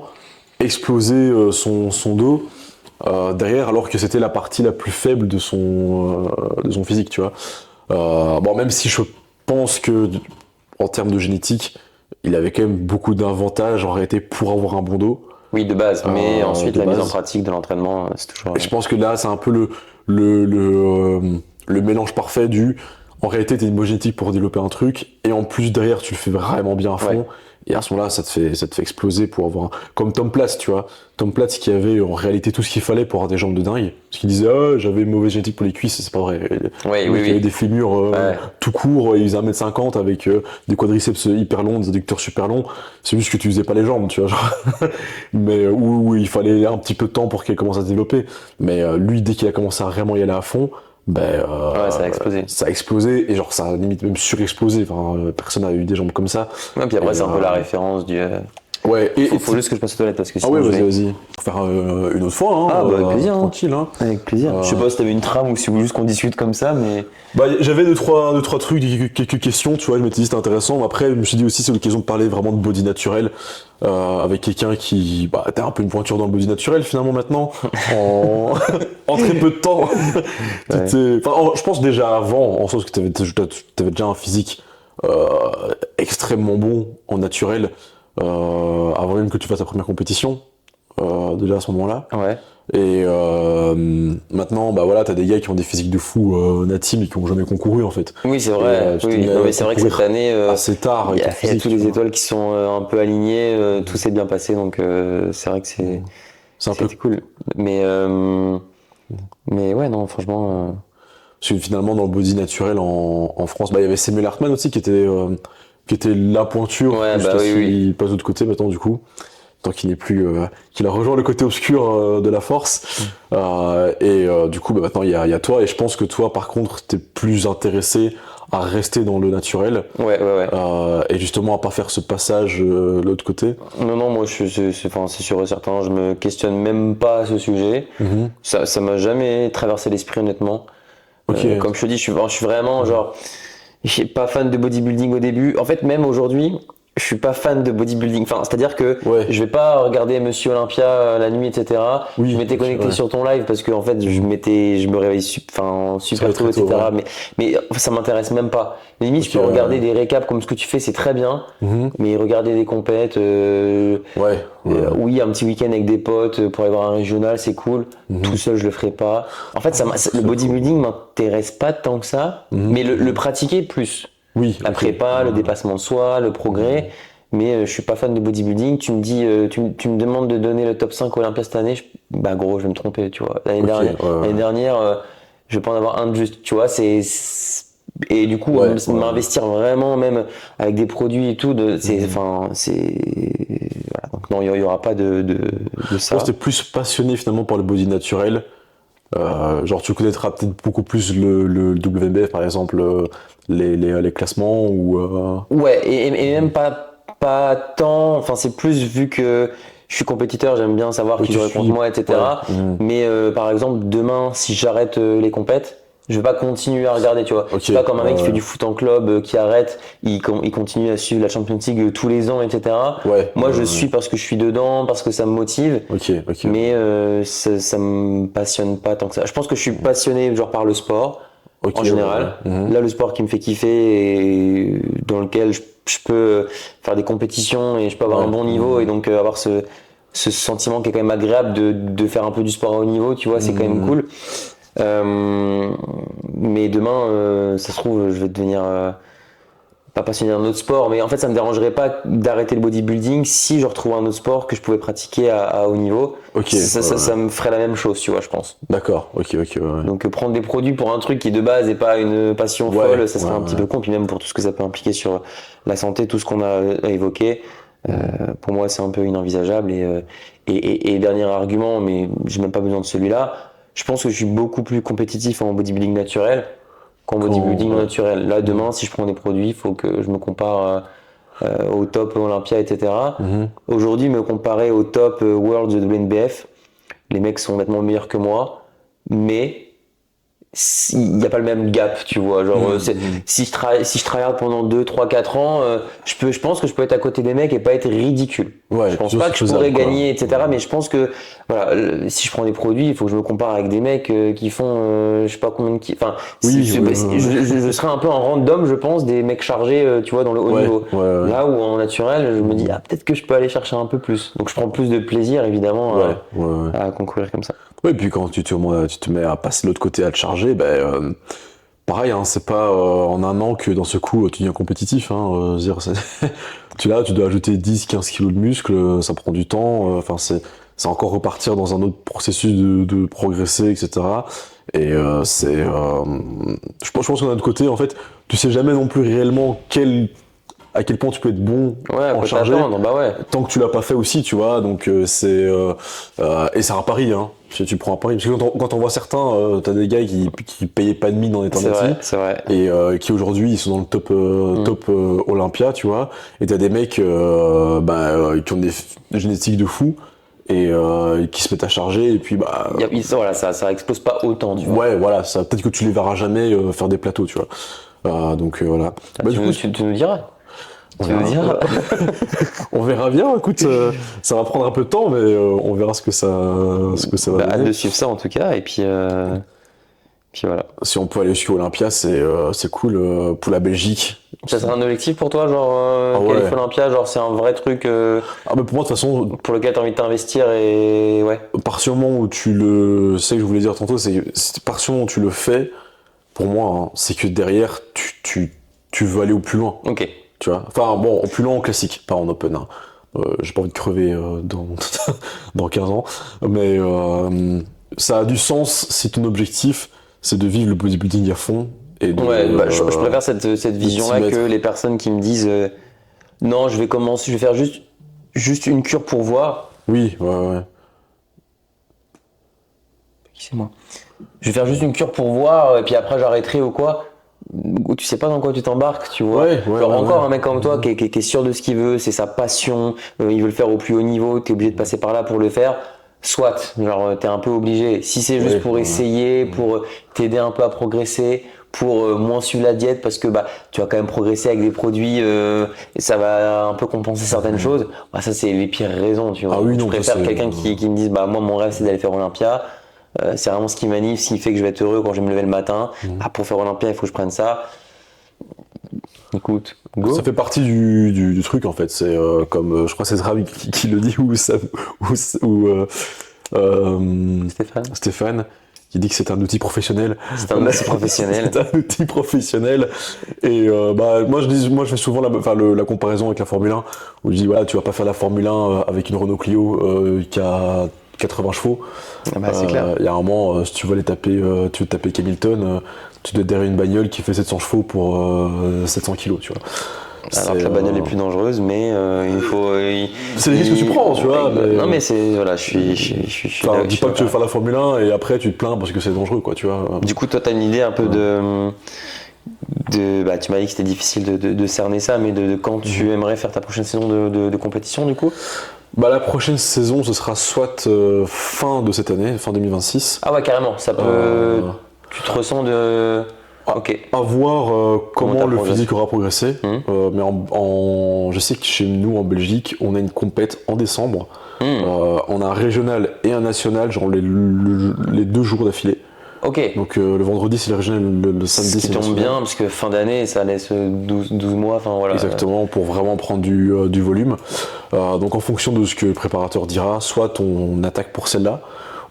exploser son dos derrière, alors que c'était la partie la plus faible de son physique, tu vois. Même si je pense que en termes de génétique, il avait quand même beaucoup d'avantages en réalité pour avoir un bon dos. Oui, de base, mais ensuite la mise en pratique de l'entraînement, c'est toujours. Et je pense que là, c'est un peu le mélange parfait du. En réalité, t'es une bonne génétique pour développer un truc, et en plus derrière, tu le fais vraiment bien à fond. Et à ce moment-là, ça te fait exploser pour avoir comme Tom Platz, tu vois. Tom Platz qui avait en réalité tout ce qu'il fallait pour avoir des jambes de dingue. Parce qu'il disait, j'avais une mauvaise génétique pour les cuisses, c'est pas vrai. Il avait des fémurs tout courts, il faisait 1m50 avec des quadriceps hyper longs, des adducteurs super longs. C'est juste que tu faisais pas les jambes, tu vois. Genre. Mais où il fallait un petit peu de temps pour qu'elle commence à se développer. Mais lui, dès qu'il a commencé à vraiment y aller à fond, ça a explosé. Ça a explosé et genre ça a limite même surexplosé. Enfin, personne n'a eu des jambes comme ça. Ouais, puis après c'est un peu la référence du. Ouais. Et faut juste que je passe aux toilettes parce que sinon. Vas-y. Pour faire une autre fois. Avec plaisir. Tranquille. Avec plaisir. Je sais pas si t'avais une trame ou si vous voulez juste qu'on discute comme ça, mais. J'avais deux trois trucs, quelques questions. Tu vois, je m'étais dit c'était intéressant. Après, je me suis dit aussi c'est l'occasion de parler vraiment de body naturel. Avec quelqu'un qui t'as un peu une pointure dans le body naturel finalement maintenant en très peu de temps. Je pense déjà avant en sens que t'avais déjà un physique extrêmement bon en naturel avant même que tu fasses ta première compétition déjà à ce moment-là. Et maintenant t'as des gars qui ont des physiques de fou natifs et qui ont jamais concouru en fait. Oui, c'est vrai. Mais c'est vrai que cette année assez tard il y a tous les étoiles qui sont un peu alignées, tout s'est bien passé, donc c'est vrai que c'était cool. Mais ouais, non, franchement parce que finalement dans le body naturel en France, il y avait Samuel Hartmann aussi qui était la pointure, il passe de l'autre côté maintenant du coup. Tant qu'il n'est plus, qu'il a rejoint le côté obscur de la force. Du coup, maintenant, il y a toi. Et je pense que toi, par contre, t'es plus intéressé à rester dans le naturel. Et justement, à pas faire ce passage de l'autre côté. Non, moi, c'est sûr et certain. Je me questionne même pas à ce sujet. Ça m'a jamais traversé l'esprit, honnêtement. Comme je te dis, je suis vraiment, je suis pas fan de bodybuilding au début. En fait, même aujourd'hui, je suis pas fan de bodybuilding. Enfin, c'est-à-dire que je vais pas regarder Monsieur Olympia la nuit, etc. Je m'étais connecté sur ton live parce que en fait, je me réveille super tôt, etc. Mais ça m'intéresse même pas. Limite, je peux regarder des récaps comme ce que tu fais, c'est très bien. Mais regarder des compètes, oui, un petit week-end avec des potes pour aller voir un régional, c'est cool. Tout seul, je le ferai pas. En fait, le bodybuilding m'intéresse pas tant que ça, mais le pratiquer plus. La prépa, le dépassement de soi, le progrès, mais je suis pas fan de bodybuilding. Tu me dis, tu me demandes de donner le top 5 Olympia cette année, gros, je vais me tromper, tu vois. L'année dernière, je vais pas en avoir un de juste, tu vois, Et du coup, Ouais, m'investir vraiment, même avec des produits et tout, voilà. Donc non, il y aura pas de Je ça. pense que t'es plus passionné finalement par le body naturel. Genre tu connaîtras peut-être beaucoup plus le WMBF par exemple, les classements ou Ouais, et même pas tant, enfin c'est plus vu que je suis compétiteur, j'aime bien savoir oui, qui tu jouerait contre suis. moi, etc. Ouais. Mais par exemple, demain, si j'arrête les compètes, je vais pas continuer à regarder, tu vois. Ok. C'est pas comme un mec qui fait Ouais. du foot en club, qui arrête, il continue à suivre la Champions League tous les ans, etc. Ouais. Moi, je suis parce que je suis dedans, parce que ça me motive, Ok. Ok. mais ça me passionne pas tant que ça. Je pense que je suis passionné genre par le sport Ok. en Ouais, général. ouais. Mhm. Là, le sport qui me fait kiffer et dans lequel je peux faire des compétitions et je peux avoir Ouais. un bon niveau et donc avoir ce sentiment qui est quand même agréable de faire un peu du sport à haut niveau, tu vois, c'est quand même Mhm. cool. Mais demain, ça se trouve, je vais devenir pas passionné d'un autre sport, mais en fait, ça me dérangerait pas d'arrêter le bodybuilding si je retrouvais un autre sport que je pouvais pratiquer à haut niveau. Ok. Ouais, Ça ouais. me ferait la même chose, tu vois, je pense. D'accord. Ok. Ok. Ouais. Donc prendre des produits pour un truc qui de base n'est pas une passion Ouais. folle, ça Ouais. serait un petit Ouais. peu con. Puis même pour tout ce que ça peut impliquer sur la santé, tout ce qu'on a évoqué, pour moi c'est un peu inenvisageable. Et dernier argument, mais j'ai même pas besoin de celui-là, je pense que je suis beaucoup plus compétitif en bodybuilding naturel qu'en Quand. bodybuilding non Ouais. naturel. Là demain, si je prends des produits, il faut que je me compare au top Olympia, etc. Mhm. Aujourd'hui, me comparer au top World de WNBF, les mecs sont nettement meilleurs que moi, mais il n'y a pas le même gap, tu vois. Genre, Mhm. si je travaille pendant 2 3 4 ans, je pense que je peux être à côté des mecs et pas être ridicule. Je Ouais. pense Toujours pas c'est que je pourrais faisable quoi. gagner, etc. Mais je pense que, voilà, si je prends des produits, il faut que je me compare avec des mecs qui font, je sais pas combien de enfin, Oui. Ouais. je serais un peu en random, je pense, des mecs chargés, tu vois, dans le haut Ouais. niveau. Ouais. Ouais. Là où en naturel, je me dis, Mhm. ah, peut-être que je peux aller chercher un peu plus. Donc je prends plus de plaisir, évidemment, Ouais. Ouais. Ouais. à concourir comme ça. Ouais, et puis quand tu te mets à passer de l'autre côté à te charger, ben, pareil, hein, c'est pas en un an que dans ce coup tu deviens compétitif. Hein, tu là, tu dois ajouter 10 15 kilos de muscle, ça prend du temps. Enfin, c'est encore repartir dans un autre processus de progresser, etc. Et je pense que d'un autre côté, en fait, tu sais jamais non plus réellement à quel point tu peux être bon Ouais, à en quoi chargé t'attendre, bah ouais. tant que tu l'as pas fait aussi, tu vois. Donc et c'est un pari, hein. Tu prends un pari parce que quand on voit certains, t'as des gars qui payaient pas de mine en étant C'est nati vrai, c'est vrai. et qui aujourd'hui ils sont dans le top Olympia, tu vois. Et t'as des mecs qui ont des génétiques de fou et qui se mettent à charger et puis bah Voilà, ça explose pas autant, tu vois. ouais voilà, ça peut-être que tu les verras jamais faire des plateaux, tu vois. Donc voilà. Bah, du coup, Tu nous diras. on Tu nous verra. diras. On verra bien, écoute, ça va prendre un peu de temps, mais on verra ce que ça va Bah, hâte donner. de suivre ça en tout cas. Et puis voilà. Si on peut aller jusqu'à Olympia, c'est cool pour la Belgique. Ça serait un objectif pour toi, genre Ah ouais. qualifier Olympia, genre c'est un vrai truc Ah mais pour moi, de toute façon, pour lequel t'as envie de t'investir et ouais. à partir du moment où tu le... C'est ce que je voulais dire tantôt, c'est à partir du moment où tu le fais, pour moi, hein, c'est que derrière, tu veux aller au plus loin, Ok. tu vois. Enfin bon, au plus loin en classique, pas en open. Hein. J'ai pas envie de crever dans 15 ans, mais ça a du sens si ton objectif, c'est de vivre le bodybuilding à fond et de... Ouais, bah, je préfère cette vision-là t'y que mettre. les personnes qui me disent non, je vais faire juste une cure pour voir. Oui, ouais, ouais. Qui c'est moi? Je vais faire juste une cure pour voir et puis après j'arrêterai ou quoi. Tu sais pas dans quoi tu t'embarques, tu vois. Ouais, ouais, Genre ouais, encore ouais. un mec comme toi qui est sûr de ce qu'il veut, c'est sa passion, il veut le faire au plus haut niveau, t'es obligé de passer par là pour le faire. Soit, genre t'es un peu obligé. Si c'est juste Ouais, pour ouais. essayer, pour t'aider un peu à progresser, pour moins suivre la diète parce que bah tu vas quand même progresser avec des produits et ça va un peu compenser certaines choses. Bah ça c'est les pires raisons, tu vois. Ah oui, Je non, ça, préfère c'est- quelqu'un qui me dise bah moi mon rêve c'est d'aller faire Olympia. C'est vraiment ce qui m'anime, ce qui fait que je vais être heureux quand je vais me lever le matin. Ah, pour faire Olympia, il faut que je prenne ça. Écoute, go. Ça fait partie du truc en fait. C'est comme je crois que c'est Zravi qui le dit ou Stéphane, Stéphane qui dit que c'est un outil professionnel. c'est un outil professionnel. C'est un outil professionnel. Et moi je fais souvent la comparaison avec la Formule 1 où je dis voilà tu vas pas faire la Formule 1 avec une Renault Clio qui a 80 chevaux. Ah bah, c'est clair. Il y a un moment, si tu veux aller taper, tu veux taper Hamilton, tu dois être derrière une bagnole qui fait 700 chevaux pour 700 kilos, tu vois. Alors que la bagnole est plus dangereuse, mais il faut. C'est les risques que tu prends, tu vois. Mais... Non, mais c'est. Voilà, je suis. Enfin, dis pas que tu veux faire la Formule 1 et après tu te plains parce que c'est dangereux, quoi, tu vois. Du coup, toi, t'as une idée un peu bah, tu m'as dit que c'était difficile de cerner ça, mais de quand tu aimerais faire ta prochaine saison de compétition, du coup? Bah, la prochaine saison, ce sera soit fin de cette année, fin 2026. Ah ouais, carrément, ça peut. Tu te ressens de. Ok. À voir comment le progressé. physique aura progressé. Mais je sais que chez nous, en Belgique, on a une compète en décembre. On a un régional et un national, genre les 2 jours d'affilée. Ok. Donc le vendredi, c'est le régional, le samedi, Ce c'est qui le tombe national. bien, parce que fin d'année, ça laisse 12 mois, enfin voilà. Exactement, pour vraiment prendre du volume. Donc en fonction de ce que le préparateur dira, soit on attaque pour celle-là,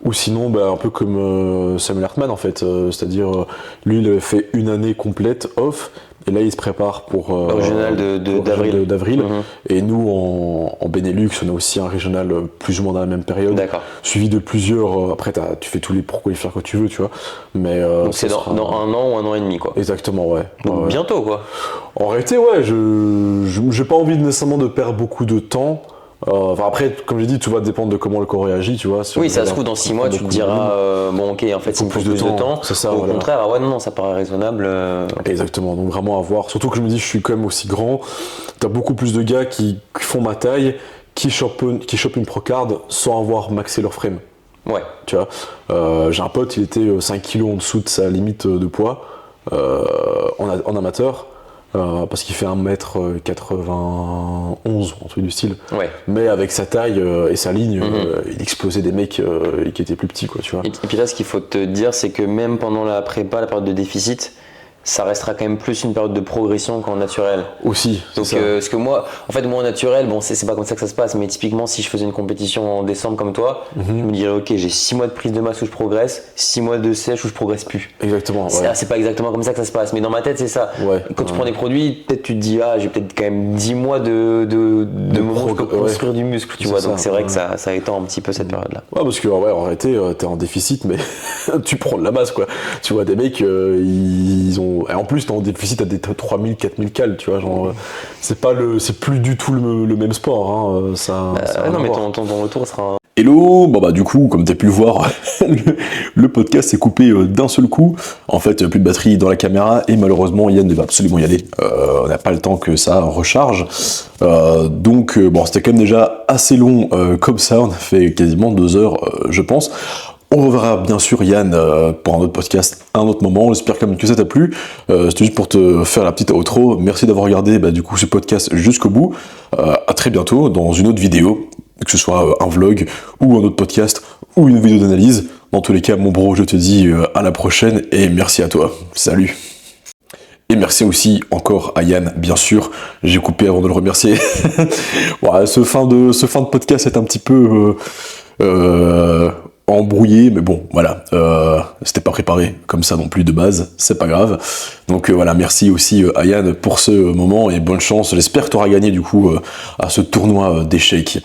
ou sinon un peu comme Samuel Hartmann en fait, c'est-à-dire lui il avait fait une année complète off, et là il se prépare pour Le régional pour d'avril. d'avril. Et nous en Benelux on a aussi un régional plus ou moins dans la même période, D'accord. suivi de plusieurs, après tu fais tous les pro-qualifiers que tu veux, tu vois, mais Donc c'est dans 1 an ou 1 an et demi, quoi. exactement, ouais. Donc Ouais. bientôt, quoi. En réalité, ouais, j'ai pas envie nécessairement de perdre beaucoup de temps. Enfin, après, comme j'ai dit, tout va dépendre de comment le corps réagit, tu vois. Oui, ça se trouve, dans 6 mois, tu te diras, bon, ok, en fait, il me faut plus de temps. C'est ça, Au voilà. contraire, ah ouais, non, ça paraît raisonnable. Exactement, donc vraiment à voir. Surtout que je me dis, je suis quand même aussi grand. T'as beaucoup plus de gars qui font ma taille, qui chopent une procard sans avoir maxé leur frame. Ouais. Tu vois, j'ai un pote, il était 5 kilos en dessous de sa limite de poids en amateur. Parce qu'il fait 1m91, un truc du style. Ouais. Mais avec sa taille et sa ligne, il explosait des mecs qui étaient plus petits, quoi, tu vois. Et puis là, ce qu'il faut te dire, c'est que même pendant la prépa, la période de déficit, ça restera quand même plus une période de progression qu'en naturel. Aussi, Donc, c'est ça. parce que moi, en fait, moi en naturel, bon, c'est pas comme ça que ça se passe, mais typiquement, si je faisais une compétition en décembre comme toi, je me dirais, ok, j'ai 6 mois de prise de masse où je progresse, 6 mois de sèche où je progresse plus. Exactement, ouais. C'est pas exactement comme ça que ça se passe, mais dans ma tête, c'est ça. Ouais, Quand tu prends des produits, peut-être tu te dis, j'ai peut-être quand même 10 mois de moments où je peux construire du muscle, tu vois. ça, Donc, c'est vrai ouais. que ça étend un petit peu cette période-là. Ouais, parce que ouais, en réalité, t'es en déficit, mais tu prends de la masse, quoi. Tu vois, des mecs, ils ont. Et en plus, t'es en déficit à des 3000, 4000 cales, tu vois. Genre, c'est plus du tout le même sport, hein. Ça a rien non, à mais voir. ton retour sera. Hello, du coup, comme tu as pu le voir, le podcast s'est coupé d'un seul coup. En fait, plus de batterie dans la caméra et malheureusement, Yann ne va absolument y aller. On n'a pas le temps que ça recharge. Donc, c'était quand même déjà assez long comme ça. On a fait quasiment 2 heures, je pense. On reverra bien sûr Yann pour un autre podcast à un autre moment. J'espère quand même que ça t'a plu. C'était juste pour te faire la petite outro. Merci d'avoir regardé du coup ce podcast jusqu'au bout. À très bientôt dans une autre vidéo, que ce soit un vlog ou un autre podcast ou une vidéo d'analyse. Dans tous les cas, mon bro, je te dis à la prochaine et merci à toi. Salut. Et merci aussi encore à Yann, bien sûr. J'ai coupé avant de le remercier. Bon, ce fin de podcast est un petit peu embrouillé, mais bon, voilà, c'était pas préparé comme ça non plus de base, c'est pas grave. Donc voilà, merci aussi à Yann pour ce moment et bonne chance. J'espère que tu auras gagné du coup à ce tournoi d'échecs.